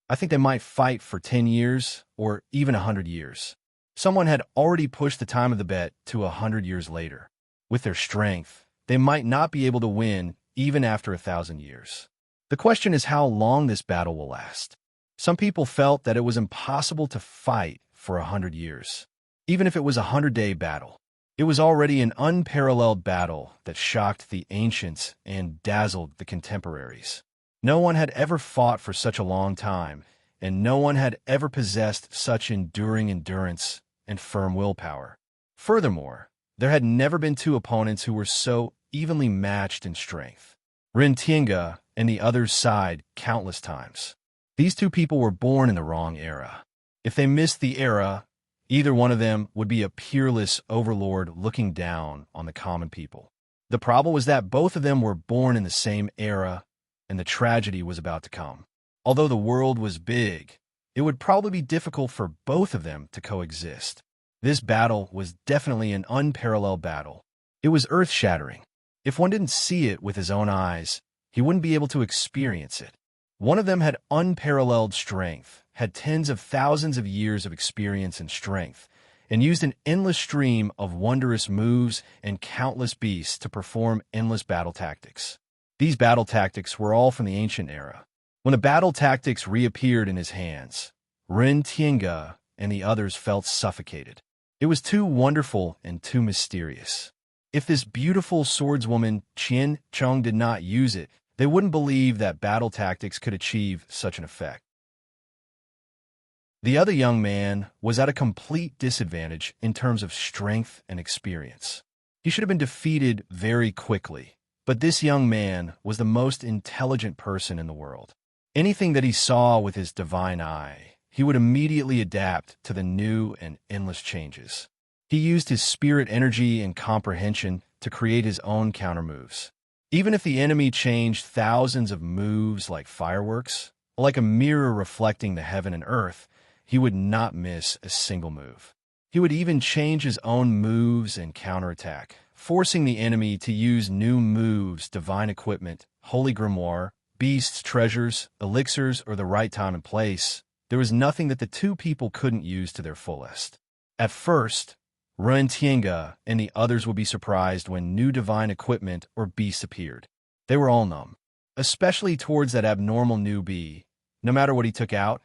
[SPEAKER 1] I think they might fight for 10 years or even 100 years. Someone had already pushed the time of the bet to 100 years later. With their strength, they might not be able to win even after 1,000 years. The question is how long this battle will last. Some people felt that it was impossible to fight for 100 years, even if it was a 100-day battle. It was already an unparalleled battle that shocked the ancients and dazzled the contemporaries. No one had ever fought for such a long time, and no one had ever possessed such enduring endurance and firm willpower. Furthermore, there had never been two opponents who were so evenly matched in strength. Ren Tiange and the others sighed countless times. These two people were born in the wrong era. If they missed the era, either one of them would be a peerless overlord looking down on the common people. The problem was that both of them were born in the same era, and the tragedy was about to come. Although the world was big, it would probably be difficult for both of them to coexist. This battle was definitely an unparalleled battle. It was earth-shattering. If one didn't see it with his own eyes, he wouldn't be able to experience it. One of them had unparalleled strength, had tens of thousands of years of experience and strength, and used an endless stream of wondrous moves and countless beasts to perform endless battle tactics. These battle tactics were all from the ancient era. When the battle tactics reappeared in his hands, Ren Tiange and the others felt suffocated. It was too wonderful and too mysterious. If this beautiful swordswoman Qian Cheng did not use it, they wouldn't believe that battle tactics could achieve such an effect. The other young man was at a complete disadvantage in terms of strength and experience. He should have been defeated very quickly, but this young man was the most intelligent person in the world. Anything that he saw with his divine eye, he would immediately adapt to the new and endless changes. He used his spirit energy and comprehension to create his own countermoves. Even if the enemy changed thousands of moves like fireworks, like a mirror reflecting the heaven and earth, he would not miss a single move. He would even change his own moves and counterattack, forcing the enemy to use new moves, divine equipment, holy grimoire, beasts, treasures, elixirs, or the right time and place. There was nothing that the two people couldn't use to their fullest. At first, Runtienga and the others would be surprised when new divine equipment or beasts appeared. They were all numb, especially towards that abnormal new bee. No matter what he took out,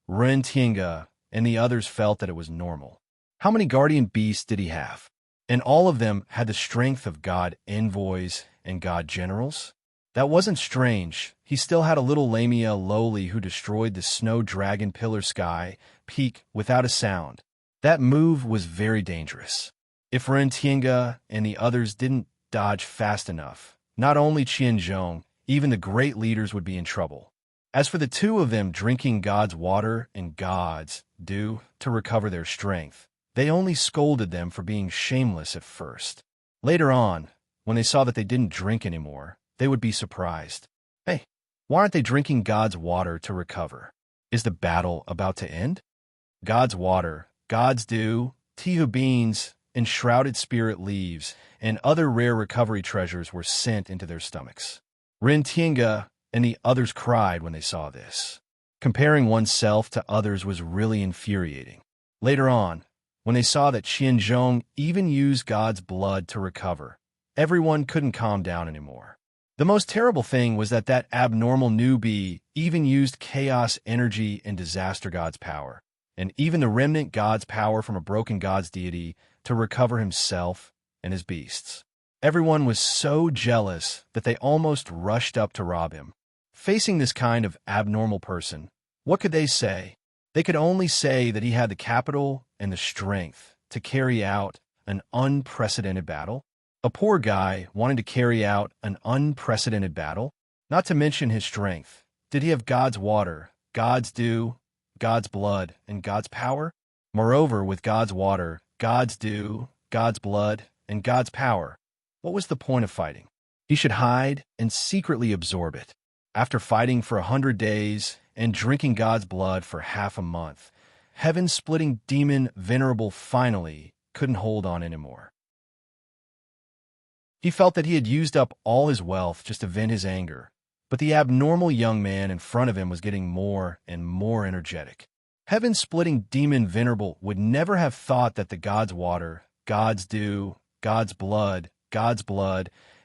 [SPEAKER 1] Runtienga and the others felt that it was normal. How many guardian beasts did he have? And all of them had the strength of god envoys and god generals? That wasn't strange. He still had a little Lamia Lowly who destroyed the snow dragon pillar sky peak without a sound. That move was very dangerous. If Runtienga and the others didn't dodge fast enough, not only Qianzhong, even the great leaders would be in trouble. As for the two of them drinking God's water and God's dew to recover their strength, they only scolded them for being shameless at first. Later on, when they saw that they didn't drink anymore, they would be surprised. Hey, why aren't they drinking God's water to recover? Is the battle about to end? God's water, God's dew, tihu beans, enshrouded spirit leaves, and other rare recovery treasures were sent into their stomachs. Runtienga and the others cried when they saw this. Comparing oneself to others was really infuriating. Later on, when they saw that Qianzhong even used God's blood to recover, everyone couldn't calm down anymore. The most terrible thing was that that abnormal newbie even used chaos energy and disaster god's power, and even the remnant god's power from a broken god's deity to recover himself and his beasts. Everyone was so jealous that they almost rushed up to rob him. Facing this kind of abnormal person, what could they say? They could only say that he had the capital and the strength to carry out an unprecedented battle. A poor guy wanting to carry out an unprecedented battle, not to mention his strength. Did he have God's water, God's dew, God's blood, and God's power? Moreover, with God's water, God's dew, God's blood, and God's power, what was the point of fighting? He should hide and secretly absorb it. After fighting for 100 days and drinking God's blood for half a month, heaven-splitting demon Venerable finally couldn't hold on anymore. He felt that he had used up all his wealth just to vent his anger, but the abnormal young man in front of him was getting more and more energetic. Heaven-splitting demon Venerable would never have thought that the God's water, God's dew, God's blood,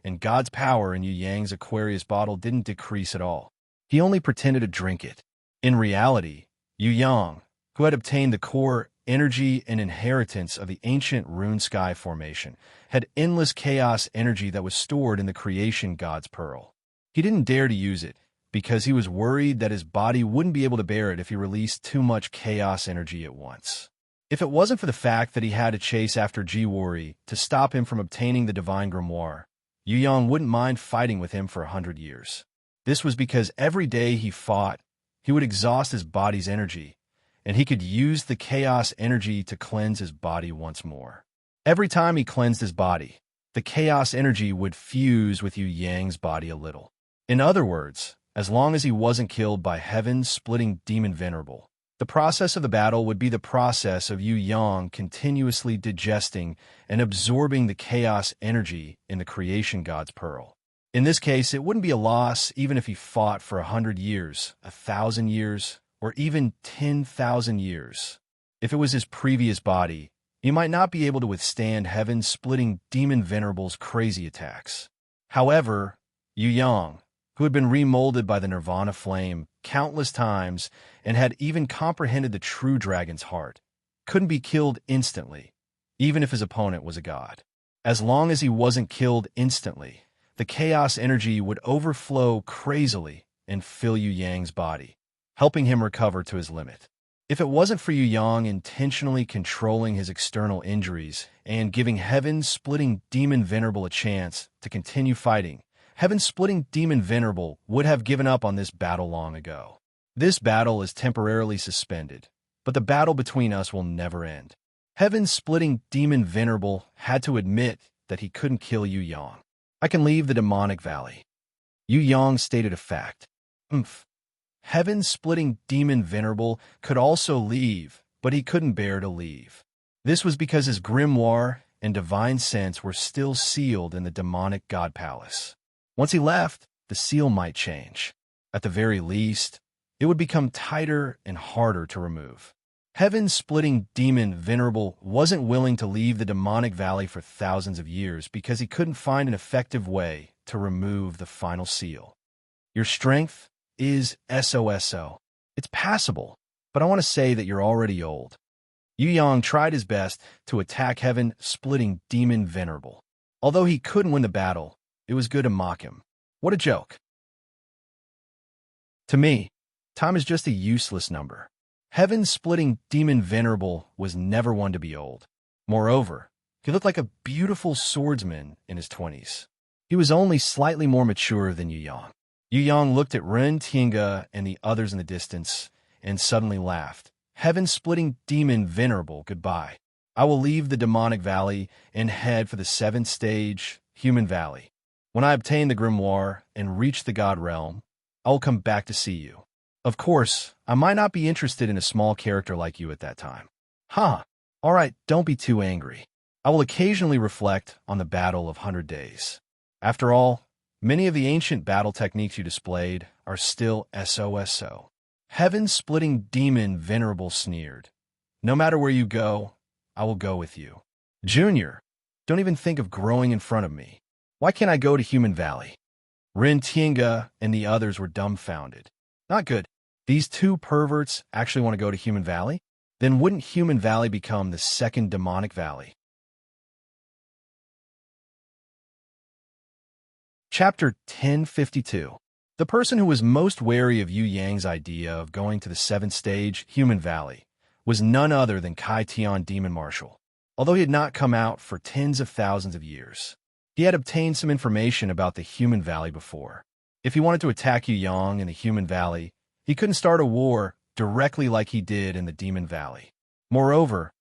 [SPEAKER 1] and God's power in Yu Yang's Aquarius bottle didn't decrease at all. He only pretended to drink it. In reality, Yu Yang, who had obtained the core energy and inheritance of the ancient rune sky formation, had endless chaos energy that was stored in the creation god's pearl. He didn't dare to use it because he was worried that his body wouldn't be able to bear it if he released too much chaos energy at once. If it wasn't for the fact that he had to chase after Jiwori to stop him from obtaining the divine grimoire, Yu Yang wouldn't mind fighting with him for 100 years. This was because every day he fought, he would exhaust his body's energy, and he could use the chaos energy to cleanse his body once more. Every time he cleansed his body, the chaos energy would fuse with Yu Yang's body a little. In other words, as long as he wasn't killed by heaven-splitting demon Venerable, the process of the battle would be the process of Yu Yang continuously digesting and absorbing the chaos energy in the creation god's pearl. In this case, it wouldn't be a loss even if he fought for 100 years, 1,000 years, or even 10,000 years. If it was his previous body, he might not be able to withstand heaven-splitting demon Venerable's crazy attacks. However, Yu Yang, who had been remolded by the Nirvana flame countless times and had even comprehended the true dragon's heart, couldn't be killed instantly, even if his opponent was a god. As long as he wasn't killed instantly, the chaos energy would overflow crazily and fill Yu Yang's body, helping him recover to his limit. If it wasn't for Yu Yang intentionally controlling his external injuries and giving heaven-splitting demon Venerable a chance to continue fighting, heaven-splitting demon Venerable would have given up on this battle long ago. This battle is temporarily suspended, but the battle between us will never end. Heaven-splitting demon Venerable had to admit that he couldn't kill Yu Yang. I can leave the demonic valley. Yu Yang stated a fact. Heaven-splitting demon Venerable could also leave, but he couldn't bear to leave. This was because his grimoire and divine sense were still sealed in the demonic god palace. Once he left, the seal might change. At the very least, it would become tighter and harder to remove. Heaven-splitting demon Venerable wasn't willing to leave the demonic valley for thousands of years because he couldn't find an effective way to remove the final seal. Your strength is SOSO. It's passable, but I want to say that you're already old. Yu Yang tried his best to attack Heaven-splitting demon Venerable. Although he couldn't win the battle, it was good to mock him. What a joke. To me, time is just a useless number. Heaven-splitting demon Venerable was never one to be old. Moreover, he looked like a beautiful swordsman in his 20s. He was only slightly more mature than Yu Yang. Yu Yang looked at Ren Tiange and the others in the distance and suddenly laughed. Heaven-splitting demon Venerable, goodbye. I will leave the demonic valley and head for the 7th stage, human valley. When I obtain the grimoire and reach the god realm, I will come back to see you. Of course, I might not be interested in a small character like you at that time. Huh. All right, don't be too angry. I will occasionally reflect on the battle of 100 days. After all, many of the ancient battle techniques you displayed are still SOSO. Heaven-splitting demon Venerable sneered. No matter where you go, I will go with you. Junior, don't even think of growing in front of me. Why can't I go to Human Valley? Ren Tiange and the others were dumbfounded. Not good. These two perverts actually want to go to Human Valley? Then wouldn't Human Valley become the 2nd demonic valley? Chapter 1052. The person who was most wary of Yu Yang's idea of going to the 7th stage, Human Valley, was none other than Kai Tian Demon Marshal. Although he had not come out for tens of thousands of years, he had obtained some information about the Human Valley before. If he wanted to attack Yu Yang in the Human Valley, he couldn't start a war directly like he did in the Demon Valley. Moreover,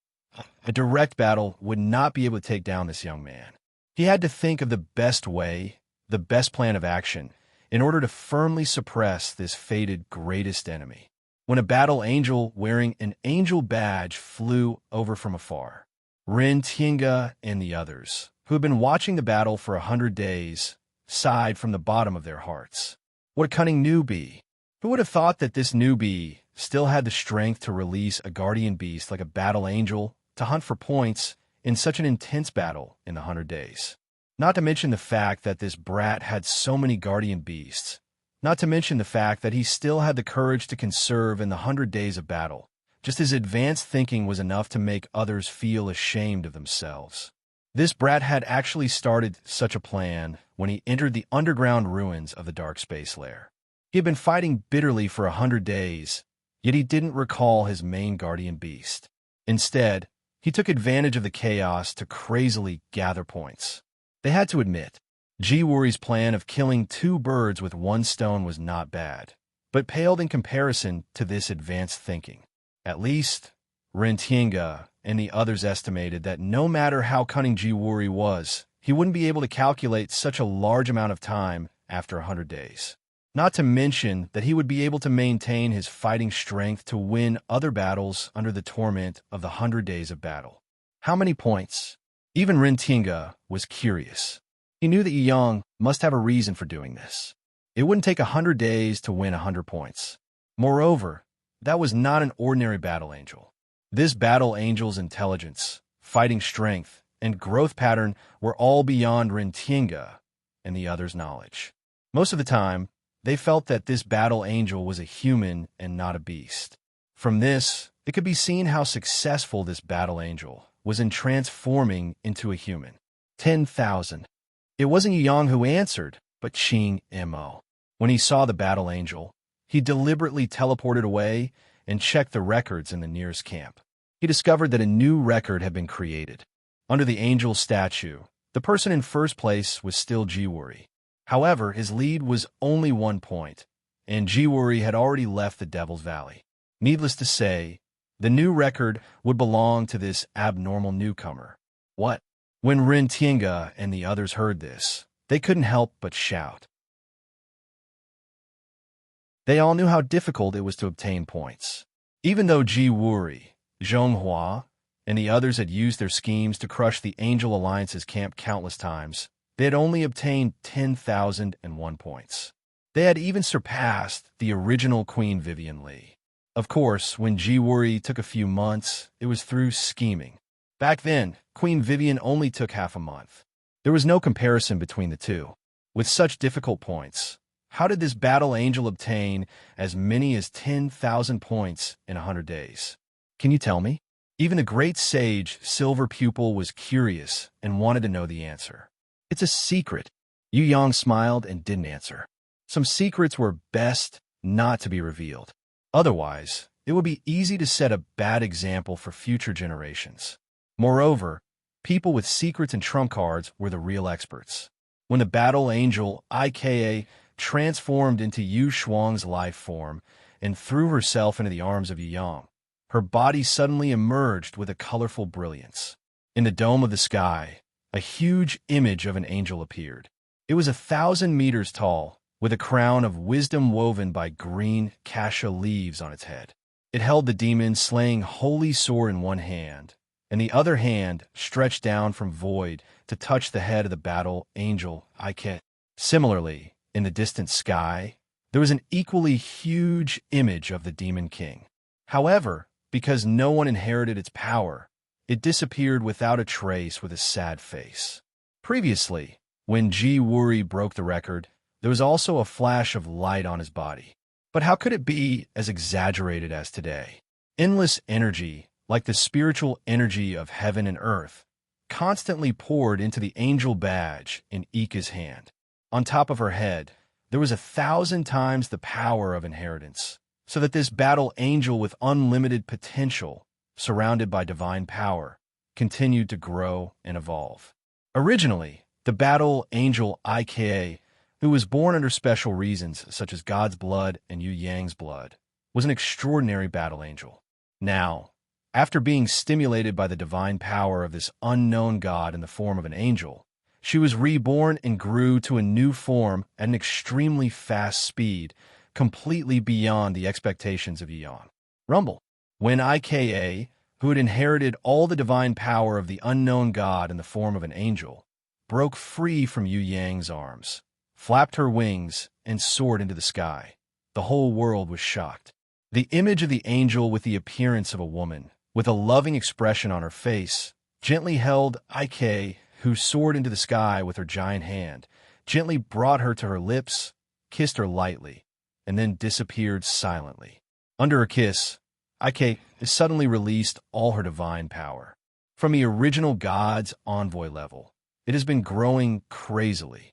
[SPEAKER 1] a direct battle would not be able to take down this young man. He had to think of the best way, the best plan of action, in order to firmly suppress this fated greatest enemy. When a battle angel wearing an angel badge flew over from afar, Ren Tiange and the others, who had been watching the battle for 100 days, sighed from the bottom of their hearts. What a cunning newbie! Who would have thought that this newbie still had the strength to release a guardian beast like a battle angel to hunt for points in such an intense battle in the 100 days? Not to mention the fact that this brat had so many guardian beasts. Not to mention the fact that he still had the courage to conserve in the 100 days of battle. Just his advanced thinking was enough to make others feel ashamed of themselves. This brat had actually started such a plan when he entered the underground ruins of the Dark Space Lair. He had been fighting bitterly for 100 days, yet he didn't recall his main guardian beast. Instead, he took advantage of the chaos to crazily gather points. They had to admit, Jiwuri's plan of killing 2 birds with 1 stone was not bad, but paled in comparison to this advanced thinking. At least, Ren Tiange and the others estimated that no matter how cunning Jiwuri was, he wouldn't be able to calculate such a large amount of time after 100 days. Not to mention that he would be able to maintain his fighting strength to win other battles under the torment of the 100 days of battle. How many points? Even Ren Tiange was curious. He knew that Yu Yang must have a reason for doing this. It wouldn't take 100 days to win 100 points. Moreover, that was not an ordinary battle angel. This battle angel's intelligence, fighting strength, and growth pattern were all beyond Ren Tiange and the others' knowledge. Most of the time, they felt that this battle angel was a human and not a beast. From this, it could be seen how successful this battle angel was in transforming into a human. 10,000. It wasn't Yu Yang who answered, but Qing Mo. When he saw the battle angel, he deliberately teleported away and checked the records in the nearest camp. He discovered that a new record had been created. Under the angel statue, the person in first place was still Jiwuri. However, his lead was only 1 point, and Jiwuri had already left the Devil's Valley. Needless to say, the new record would belong to this abnormal newcomer. What? When Ren Tiange and the others heard this, they couldn't help but shout. They all knew how difficult it was to obtain points. Even though Jiwuri, Zhonghua, and the others had used their schemes to crush the Angel Alliance's camp countless times, they had only obtained 10,001 points. They had even surpassed the original Queen Vivian Lee. Of course, when Jiwuri took a few months, it was through scheming. Back then, Queen Vivian only took half a month. There was no comparison between the two. With such difficult points, how did this battle angel obtain as many as 10,000 points in 100 days? Can you tell me? Even the great sage Silver Pupil was curious and wanted to know the answer. It's a secret. Yu Yang smiled and didn't answer. Some secrets were best not to be revealed. Otherwise, it would be easy to set a bad example for future generations. Moreover, people with secrets and trump cards were the real experts. When the battle angel IKA transformed into Yu Shuang's life form and threw herself into the arms of Yu Yang, her body suddenly emerged with a colorful brilliance. In the dome of the sky, a huge image of an angel appeared. It was 1,000 meters tall, with a crown of wisdom woven by green cassia leaves on its head. It held the demon-slaying holy sword in one hand, and the other hand stretched down from void to touch the head of the battle angel Iket. Similarly, in the distant sky, there was an equally huge image of the demon king. However, because no one inherited its power, it disappeared without a trace with a sad face. Previously, when Ji Wuri broke the record, there was also a flash of light on his body. But how could it be as exaggerated as today? Endless energy, like the spiritual energy of heaven and earth, constantly poured into the angel badge in Ika's hand. On top of her head, there was 1,000 times the power of inheritance, so that this battle angel with unlimited potential, surrounded by divine power, continued to grow and evolve. Originally, the battle angel Ika, who was born under special reasons such as God's blood and Yu Yang's blood, was an extraordinary battle angel. Now, after being stimulated by the divine power of this unknown God in the form of an angel, she was reborn and grew to a new form at an extremely fast speed, completely beyond the expectations of Yu Yang. Rumble. When Ika, who had inherited all the divine power of the unknown God in the form of an angel, broke free from Yu Yang's arms, flapped her wings, and soared into the sky, the whole world was shocked. The image of the angel with the appearance of a woman, with a loving expression on her face, gently held Ike, who soared into the sky with her giant hand, gently brought her to her lips, kissed her lightly, and then disappeared silently. Under her kiss, Ike suddenly released all her divine power. From the original God's envoy level, it has been growing crazily.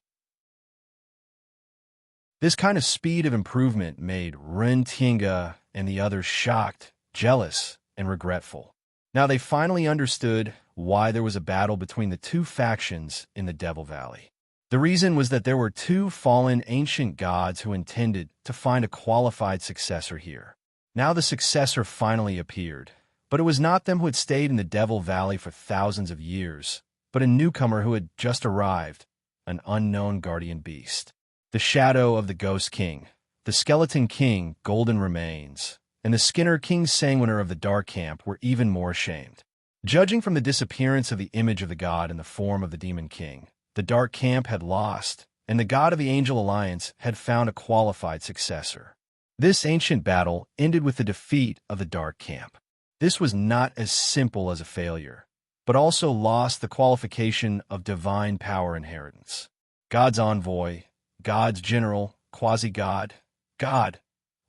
[SPEAKER 1] This kind of speed of improvement made Ren Tinga and the others shocked, jealous, and regretful. Now they finally understood why there was a battle between the two factions in the Devil Valley. The reason was that there were two fallen ancient gods who intended to find a qualified successor here. Now the successor finally appeared, but it was not them who had stayed in the Devil Valley for thousands of years, but a newcomer who had just arrived, an unknown guardian beast. The shadow of the Ghost King, the Skeleton King, Golden Remains, and the Skinner King Sanguiner of the Dark Camp were even more ashamed. Judging from the disappearance of the image of the god in the form of the Demon King, the Dark Camp had lost, and the god of the Angel Alliance had found a qualified successor. This ancient battle ended with the defeat of the Dark Camp. This was not as simple as a failure, but also lost the qualification of divine power inheritance. God's envoy, God's general, quasi-god, God.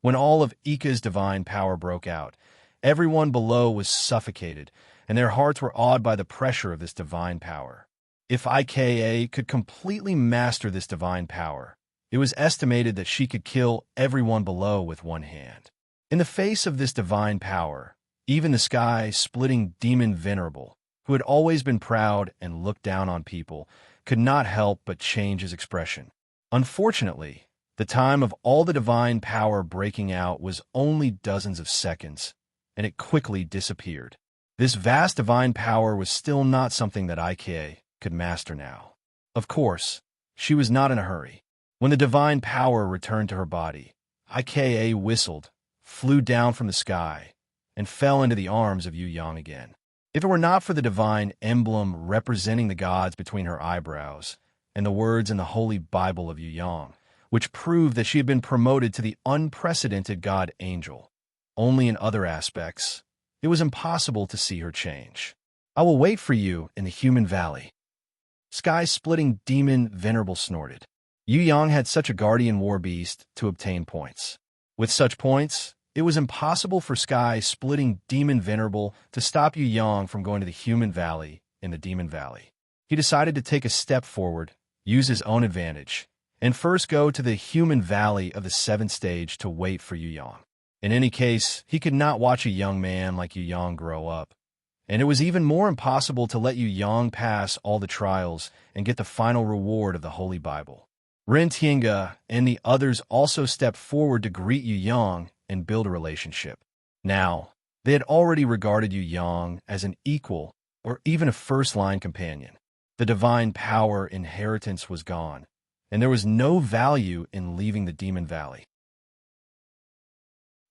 [SPEAKER 1] When all of Ika's divine power broke out, everyone below was suffocated, and their hearts were awed by the pressure of this divine power. If Ika could completely master this divine power, it was estimated that she could kill everyone below with one hand. In the face of this divine power, even the sky-splitting demon Venerable, who had always been proud and looked down on people, could not help but change his expression. Unfortunately, the time of all the divine power breaking out was only dozens of seconds, and it quickly disappeared. This vast divine power was still not something that Ika could master now. Of course, she was not in a hurry. When the divine power returned to her body, Ika whistled, flew down from the sky, and fell into the arms of Yu Yang again. If it were not for the divine emblem representing the gods between her eyebrows, and the words in the Holy Bible of Yu Yang, which proved that she had been promoted to the unprecedented god angel, only in other aspects, it was impossible to see her change. I will wait for you in the human valley. Sky-splitting demon Venerable snorted. Yu Yang had such a guardian war beast to obtain points. With such points, it was impossible for Sky-splitting demon Venerable to stop Yu Yang from going to the human valley in the demon valley. He decided to take a step forward, use his own advantage, and first go to the human valley of the 7th stage to wait for Yu Yang. In any case, he could not watch a young man like Yu Yang grow up. And it was even more impossible to let Yu Yang pass all the trials and get the final reward of the Holy Bible. Ren Tiange and the others also stepped forward to greet Yu Yang and build a relationship. Now, they had already regarded Yu Yang as an equal or even a first-line companion. The divine power inheritance was gone, and there was no value in leaving the Demon Valley.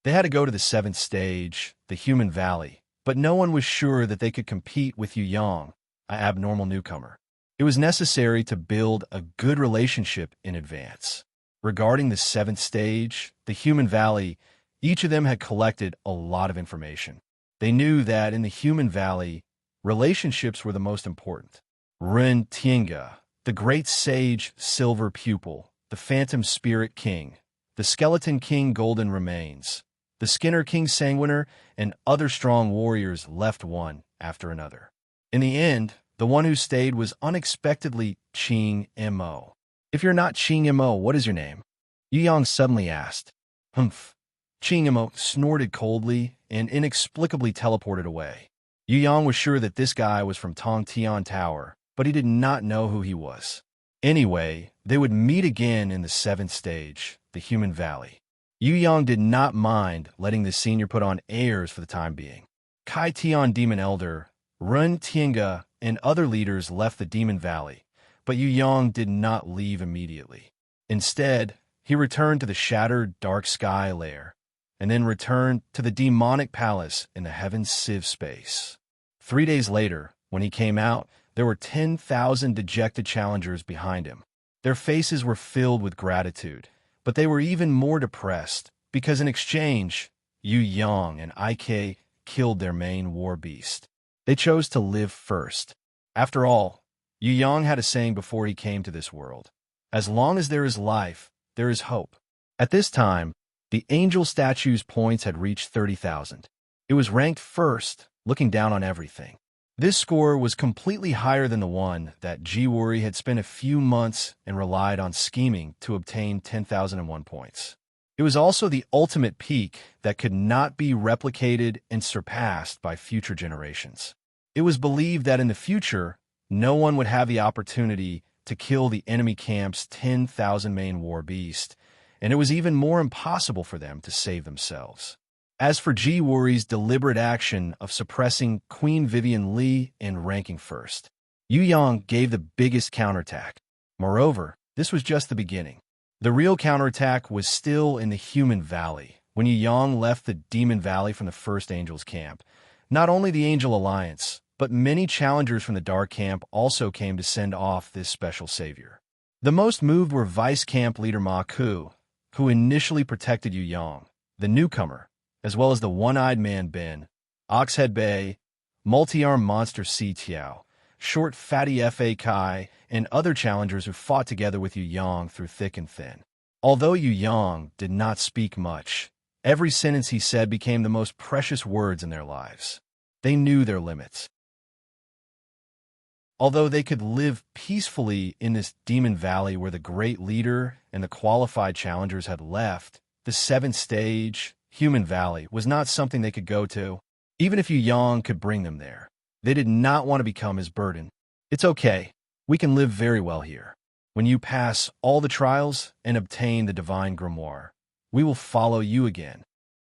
[SPEAKER 1] They had to go to the 7th stage, the human valley, but no one was sure that they could compete with Yu Yang, an abnormal newcomer. It was necessary to build a good relationship in advance. Regarding the 7th stage, the human valley, each of them had collected a lot of information. They knew that in the human valley, relationships were the most important. Ren Tiange, the great sage Silver Pupil, the Phantom Spirit King, the Skeleton King Golden Remains, the Skinner King Sanguiner, and other strong warriors left one after another. In the end, the one who stayed was unexpectedly Qing Mo. If you're not Qing Mo, what is your name? Yu Yang suddenly asked. Humph. Qing Mo snorted coldly and inexplicably teleported away. Yu Yang was sure that this guy was from Tongtian Tower, but he did not know who he was. Anyway, they would meet again in the 7th stage, the human valley. Yu Yang did not mind letting the senior put on airs for the time being. Kai Tian Demon Elder, Ren Tiange, and other leaders left the Demon Valley, but Yu Yang did not leave immediately. Instead, he returned to the shattered dark sky lair, and then returned to the demonic palace in the Heaven's Civ space. 3 days later, when he came out, there were 10,000 dejected challengers behind him. Their faces were filled with gratitude, but they were even more depressed because in exchange, Yu Yang and IK killed their main war beast. They chose to live first. After all, Yu Yang had a saying before he came to this world. As long as there is life, there is hope. At this time, the angel statue's points had reached 30,000. It was ranked first, looking down on everything. This score was completely higher than the one that Jiwuri had spent a few months and relied on scheming to obtain 10,001 points. It was also the ultimate peak that could not be replicated and surpassed by future generations. It was believed that in the future, no one would have the opportunity to kill the enemy camp's 10,000 main war beast, and it was even more impossible for them to save themselves. As for Jiwuri's deliberate action of suppressing Queen Vivian Li and ranking first, Yu Yang gave the biggest counterattack. Moreover, this was just the beginning. The real counterattack was still in the human valley, when Yu Yang left the Demon Valley from the First Angel's camp. Not only the Angel Alliance, but many challengers from the Dark Camp also came to send off this special savior. The most moved were Vice Camp Leader Ma Ku, who initially protected Yu Yang, the newcomer, as well as the One-Eyed Man Ben, Oxhead Bay, Multi-Armed Monster Si Tiao, Short Fatty Fa Kai, and other challengers who fought together with Yu Yang through thick and thin. Although Yu Yang did not speak much, every sentence he said became the most precious words in their lives. They knew their limits. Although they could live peacefully in this demon valley where the great leader and the qualified challengers had left, the 7th stage, human valley, was not something they could go to, even if Yu Yang could bring them there. They did not want to become his burden. It's okay. We can live very well here. When you pass all the trials and obtain the divine grimoire, we will follow you again.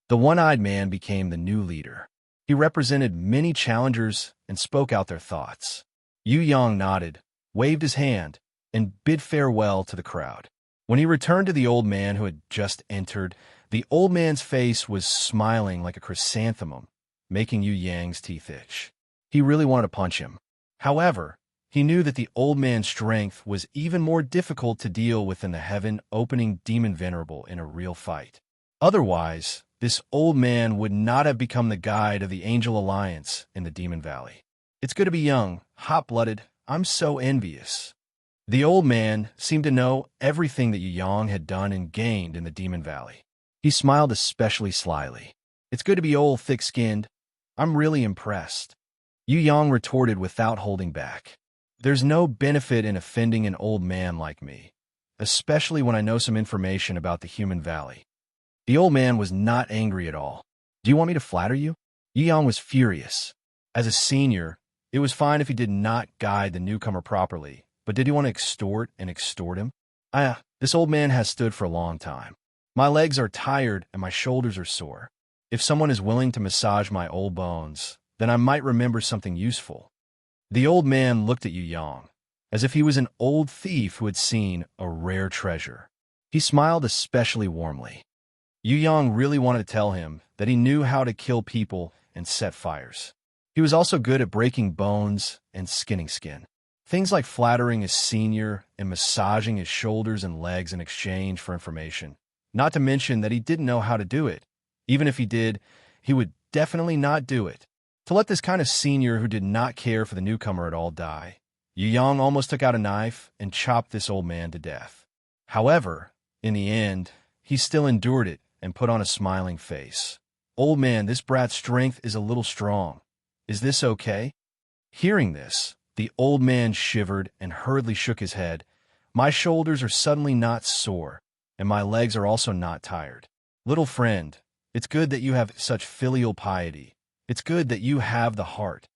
[SPEAKER 1] The One-Eyed Man became the new leader. He represented many challengers and spoke out their thoughts. Yu Yang nodded, waved his hand, and bid farewell to the crowd. When he returned to the old man who had just entered, the old man's face was smiling like a chrysanthemum, making Yu Yang's teeth itch. He really wanted to punch him. However, he knew that the old man's strength was even more difficult to deal with than the heaven-opening demon venerable in a real fight. Otherwise, this old man would not have become the guide of the Angel Alliance in the Demon Valley. It's good to be young, hot-blooded. I'm so envious. The old man seemed to know everything that Yu Yang had done and gained in the Demon Valley. He smiled especially slyly. It's good to be old, thick-skinned. I'm really impressed. Yu Yang retorted without holding back. There's no benefit in offending an old man like me, especially when I know some information about the human valley. The old man was not angry at all. Do you want me to flatter you? Yu Yang was furious. As a senior, it was fine if he did not guide the newcomer properly, but did he want to extort him? This old man has stood for a long time. My legs are tired and my shoulders are sore. If someone is willing to massage my old bones, then I might remember something useful. The old man looked at Yu Yang, as if he was an old thief who had seen a rare treasure. He smiled especially warmly. Yu Yang really wanted to tell him that he knew how to kill people and set fires. He was also good at breaking bones and skinning skin. Things like flattering his senior and massaging his shoulders and legs in exchange for information. Not to mention that he didn't know how to do it. Even if he did, he would definitely not do it. To let this kind of senior who did not care for the newcomer at all die, Yu Yang almost took out a knife and chopped this old man to death. However, in the end, he still endured it and put on a smiling face. Old man, this brat's strength is a little strong. Is this okay? Hearing this, the old man shivered and hurriedly shook his head. My shoulders are suddenly not sore, and my legs are also not tired. Little friend, it's good that you have such filial piety. It's good that you have the heart.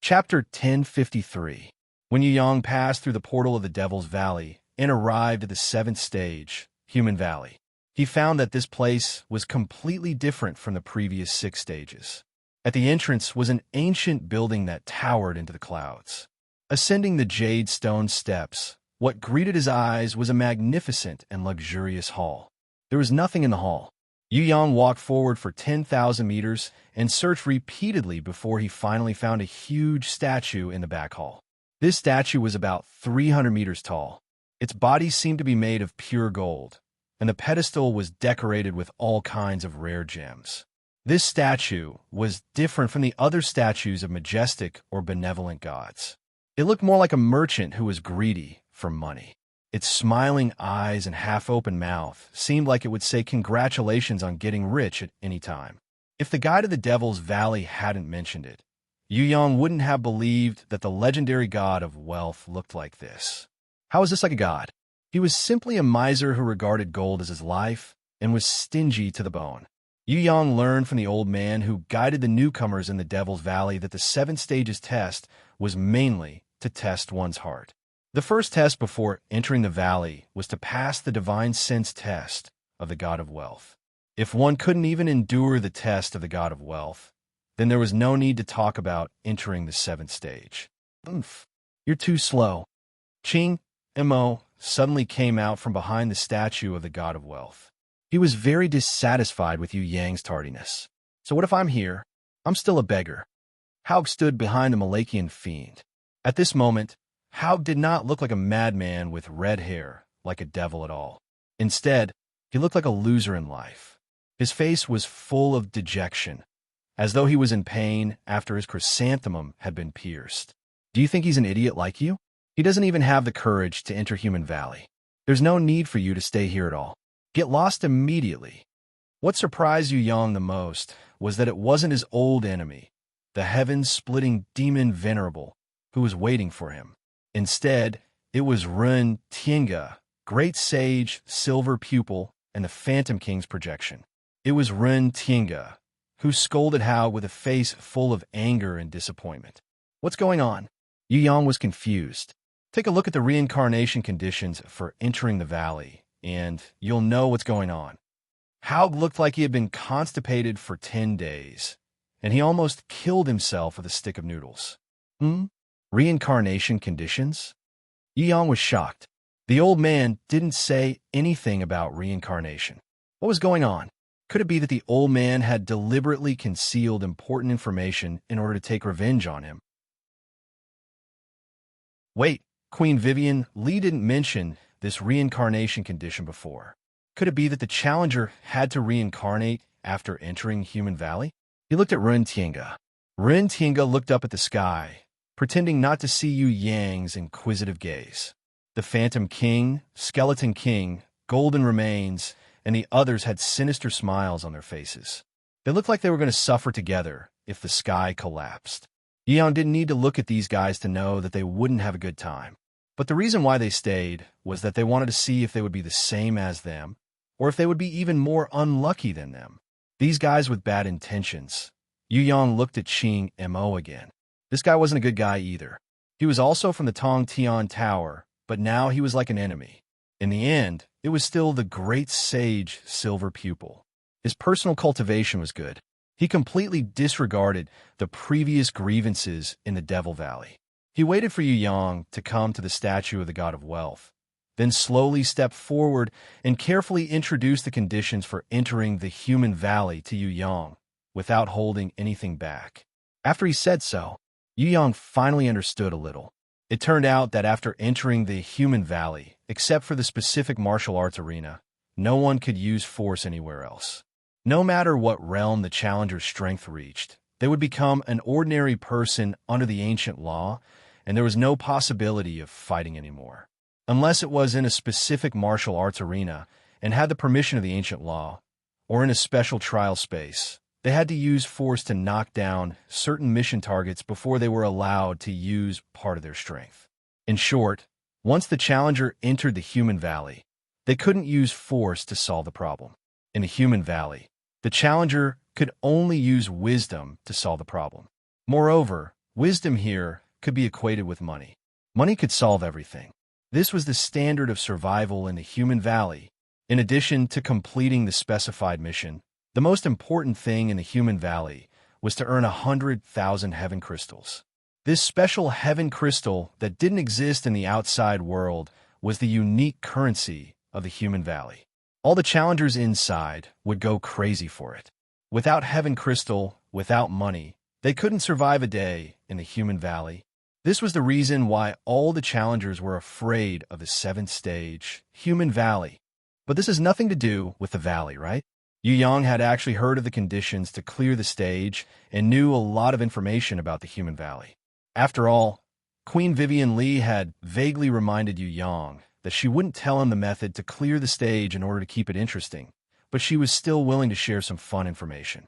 [SPEAKER 1] Chapter 1053. When Yu Yang passed through the portal of the Devil's Valley and arrived at the 7th stage, Human Valley, he found that this place was completely different from the previous 6 stages. At the entrance was an ancient building that towered into the clouds. Ascending the jade stone steps, what greeted his eyes was a magnificent and luxurious hall. There was nothing in the hall. Yu Yang walked forward for 10,000 meters and searched repeatedly before he finally found a huge statue in the back hall. This statue was about 300 meters tall. Its body seemed to be made of pure gold, and the pedestal was decorated with all kinds of rare gems. This statue was different from the other statues of majestic or benevolent gods. It looked more like a merchant who was greedy for money. Its smiling eyes and half-open mouth seemed like it would say congratulations on getting rich at any time. If the guide of the Devil's Valley hadn't mentioned it, Yu Yang wouldn't have believed that the legendary god of wealth looked like this. How is this like a god? He was simply a miser who regarded gold as his life and was stingy to the bone. Yu Yang learned from the old man who guided the newcomers in the Devil's Valley that the 7 stages test was mainly to test one's heart. The first test before entering the valley was to pass the divine sense test of the god of wealth. If one couldn't even endure the test of the god of wealth, then there was no need to talk about entering the 7th stage. You're too slow. Ching Mo suddenly came out from behind the statue of the god of wealth. He was very dissatisfied with Yu Yang's tardiness. So what if I'm here? I'm still a beggar. Haug stood behind the Malakian fiend. At this moment, Haug did not look like a madman with red hair, like a devil at all. Instead, he looked like a loser in life. His face was full of dejection, as though he was in pain after his chrysanthemum had been pierced. Do you think he's an idiot like you? He doesn't even have the courage to enter Human Valley. There's no need for you to stay here at all. Get lost immediately. What surprised Yu Yang the most was that it wasn't his old enemy, the heaven-splitting demon Venerable, who was waiting for him. Instead, it was Run Tienga, great sage, silver pupil, and the Phantom King's projection. It was Run Tienga, who scolded Hao with a face full of anger and disappointment. What's going on? Yu Yang was confused. Take a look at the reincarnation conditions for entering the valley, and you'll know what's going on. Haug looked like he had been constipated for 10 days, and he almost killed himself with a stick of noodles. Reincarnation conditions? Yu Yang was shocked. The old man didn't say anything about reincarnation. What was going on? Could it be that the old man had deliberately concealed important information in order to take revenge on him? Wait, Queen Vivian, Lee didn't mention this reincarnation condition before. Could it be that the challenger had to reincarnate after entering Human Valley? He looked at Ren Tienga. Ren Tienga looked up at the sky, pretending not to see Yu Yang's inquisitive gaze. The Phantom King, Skeleton King, Golden Remains, and the others had sinister smiles on their faces. They looked like they were going to suffer together if the sky collapsed. Yang didn't need to look at these guys to know that they wouldn't have a good time. But the reason why they stayed was that they wanted to see if they would be the same as them, or if they would be even more unlucky than them. These guys with bad intentions. Yu Yang looked at Qing Mo again. This guy wasn't a good guy either. He was also from the Tong Tian Tower, but now he was like an enemy. In the end, it was still the great sage Silver Pupil. His personal cultivation was good. He completely disregarded the previous grievances in the Devil Valley. He waited for Yu Yang to come to the statue of the God of Wealth, then slowly stepped forward and carefully introduced the conditions for entering the Human Valley to Yu Yang without holding anything back. After he said so, Yu Yang finally understood a little. It turned out that after entering the Human Valley, except for the specific martial arts arena, no one could use force anywhere else. No matter what realm the challenger's strength reached, they would become an ordinary person under the ancient law, and there was no possibility of fighting anymore. Unless it was in a specific martial arts arena and had the permission of the ancient law, or in a special trial space, they had to use force to knock down certain mission targets before they were allowed to use part of their strength. In short, once the challenger entered the Human Valley, they couldn't use force to solve the problem. In the Human Valley, the challenger could only use wisdom to solve the problem. Moreover, wisdom here could be equated with money. Money could solve everything. This was the standard of survival in the Human Valley. In addition to completing the specified mission, the most important thing in the Human Valley was to earn 100,000 heaven crystals. This special heaven crystal that didn't exist in the outside world was the unique currency of the Human Valley. All the challengers inside would go crazy for it. Without heaven crystal, without money, they couldn't survive a day in the Human Valley. This was the reason why all the challengers were afraid of the 7th stage, Human Valley. But this has nothing to do with the valley, right? Yu Yang had actually heard of the conditions to clear the stage and knew a lot of information about the Human Valley. After all, Queen Vivian Lee had vaguely reminded Yu Yang that she wouldn't tell him the method to clear the stage in order to keep it interesting, but she was still willing to share some fun information.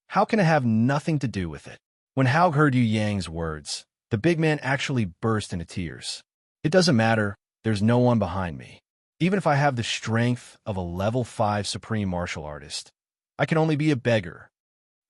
[SPEAKER 1] How can it have nothing to do with it? When Hao heard Yu Yang's words, the big man actually burst into tears. It doesn't matter, there's no one behind me. Even if I have the strength of a level 5 supreme martial artist, I can only be a beggar.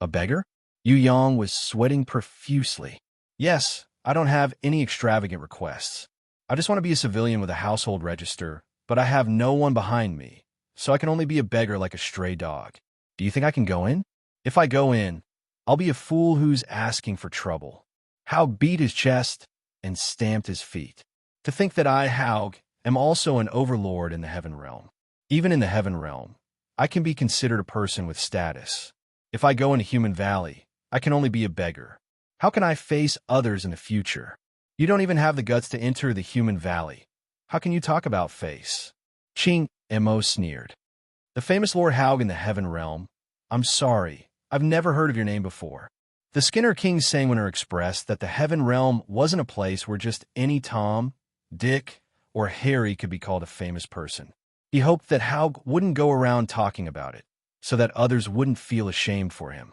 [SPEAKER 1] A beggar? Yu Yang was sweating profusely. Yes, I don't have any extravagant requests. I just want to be a civilian with a household register, but I have no one behind me, so I can only be a beggar like a stray dog. Do you think I can go in? If I go in, I'll be a fool who's asking for trouble. Hao beat his chest and stamped his feet. To think that I, Hao, am also an overlord in the Heaven Realm. Even in the Heaven Realm, I can be considered a person with status. If I go into Human Valley, I can only be a beggar. How can I face others in the future? You don't even have the guts to enter the Human Valley. How can you talk about face? Qing Mo sneered. The famous Lord Hao in the Heaven Realm. I'm sorry, I've never heard of your name before. The Skinner King Sanguiner expressed that the Heaven Realm wasn't a place where just any Tom, Dick, or Harry could be called a famous person. He hoped that Hao wouldn't go around talking about it, so that others wouldn't feel ashamed for him.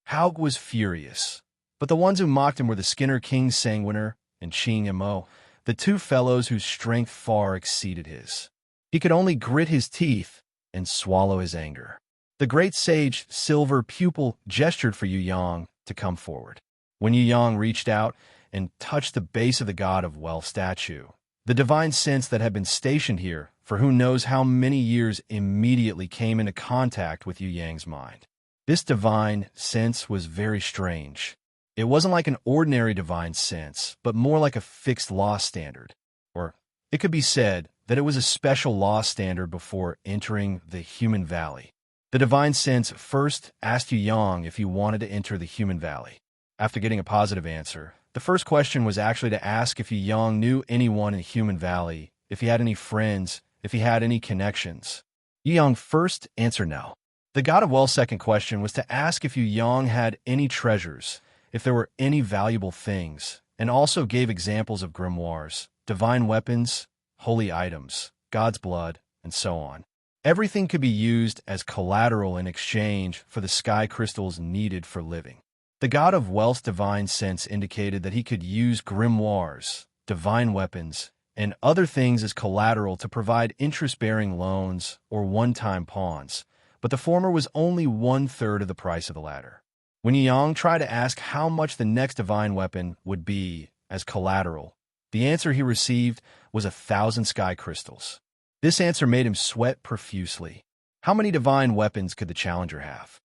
[SPEAKER 1] Hao was furious, but the ones who mocked him were the Skinner King Sanguiner and Qing Mo, the two fellows whose strength far exceeded his. He could only grit his teeth and swallow his anger. The great sage Silver Pupil gestured for Yu Yang to come forward. When Yu Yang reached out and touched the base of the God of Wealth statue, the divine sense that had been stationed here for who knows how many years immediately came into contact with Yu Yang's mind. This divine sense was very strange. It wasn't like an ordinary divine sense, but more like a fixed law standard. Or, it could be said, that it was a special law standard before entering the human valley. The divine sense first asked Yu Yang if he wanted to enter the human valley. After getting a positive answer, the first question was actually to ask if Yu Yang knew anyone in the human valley, if he had any friends, if he had any connections. Yu Yang first answered no. The god of wealth's second question was to ask if Yu Yang had any treasures, if there were any valuable things, and also gave examples of grimoires, divine weapons, holy items, God's blood, and so on. Everything could be used as collateral in exchange for the sky crystals needed for living. The god of wealth's divine sense indicated that he could use grimoires, divine weapons, and other things as collateral to provide interest-bearing loans or one-time pawns, but the former was only 1/3 of the price of the latter. When Yu Yang tried to ask how much the next divine weapon would be as collateral, the answer he received was 1,000 sky crystals. This answer made him sweat profusely. How many divine weapons could the challenger have?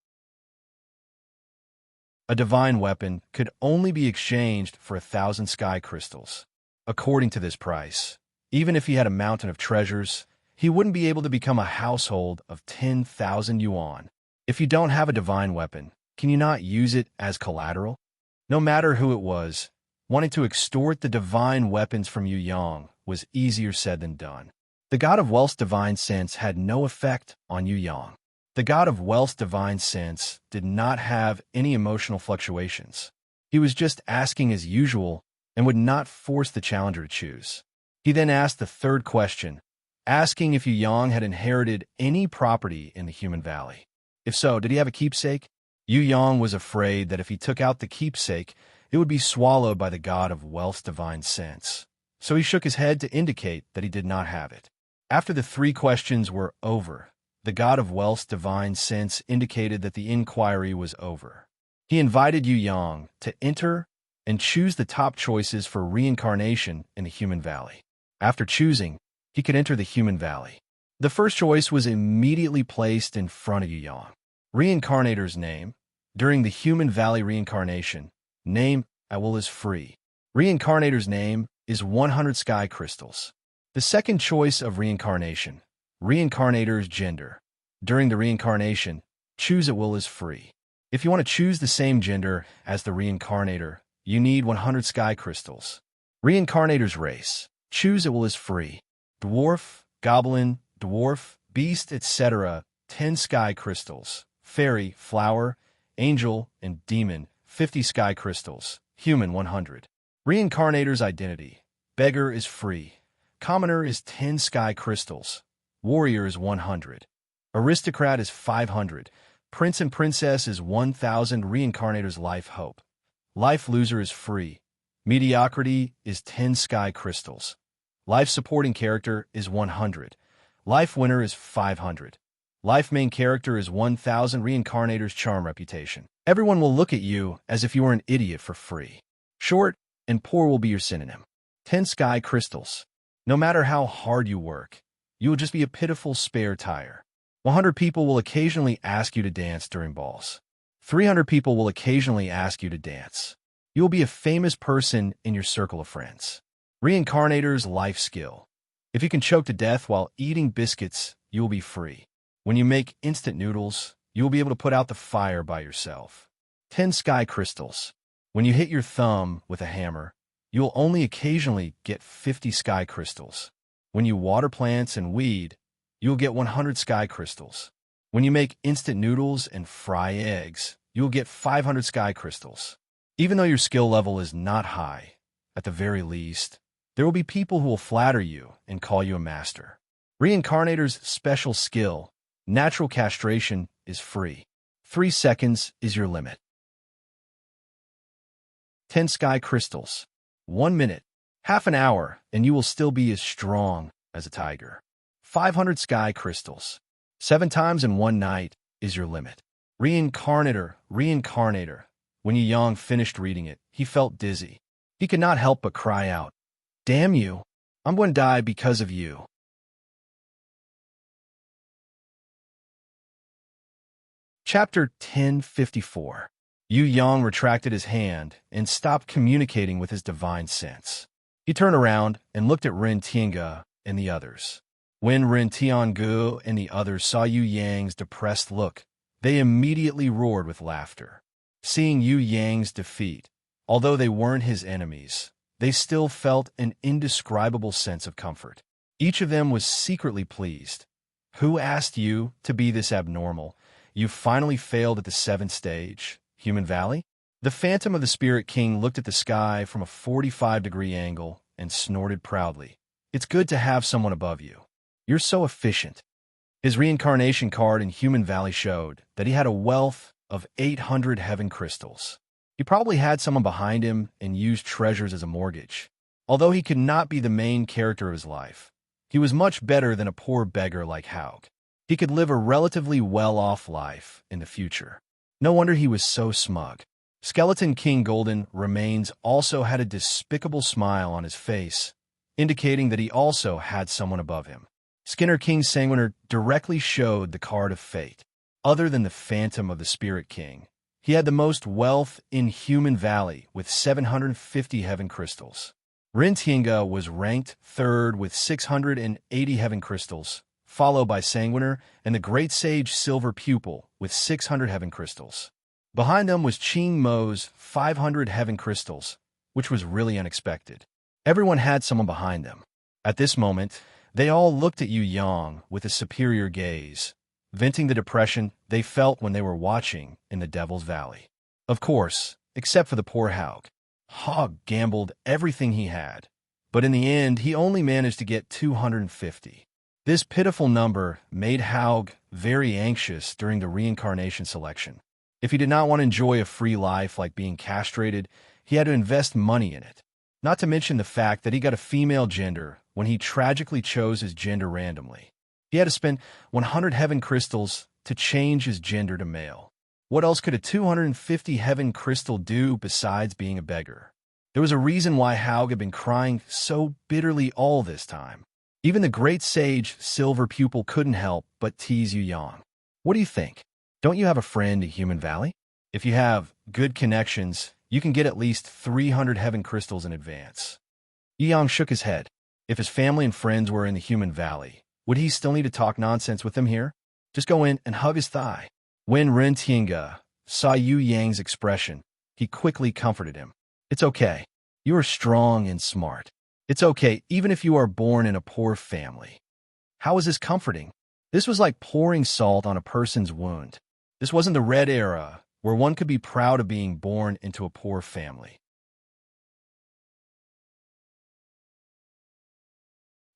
[SPEAKER 1] A divine weapon could only be exchanged for 1,000 sky crystals. According to this price, even if he had a mountain of treasures, he wouldn't be able to become a household of 10,000 yuan. If you don't have a divine weapon, can you not use it as collateral? No matter who it was, wanting to extort the divine weapons from Yu Yang was easier said than done. The god of wealth's divine sense had no effect on Yu Yang. The god of wealth's divine sense did not have any emotional fluctuations. He was just asking as usual and would not force the challenger to choose. He then asked the third question, asking if Yu Yang had inherited any property in the human valley. If so, did he have a keepsake? Yu Yang was afraid that if he took out the keepsake, it would be swallowed by the god of wealth's divine sense. So he shook his head to indicate that he did not have it. After the 3 questions were over, the god of wealth's divine sense indicated that the inquiry was over. He invited Yu Yang to enter and choose the top choices for reincarnation in the human valley. After choosing, he could enter the human valley. The first choice was immediately placed in front of Yu Yang. Reincarnator's name. During the human valley reincarnation, name at will is free. Reincarnator's name is 100 sky crystals. The second choice of reincarnation, reincarnator's gender. During the reincarnation, choose at will is free. If you want to choose the same gender as the reincarnator, you need 100 sky crystals. Reincarnator's race, choose at will is free. Dwarf, goblin, dwarf, beast, etc., 10 sky crystals. Fairy, flower, angel, and demon, 50 sky crystals. Human, 100. Reincarnator's identity, beggar is free. Commoner is 10 sky crystals. Warrior is 100. Aristocrat is 500. Prince and princess is 1,000. Reincarnator's life hope. Life loser is free. Mediocrity is 10 sky crystals. Life supporting character is 100. Life winner is 500. Life main character is 1,000. Reincarnator's charm reputation. Everyone will look at you as if you were an idiot for free. Short and poor will be your synonym. 10 sky crystals. No matter how hard you work, you will just be a pitiful spare tire. 100 people will occasionally ask you to dance during balls. 300 people will occasionally ask you to dance. You will be a famous person in your circle of friends. Reincarnator's life skill. If you can choke to death while eating biscuits, you will be free. When you make instant noodles, you will be able to put out the fire by yourself. 10 sky crystals. When you hit your thumb with a hammer, you will only occasionally get 50 sky crystals. When you water plants and weed, you will get 100 sky crystals. When you make instant noodles and fry eggs, you will get 500 sky crystals. Even though your skill level is not high, at the very least, there will be people who will flatter you and call you a master. Reincarnator's special skill, natural castration, is free. 3 seconds is your limit. 10 sky crystals. 1 minute, half an hour, and you will still be as strong as a tiger. 500 sky crystals. 7 times in 1 night is your limit. Reincarnator. When Yu Yang finished reading it, he felt dizzy. He could not help but cry out, "Damn you! I'm going to die because of you." Chapter 1054. Yu Yang retracted his hand and stopped communicating with his divine sense. He turned around and looked at Ren Tiange and the others. When Ren Tiangu and the others saw Yu Yang's depressed look, they immediately roared with laughter. Seeing Yu Yang's defeat, although they weren't his enemies, they still felt an indescribable sense of comfort. Each of them was secretly pleased. Who asked you to be this abnormal? You finally failed at the 7th stage, Human Valley? The Phantom of the Spirit King looked at the sky from a 45-degree angle and snorted proudly. It's good to have someone above you. You're so efficient. His reincarnation card in Human Valley showed that he had a wealth of 800 heaven crystals. He probably had someone behind him and used treasures as a mortgage. Although he could not be the main character of his life, he was much better than a poor beggar like Haug. He could live a relatively well-off life in the future. No wonder he was so smug. Skeleton King Golden Remains also had a despicable smile on his face, indicating that he also had someone above him. Skinner King Sanguiner directly showed the card of fate. Other than the Phantom of the Spirit King, he had the most wealth in Human Valley with 750 heaven crystals. Rintinga was ranked 3rd with 680 heaven crystals, followed by Sanguiner and the Great Sage Silver Pupil with 600 heaven crystals. Behind them was Ching Mo's 500 heaven crystals, which was really unexpected. Everyone had someone behind them. At this moment, they all looked at Yu Yang with a superior gaze, venting the depression they felt when they were watching in the Devil's Valley. Of course, except for the poor Haug. Haug gambled everything he had, but in the end, he only managed to get 250. This pitiful number made Haug very anxious during the reincarnation selection. If he did not want to enjoy a free life like being castrated, he had to invest money in it. Not to mention the fact that he got a female gender when he tragically chose his gender randomly. He had to spend 100 heaven crystals to change his gender to male. What else could a 250 heaven crystal do besides being a beggar? There was a reason why Haug had been crying so bitterly all this time. Even the Great Sage Silver Pupil couldn't help but tease Yu Yang. What do you think? Don't you have a friend in Human Valley? If you have good connections, you can get at least 300 heaven crystals in advance. Yu Yang shook his head. If his family and friends were in the Human Valley, would he still need to talk nonsense with them here? Just go in and hug his thigh. When Ren Tiange saw Yu Yang's expression, he quickly comforted him. It's okay. You are strong and smart. It's okay, even if you are born in a poor family. How is this comforting? This was like pouring salt on a person's wound. This wasn't the Red Era, where one could be proud of being born into a poor family.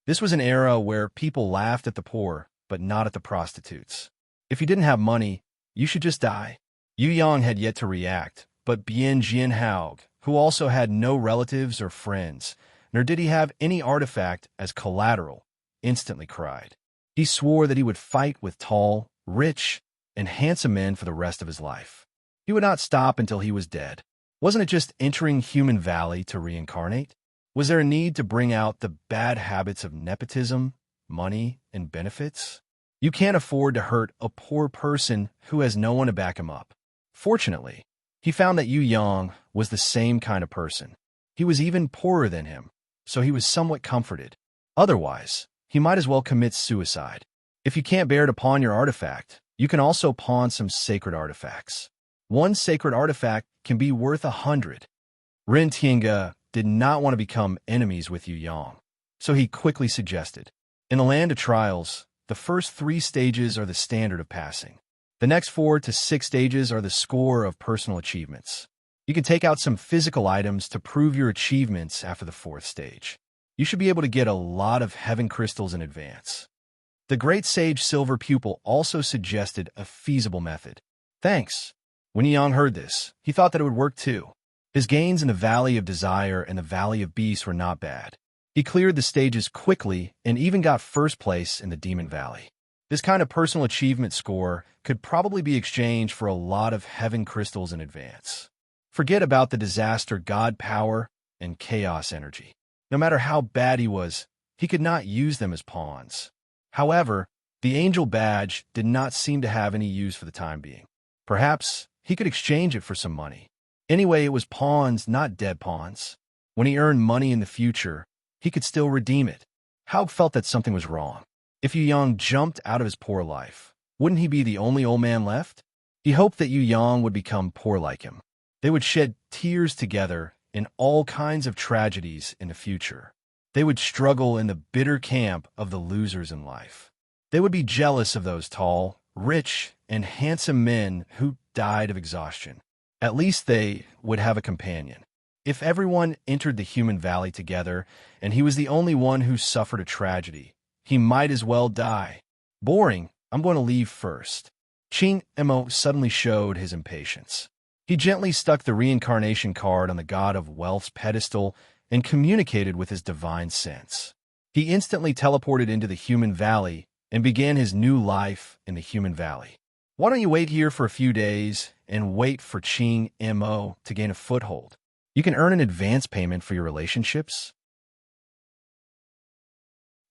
[SPEAKER 1] This was an era where people laughed at the poor, but not at the prostitutes. If you didn't have money, you should just die. Yu Yang had yet to react, but Bien Jian Haug, who also had no relatives or friends, nor did he have any artifact as collateral, instantly cried. He swore that he would fight with tall, rich, and handsome men for the rest of his life. He would not stop until he was dead. Wasn't it just entering Human Valley to reincarnate? Was there a need to bring out the bad habits of nepotism, money, and benefits? You can't afford to hurt a poor person who has no one to back him up. Fortunately, he found that Yu Yang was the same kind of person. He was even poorer than him, so he was somewhat comforted. Otherwise, he might as well commit suicide. If you can't bear to pawn your artifact, you can also pawn some sacred artifacts. One sacred artifact can be worth 100. Ren Tiange did not want to become enemies with Yu Yang, so he quickly suggested, in the land of trials, the first 3 stages are the standard of passing. The next 4 to 6 stages are the score of personal achievements. You can take out some physical items to prove your achievements after the 4th stage. You should be able to get a lot of heaven crystals in advance. The Great Sage Silver Pupil also suggested a feasible method. Thanks. When Yang heard this, he thought that it would work too. His gains in the Valley of Desire and the Valley of Beasts were not bad. He cleared the stages quickly and even got first place in the Demon Valley. This kind of personal achievement score could probably be exchanged for a lot of heaven crystals in advance. Forget about the disaster god power and chaos energy. No matter how bad he could not use them as pawns. However, the angel badge did not seem to have any use for the time being. Perhaps he could exchange it for some money. Anyway, it was pawns, not dead pawns. When he earned money in the future, he could still redeem it. Haug felt that something was wrong. If Yu Yang jumped out of his poor life, wouldn't he be the only old man left? He hoped that Yu Yang would become poor like him. They would shed tears together in all kinds of tragedies in the future. They would struggle in the bitter camp of the losers in life. They would be jealous of those tall, rich, and handsome men who died of exhaustion. At least they would have a companion. If everyone entered the human valley together, and he was the only one who suffered a tragedy, he might as well die. Boring, I'm going to leave first. Ching Mo suddenly showed his impatience. He gently stuck the reincarnation card on the god of wealth's pedestal and communicated with his divine sense. He instantly teleported into the human valley and began his new life in the human valley. Why don't you wait here for a few days and wait for Ching Mo to gain a foothold? You can earn an advance payment for your relationships.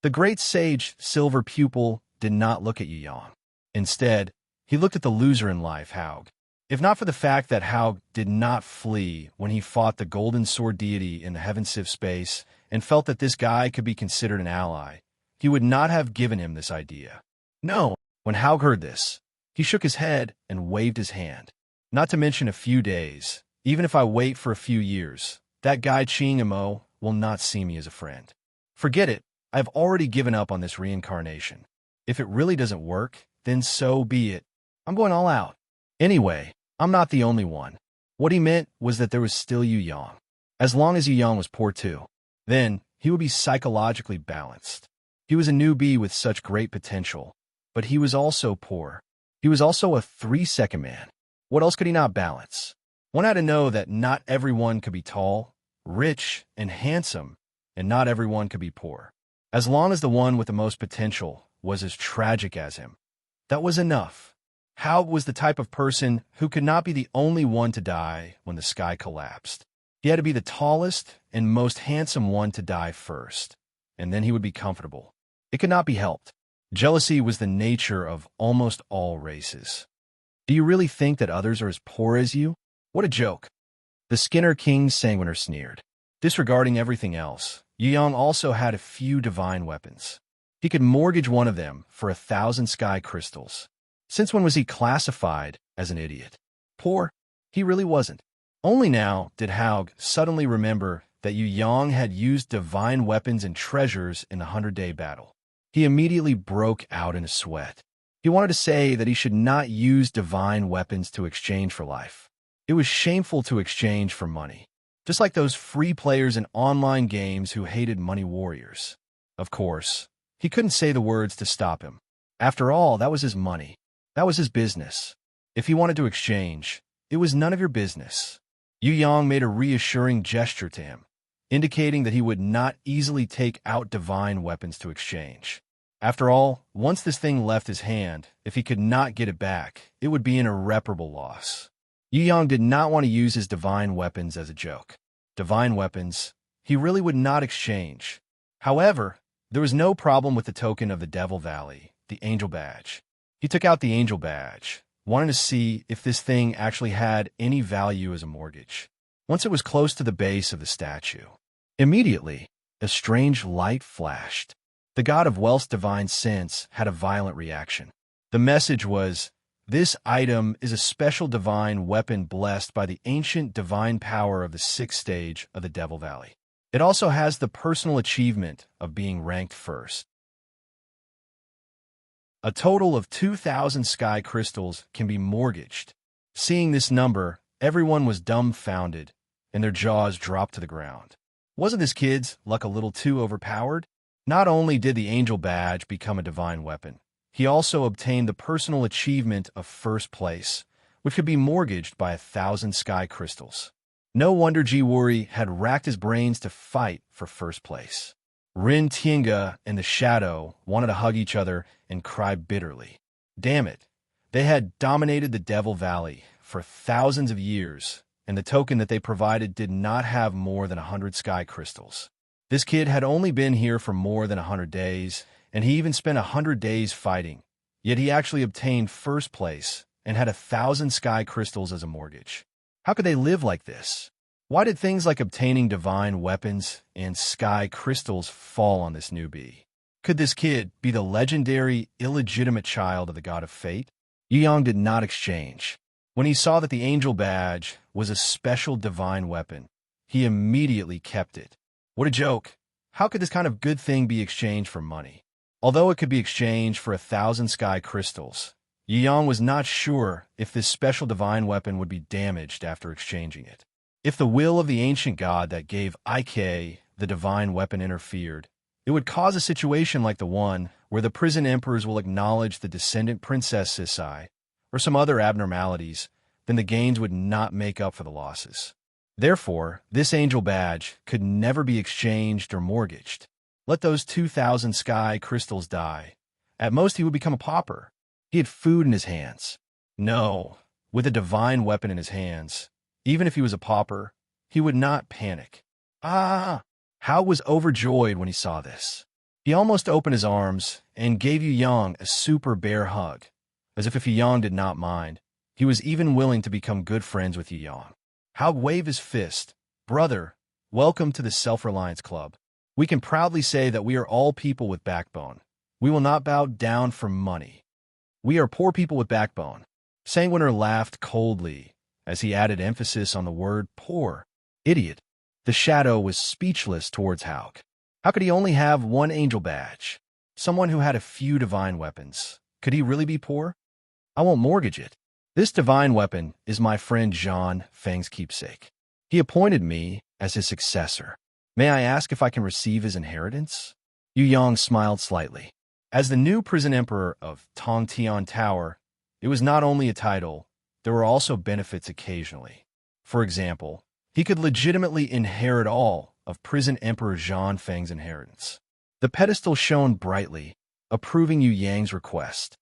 [SPEAKER 1] The great sage Silver Pupil did not look at Yu Yang. Instead, he looked at the loser in life, Haug. If not for the fact that Haug did not flee when he fought the golden sword deity in the heaven sieve space and felt that this guy could be considered an ally, he would not have given him this idea. No, when Haug heard this, he shook his head and waved his hand. Not to mention a few days. Even if I wait for a few years, that guy Ching Mo will not see me as a friend. Forget it. I've already given up on this reincarnation. If it really doesn't work, then so be it. I'm going all out. Anyway, I'm not the only one. What he meant was that there was still Yu Yang. As long as Yu Yang was poor too, then he would be psychologically balanced. He was a newbie with such great potential, but he was also poor. He was also a 3-second man. What else could he not balance? One had to know that not everyone could be tall, rich, and handsome, and not everyone could be poor. As long as the one with the most potential was as tragic as him, that was enough. Hao was the type of person who could not be the only one to die when the sky collapsed. He had to be the tallest and most handsome one to die first, and then he would be comfortable. It could not be helped. Jealousy was the nature of almost all races. Do you really think that others are as poor as you? What a joke. The Skinner King Sanguiner sneered. Disregarding everything else, Yu Yang also had a few divine weapons. He could mortgage one of them for 1,000 sky crystals. Since when was he classified as an idiot? Poor? He really wasn't. Only now did Haug suddenly remember that Yu Yang had used divine weapons and treasures in the 100-day battle. He immediately broke out in a sweat. He wanted to say that he should not use divine weapons to exchange for life. It was shameful to exchange for money, just like those free players in online games who hated money warriors. Of course, he couldn't say the words to stop him. After all, that was his money. That was his business. If he wanted to exchange, it was none of your business. Yu Yang made a reassuring gesture to him, indicating that he would not easily take out divine weapons to exchange. After all, once this thing left his hand, if he could not get it back, it would be an irreparable loss. Yu Yang did not want to use his divine weapons as a joke. Divine weapons, he really would not exchange. However, there was no problem with the token of the Devil Valley, the Angel Badge. He took out the Angel Badge, wanting to see if this thing actually had any value as a mortgage. Once it was close to the base of the statue, immediately, a strange light flashed. The god of wealth's divine sense had a violent reaction. The message was, "This item is a special divine weapon blessed by the ancient divine power of the 6th stage of the Devil Valley. It also has the personal achievement of being ranked first. A total of 2,000 sky crystals can be mortgaged." Seeing this number, everyone was dumbfounded, and their jaws dropped to the ground. Wasn't this kid's luck a little too overpowered? Not only did the Angel Badge become a divine weapon, he also obtained the personal achievement of first place, which could be mortgaged by 1,000 sky crystals. No wonder Jiwuri had racked his brains to fight for first place. Rin Tiange and the Shadow wanted to hug each other and cry bitterly. Damn it, they had dominated the Devil Valley for thousands of years, and the token that they provided did not have more than 100 sky crystals. This kid had only been here for more than 100 days, and he even spent 100 days fighting. Yet he actually obtained first place and had 1,000 sky crystals as a mortgage. How could they live like this? Why did things like obtaining divine weapons and sky crystals fall on this newbie? Could this kid be the legendary, illegitimate child of the god of fate? Yu Yang did not exchange. When he saw that the angel badge was a special divine weapon, he immediately kept it. What a joke! How could this kind of good thing be exchanged for money? Although it could be exchanged for 1,000 sky crystals, Yu Yang was not sure if this special divine weapon would be damaged after exchanging it. If the will of the ancient god that gave Ik the divine weapon interfered, it would cause a situation like the one where the prison emperors will acknowledge the descendant princess Sisai, or some other abnormalities, then the gains would not make up for the losses. Therefore, this angel badge could never be exchanged or mortgaged. Let those 2,000 sky crystals die. At most, he would become a pauper. He had food in his hands. No, with a divine weapon in his hands, even if he was a pauper, he would not panic. Hao was overjoyed when he saw this. He almost opened his arms and gave Yu Yang a super bear hug, as if Yu Yang did not mind. He was even willing to become good friends with Yu Yang. Hao waved his fist. Brother, welcome to the Self-Reliance Club. We can proudly say that we are all people with backbone. We will not bow down for money. We are poor people with backbone. Sanguiner laughed coldly as he added emphasis on the word poor. Idiot. The shadow was speechless towards Hauk. How could he only have one angel badge? Someone who had a few divine weapons. Could he really be poor? I won't mortgage it. This divine weapon is my friend Zhang Feng's keepsake. He appointed me as his successor. May I ask if I can receive his inheritance? Yu Yang smiled slightly. As the new prison emperor of Tongtian Tower, it was not only a title, there were also benefits occasionally. For example, he could legitimately inherit all of prison emperor Zhang Feng's inheritance. The pedestal shone brightly, approving Yu Yang's request.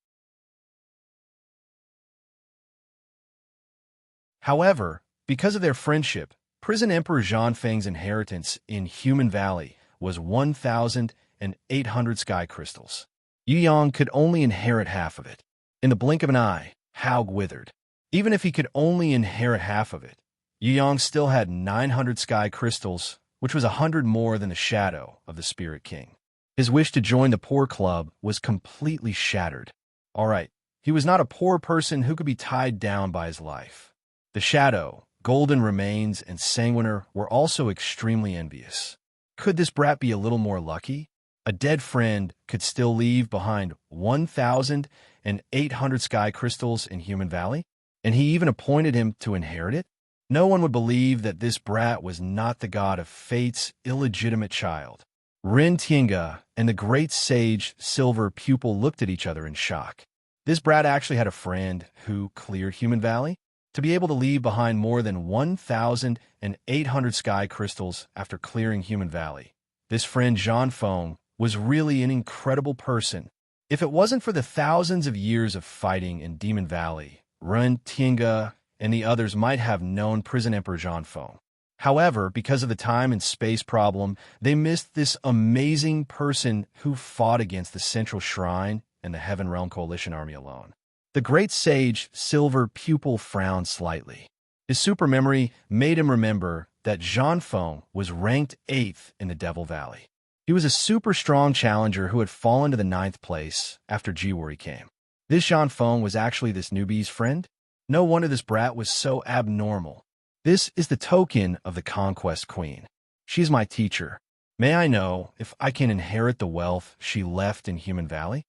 [SPEAKER 1] However, because of their friendship, prison emperor Zhang Feng's inheritance in Human Valley was 1,800 sky crystals. Yu Yang could only inherit half of it. In the blink of an eye, Haug withered. Even if he could only inherit half of it, Yu Yang still had 900 sky crystals, which was 100 more than the shadow of the Spirit King. His wish to join the poor club was completely shattered. All right, he was not a poor person who could be tied down by his life. The shadow, Golden Remains, and Sanguiner were also extremely envious. Could this brat be a little more lucky? A dead friend could still leave behind 1,800 sky crystals in Human Valley, and he even appointed him to inherit it? No one would believe that this brat was not the god of fate's illegitimate child. Ren Tiange and the great sage Silver Pupil looked at each other in shock. This brat actually had a friend who cleared Human Valley? To be able to leave behind more than 1,800 sky crystals after clearing Human Valley, this friend Zhang Feng was really an incredible person. If it wasn't for the thousands of years of fighting in Demon Valley, Ren Tiange and the others might have known Prison Emperor Zhang Feng. However, because of the time and space problem, they missed this amazing person who fought against the Central Shrine and the Heaven Realm Coalition Army alone. The great sage Silver Pupil frowned slightly. His super memory made him remember that Zhang Feng was ranked 8th in the Devil Valley. He was a super strong challenger who had fallen to the 9th place after Jiwari came. This Zhang Feng was actually this newbie's friend? No wonder this brat was so abnormal. This is the token of the Conquest Queen. She's my teacher. May I know if I can inherit the wealth she left in Human Valley?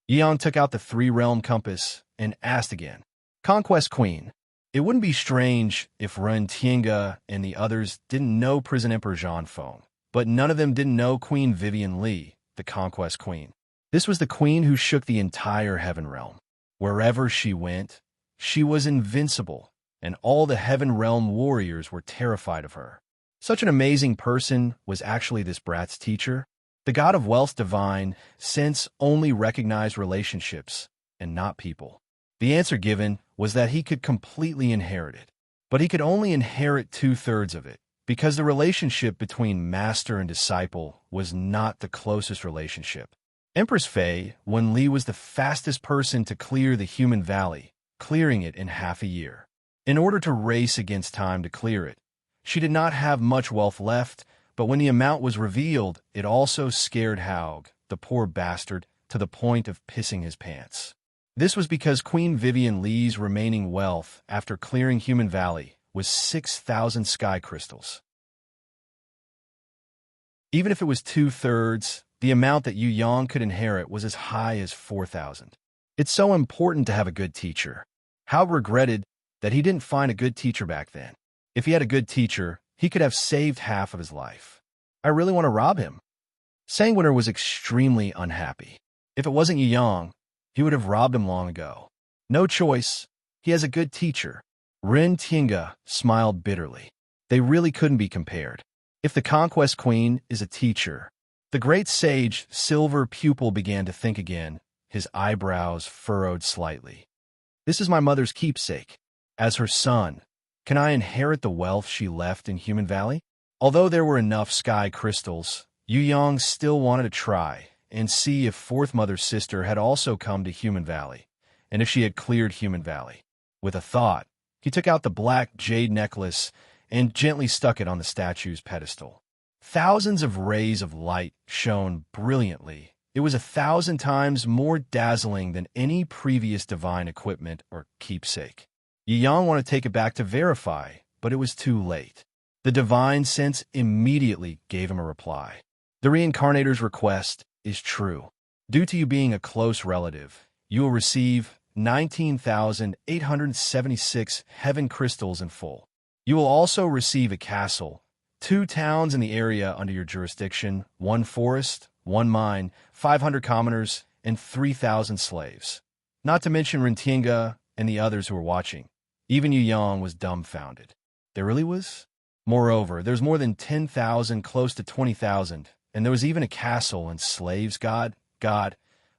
[SPEAKER 1] Yang took out the 3-realm compass and asked again. Conquest Queen, it wouldn't be strange if Ren Tiange and the others didn't know Prison Emperor Zhang Feng, but none of them didn't know Queen Vivian Li, the Conquest Queen. This was the queen who shook the entire Heaven Realm. Wherever she went, she was invincible, and all the Heaven Realm warriors were terrified of her. Such an amazing person was actually this brat's teacher. The god of wealth divine sense only recognized relationships and not people. The answer given was that he could completely inherit it, but he could only inherit 2/3 of it, because the relationship between master and disciple was not the closest relationship. Empress Fei Wen Li was the fastest person to clear the Human Valley, clearing it in half a year. In order to race against time to clear it, she did not have much wealth left, but when the amount was revealed, it also scared Haug, the poor bastard, to the point of pissing his pants. This was because Queen Vivian Lee's remaining wealth after clearing Human Valley was 6,000 sky crystals. Even if it was 2/3, the amount that Yu Yang could inherit was as high as 4,000. It's so important to have a good teacher. How regretted that he didn't find a good teacher back then. If he had a good teacher, he could have saved half of his life. I really want to rob him. Sanguiner was extremely unhappy. If it wasn't Yu Yang, he would have robbed him long ago. No choice. He has a good teacher. Ren Tiange smiled bitterly. They really couldn't be compared. If the Conquest Queen is a teacher, the great sage Silver Pupil began to think again, his eyebrows furrowed slightly. This is my mother's keepsake. As her son, can I inherit the wealth she left in Human Valley? Although there were enough sky crystals, Yu Yang still wanted to try and see if Fourth Mother's sister had also come to Human Valley, and if she had cleared Human Valley. With a thought, he took out the black jade necklace and gently stuck it on the statue's pedestal. Thousands of rays of light shone brilliantly. It was 1,000 times more dazzling than any previous divine equipment or keepsake. Yu Yang wanted to take it back to verify, but it was too late. The divine sense immediately gave him a reply. The reincarnator's request is true. Due to you being a close relative, you will receive 19,876 heaven crystals in full. You will also receive a castle, 2 towns in the area under your jurisdiction, 1 forest, 1 mine, 500 commoners, and 3,000 slaves. Not to mention Rintinga and the others who were watching. Even Yu Yang was dumbfounded. There really was? Moreover, there's more than 10,000, close to 20,000, and there was even a castle and slaves. God,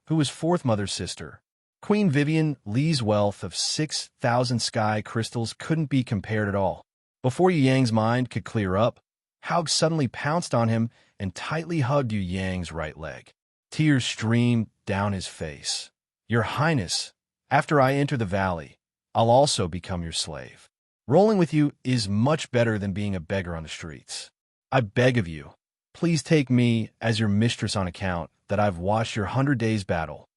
[SPEAKER 1] who was Fourth Mother's sister. Queen Vivian Lee's wealth of 6,000 sky crystals couldn't be compared at all. Before Yu Yang's mind could clear up, Haug suddenly pounced on him and tightly hugged Yu Yang's right leg. Tears streamed down his face. Your Highness, after I enter the valley, I'll also become your slave. Rolling with you is much better than being a beggar on the streets. I beg of you, please take me as your mistress on account that I've watched your 100 days battle.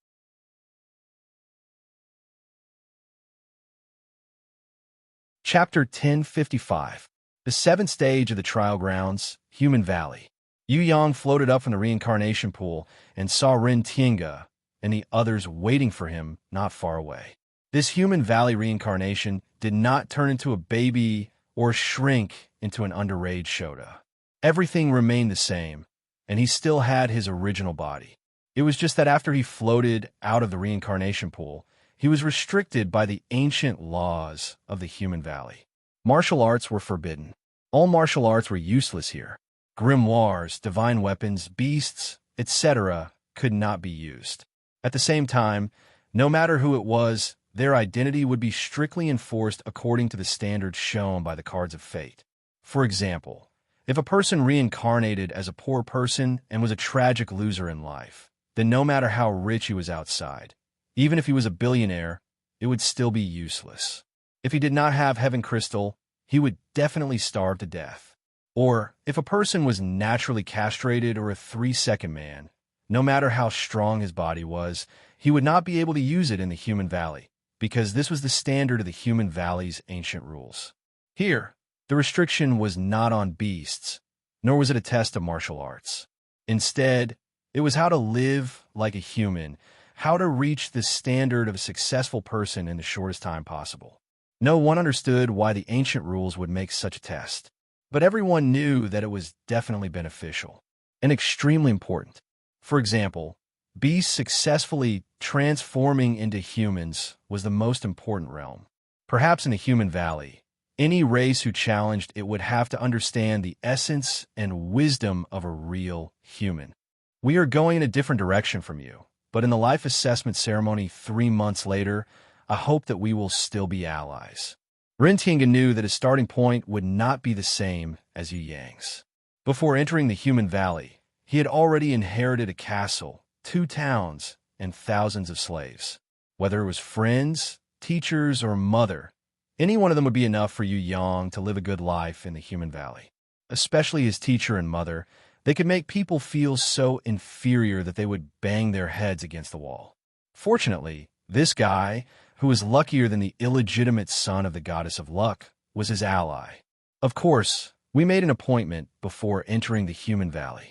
[SPEAKER 1] Chapter 1055. The 7th stage of the trial grounds, Human Valley. Yu Yang floated up from the reincarnation pool and saw Ren Tiange and the others waiting for him not far away. This Human Valley reincarnation did not turn into a baby or shrink into an underage Shota. Everything remained the same, and he still had his original body. It was just that after he floated out of the reincarnation pool, he was restricted by the ancient laws of the Human Valley. Martial arts were forbidden. All martial arts were useless here. Grimoires, divine weapons, beasts, etc. could not be used. At the same time, no matter who it was, their identity would be strictly enforced according to the standards shown by the cards of fate. For example, if a person reincarnated as a poor person and was a tragic loser in life, then no matter how rich he was outside, even if he was a billionaire, it would still be useless. If he did not have heaven crystal, he would definitely starve to death. Or, if a person was naturally castrated or a 3-second man, no matter how strong his body was, he would not be able to use it in the Human Valley, because this was the standard of the Human Valley's ancient rules. Here, the restriction was not on beasts, nor was it a test of martial arts. Instead, it was how to live like a human, how to reach the standard of a successful person in the shortest time possible. No one understood why the ancient rules would make such a test, but everyone knew that it was definitely beneficial and extremely important. For example, beasts successfully transforming into humans was the most important realm. Perhaps in the Human Valley, any race who challenged it would have to understand the essence and wisdom of a real human. We are going in a different direction from you, but in the life assessment ceremony 3 months later, I hope that we will still be allies. Ren Tiange knew that his starting point would not be the same as Yu Yang's. Before entering the Human Valley, he had already inherited a castle, 2 towns, and thousands of slaves. Whether it was friends, teachers, or mother, any one of them would be enough for Yu Yang to live a good life in the Human Valley. Especially his teacher and mother, They could make people feel so inferior that they would bang their heads against the wall. Fortunately, this guy, who was luckier than the illegitimate son of the goddess of luck, was his ally. Of course, we made an appointment before entering the human valley.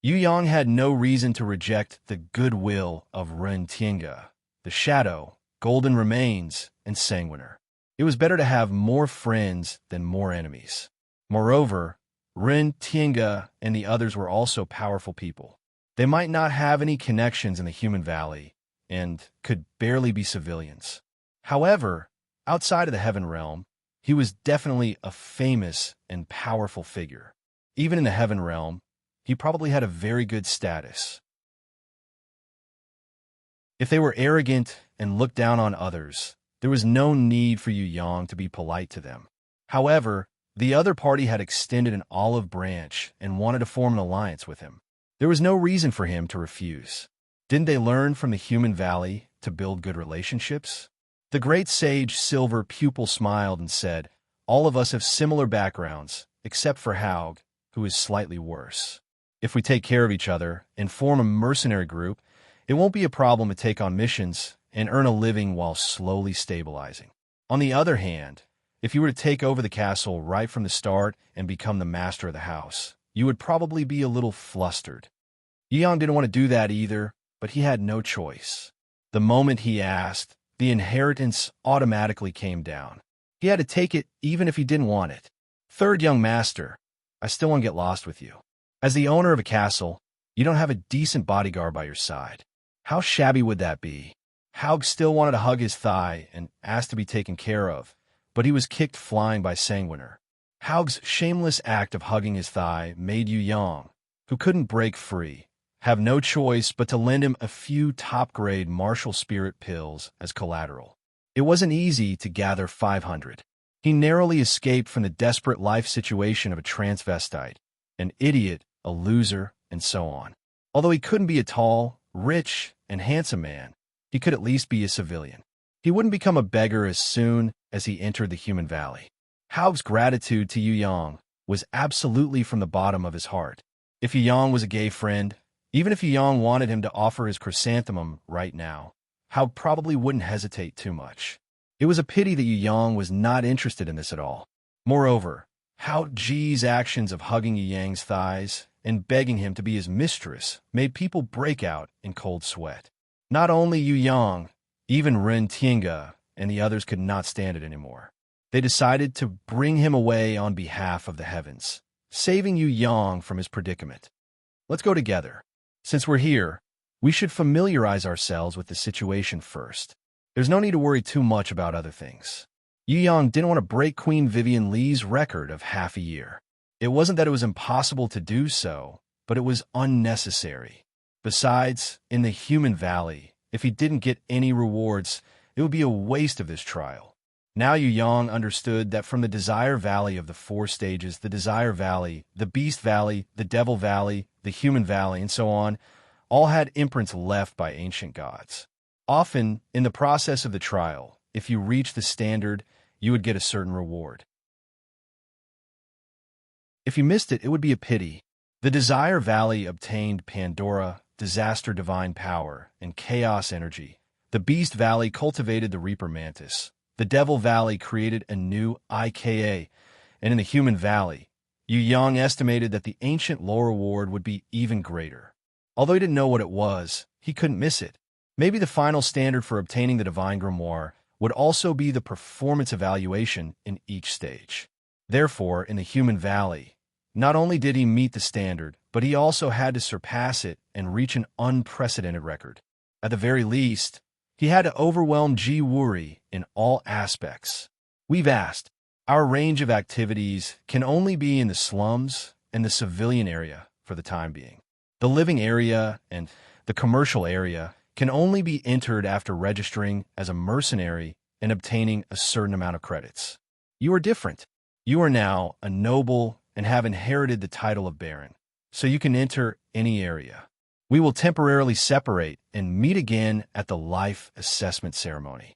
[SPEAKER 1] Yu Yang had no reason to reject the goodwill of Ren Tiange, the shadow, golden remains, and sanguiner. It was better to have more friends than more enemies. Moreover, Ren Tiange and the others were also powerful people. They might not have any connections in the human valley and could barely be civilians. However, outside of the heaven realm, he was definitely a famous and powerful figure. Even in the heaven realm, he probably had a very good status. If they were arrogant and looked down on others, there was no need for Yu Yang to be polite to them. However, the other party had extended an olive branch and wanted to form an alliance with him. There was no reason for him to refuse. Didn't they learn from the human valley to build good relationships? The great sage Silver Pupil smiled and said, "All of us have similar backgrounds, except for Haug, who is slightly worse. If we take care of each other and form a mercenary group, it won't be a problem to take on missions and earn a living while slowly stabilizing. On the other hand, if you were to take over the castle right from the start and become the master of the house, you would probably be a little flustered." Yu Yang didn't want to do that either, but he had no choice. The moment he asked, the inheritance automatically came down. He had to take it even if he didn't want it. "Third young master, I still want to get lost with you. As the owner of a castle, you don't have a decent bodyguard by your side. How shabby would that be?" Haug still wanted to hug his thigh and asked to be taken care of, but he was kicked flying by Sanguiner. Haug's shameless act of hugging his thigh made Yu Yang, who couldn't break free, have no choice but to lend him a few top-grade martial spirit pills as collateral. It wasn't easy to gather 500. He narrowly escaped from the desperate life situation of a transvestite, an idiot, a loser, and so on. Although he couldn't be a tall, rich, and handsome man, he could at least be a civilian. He wouldn't become a beggar as soon as he entered the human valley. Haug's gratitude to Yu Yang was absolutely from the bottom of his heart. If Yu Yang was a gay friend, even if Yu Yang wanted him to offer his chrysanthemum right now, Haug probably wouldn't hesitate too much. It was a pity that Yu Yang was not interested in this at all. Moreover, Haug Ji's actions of hugging Yu Yang's thighs and begging him to be his mistress made people break out in cold sweat. Not only Yu Yang, even Ren Tiange and the others could not stand it anymore. They decided to bring him away on behalf of the heavens, saving Yu Yang from his predicament. "Let's go together. Since we're here, we should familiarize ourselves with the situation first. There's no need to worry too much about other things." Yu Yang didn't want to break Queen Vivian Li's record of half a year. It wasn't that it was impossible to do so, but it was unnecessary. Besides, in the human valley, if he didn't get any rewards, it would be a waste of this trial. Now Yu Yang understood that from the Desire Valley of the 4 stages, the Desire Valley, the Beast Valley, the Devil Valley, the Human Valley, and so on, all had imprints left by ancient gods. Often, in the process of the trial, if you reached the standard, you would get a certain reward. If you missed it, it would be a pity. The Desire Valley obtained Pandora, Disaster Divine Power, and Chaos Energy. The Beast Valley cultivated the Reaper Mantis. The Devil Valley created a new IKA, and in the Human Valley, Yu Yang estimated that the ancient lore reward would be even greater. Although he didn't know what it was, he couldn't miss it. Maybe the final standard for obtaining the Divine Grimoire would also be the performance evaluation in each stage. Therefore, in the Human Valley, not only did he meet the standard, but he also had to surpass it and reach an unprecedented record. At the very least, he had to overwhelm Ji Wuri in all aspects. We've asked, our range of activities can only be in the slums and the civilian area for the time being. The living area and the commercial area can only be entered after registering as a mercenary and obtaining a certain amount of credits. You are different. You are now a noble and have inherited the title of Baron, so you can enter any area. We will temporarily separate and meet again at the life assessment ceremony.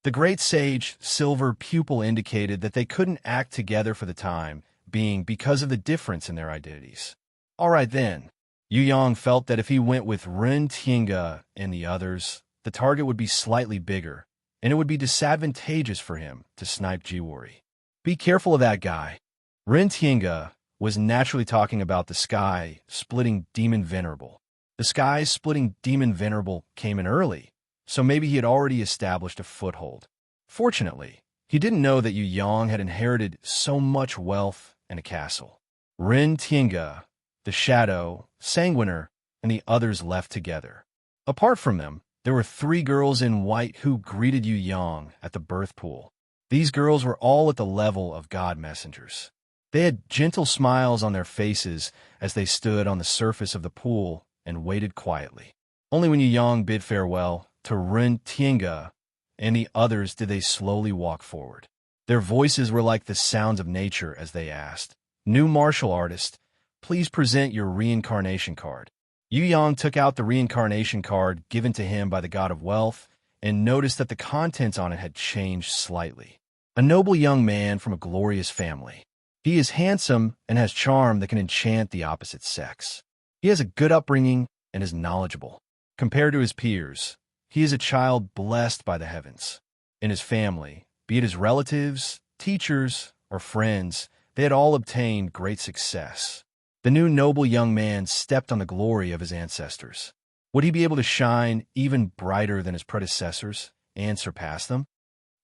[SPEAKER 1] The great sage Silver Pupil indicated that they couldn't act together for the time being because of the difference in their identities. All right then. Yu Yang felt that if he went with Ren Tiange and the others, the target would be slightly bigger, and it would be disadvantageous for him to snipe Jiwori. Be careful of that guy. Ren Tiange was naturally talking about the sky-splitting demon venerable. The sky-splitting demon venerable came in early, so maybe he had already established a foothold. Fortunately, he didn't know that Yu Yang had inherited so much wealth and a castle. Ren Tiange, the Shadow, Sanguiner, and the others left together. Apart from them, there were 3 girls in white who greeted Yu Yang at the birth pool. These girls were all at the level of god messengers. They had gentle smiles on their faces as they stood on the surface of the pool and waited quietly. Only when Yu Yang bid farewell to Ren Tiange and the others did they slowly walk forward. Their voices were like the sounds of nature as they asked, "New martial artist, please present your reincarnation card." Yu Yang took out the reincarnation card given to him by the god of wealth and noticed that the contents on it had changed slightly. A noble young man from a glorious family. He is handsome and has charm that can enchant the opposite sex. He has a good upbringing and is knowledgeable. Compared to his peers, he is a child blessed by the heavens. In his family, be it his relatives, teachers, or friends, they had all obtained great success. The new noble young man stepped on the glory of his ancestors. Would he be able to shine even brighter than his predecessors and surpass them?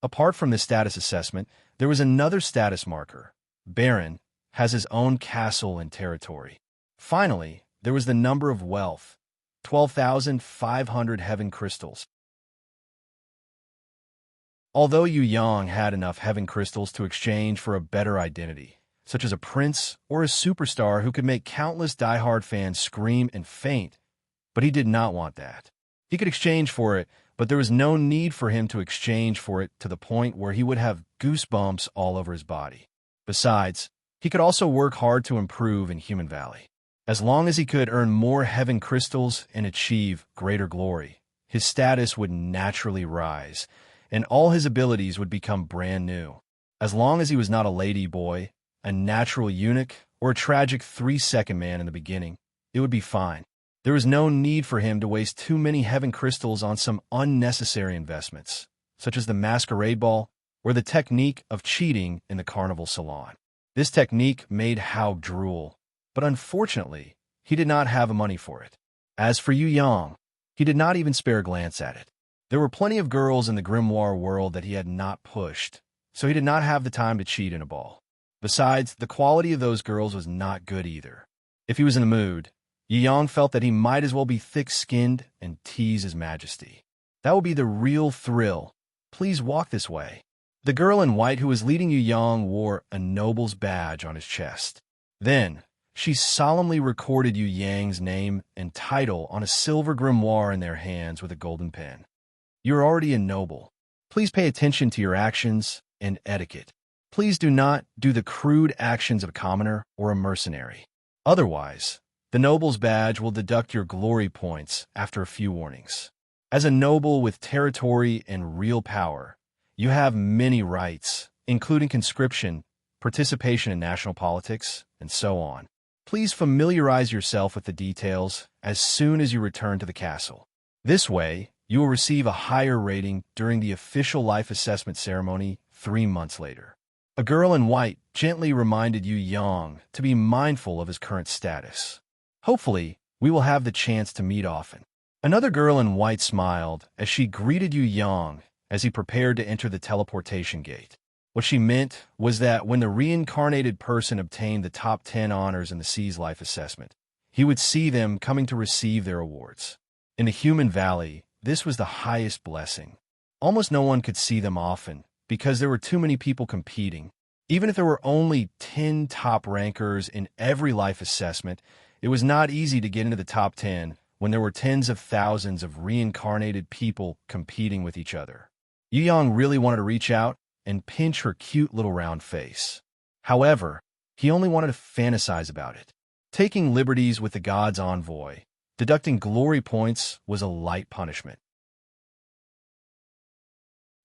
[SPEAKER 1] Apart from this status assessment, there was another status marker. Baron has his own castle and territory. Finally, there was the number of wealth, 12,500 heaven crystals. Although Yu Yang had enough heaven crystals to exchange for a better identity, such as a prince or a superstar who could make countless diehard fans scream and faint, but he did not want that. He could exchange for it, but there was no need for him to exchange for it to the point where he would have goosebumps all over his body. Besides, he could also work hard to improve in Human Valley. As long as he could earn more heaven crystals and achieve greater glory, his status would naturally rise, and all his abilities would become brand new. As long as he was not a lady boy, a natural eunuch, or a tragic 3-second man in the beginning, it would be fine. There was no need for him to waste too many heaven crystals on some unnecessary investments, such as the masquerade ball or the technique of cheating in the carnival salon. This technique made Hao drool, but unfortunately, he did not have the money for it. As for Yu Yang, he did not even spare a glance at it. There were plenty of girls in the grimoire world that he had not pushed, so he did not have the time to cheat in a ball. Besides, the quality of those girls was not good either. If he was in the mood, Yu Yang felt that he might as well be thick-skinned and tease his majesty. That would be the real thrill. Please walk this way. The girl in white who was leading Yu Yang wore a noble's badge on his chest. Then, she solemnly recorded Yu Yang's name and title on a silver grimoire in their hands with a golden pen. You're already a noble. Please pay attention to your actions and etiquette. Please do not do the crude actions of a commoner or a mercenary. Otherwise, the noble's badge will deduct your glory points after a few warnings. As a noble with territory and real power, you have many rights, including conscription, participation in national politics, and so on. Please familiarize yourself with the details as soon as you return to the castle. This way, you will receive a higher rating during the official life assessment ceremony 3 months later. A girl in white gently reminded Yu Yang to be mindful of his current status. Hopefully, we will have the chance to meet often. Another girl in white smiled as she greeted Yu Yang as he prepared to enter the teleportation gate. What she meant was that when the reincarnated person obtained the top 10 honors in the Sea's life assessment, he would see them coming to receive their awards. In the Human Valley, this was the highest blessing. Almost no one could see them often, because there were too many people competing. Even if there were only 10 top rankers in every life assessment, it was not easy to get into the top 10 when there were tens of thousands of reincarnated people competing with each other. Yu Yang really wanted to reach out and pinch her cute little round face. However, he only wanted to fantasize about it. Taking liberties with the god's envoy, deducting glory points was a light punishment.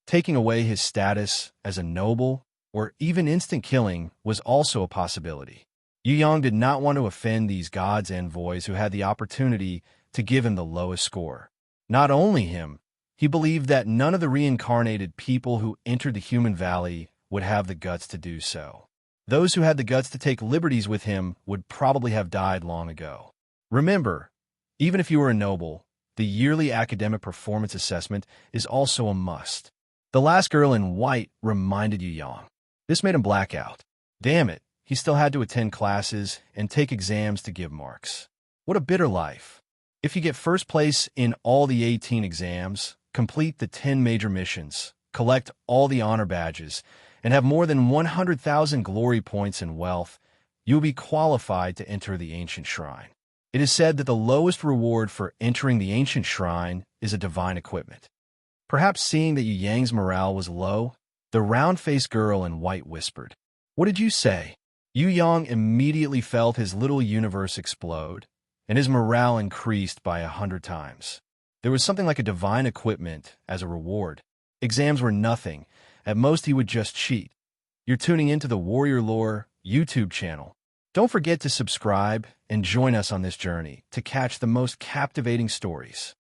[SPEAKER 1] Taking away his status as a noble, or even instant killing, was also a possibility. Yu Yang did not want to offend these gods' envoys who had the opportunity to give him the lowest score. Not only him, he believed that none of the reincarnated people who entered the human valley would have the guts to do so. Those who had the guts to take liberties with him would probably have died long ago. Remember, even if you were a noble, the yearly academic performance assessment is also a must. The last girl in white reminded Yu Yang. This made him black out. Damn it, he still had to attend classes and take exams to give marks. What a bitter life. If you get first place in all the 18 exams, complete the 10 major missions, collect all the honor badges, and have more than 100,000 glory points and wealth, you will be qualified to enter the ancient shrine. It is said that the lowest reward for entering the ancient shrine is a divine equipment. Perhaps seeing that Yu Yang's morale was low, the round-faced girl in white whispered, "What did you say?" Yu Yang immediately felt his little universe explode, and his morale increased by 100 times. There was something like a divine equipment as a reward. Exams were nothing. At most, he would just cheat. You're tuning into the Warrior Lore YouTube channel. Don't forget to subscribe and join us on this journey to catch the most captivating stories.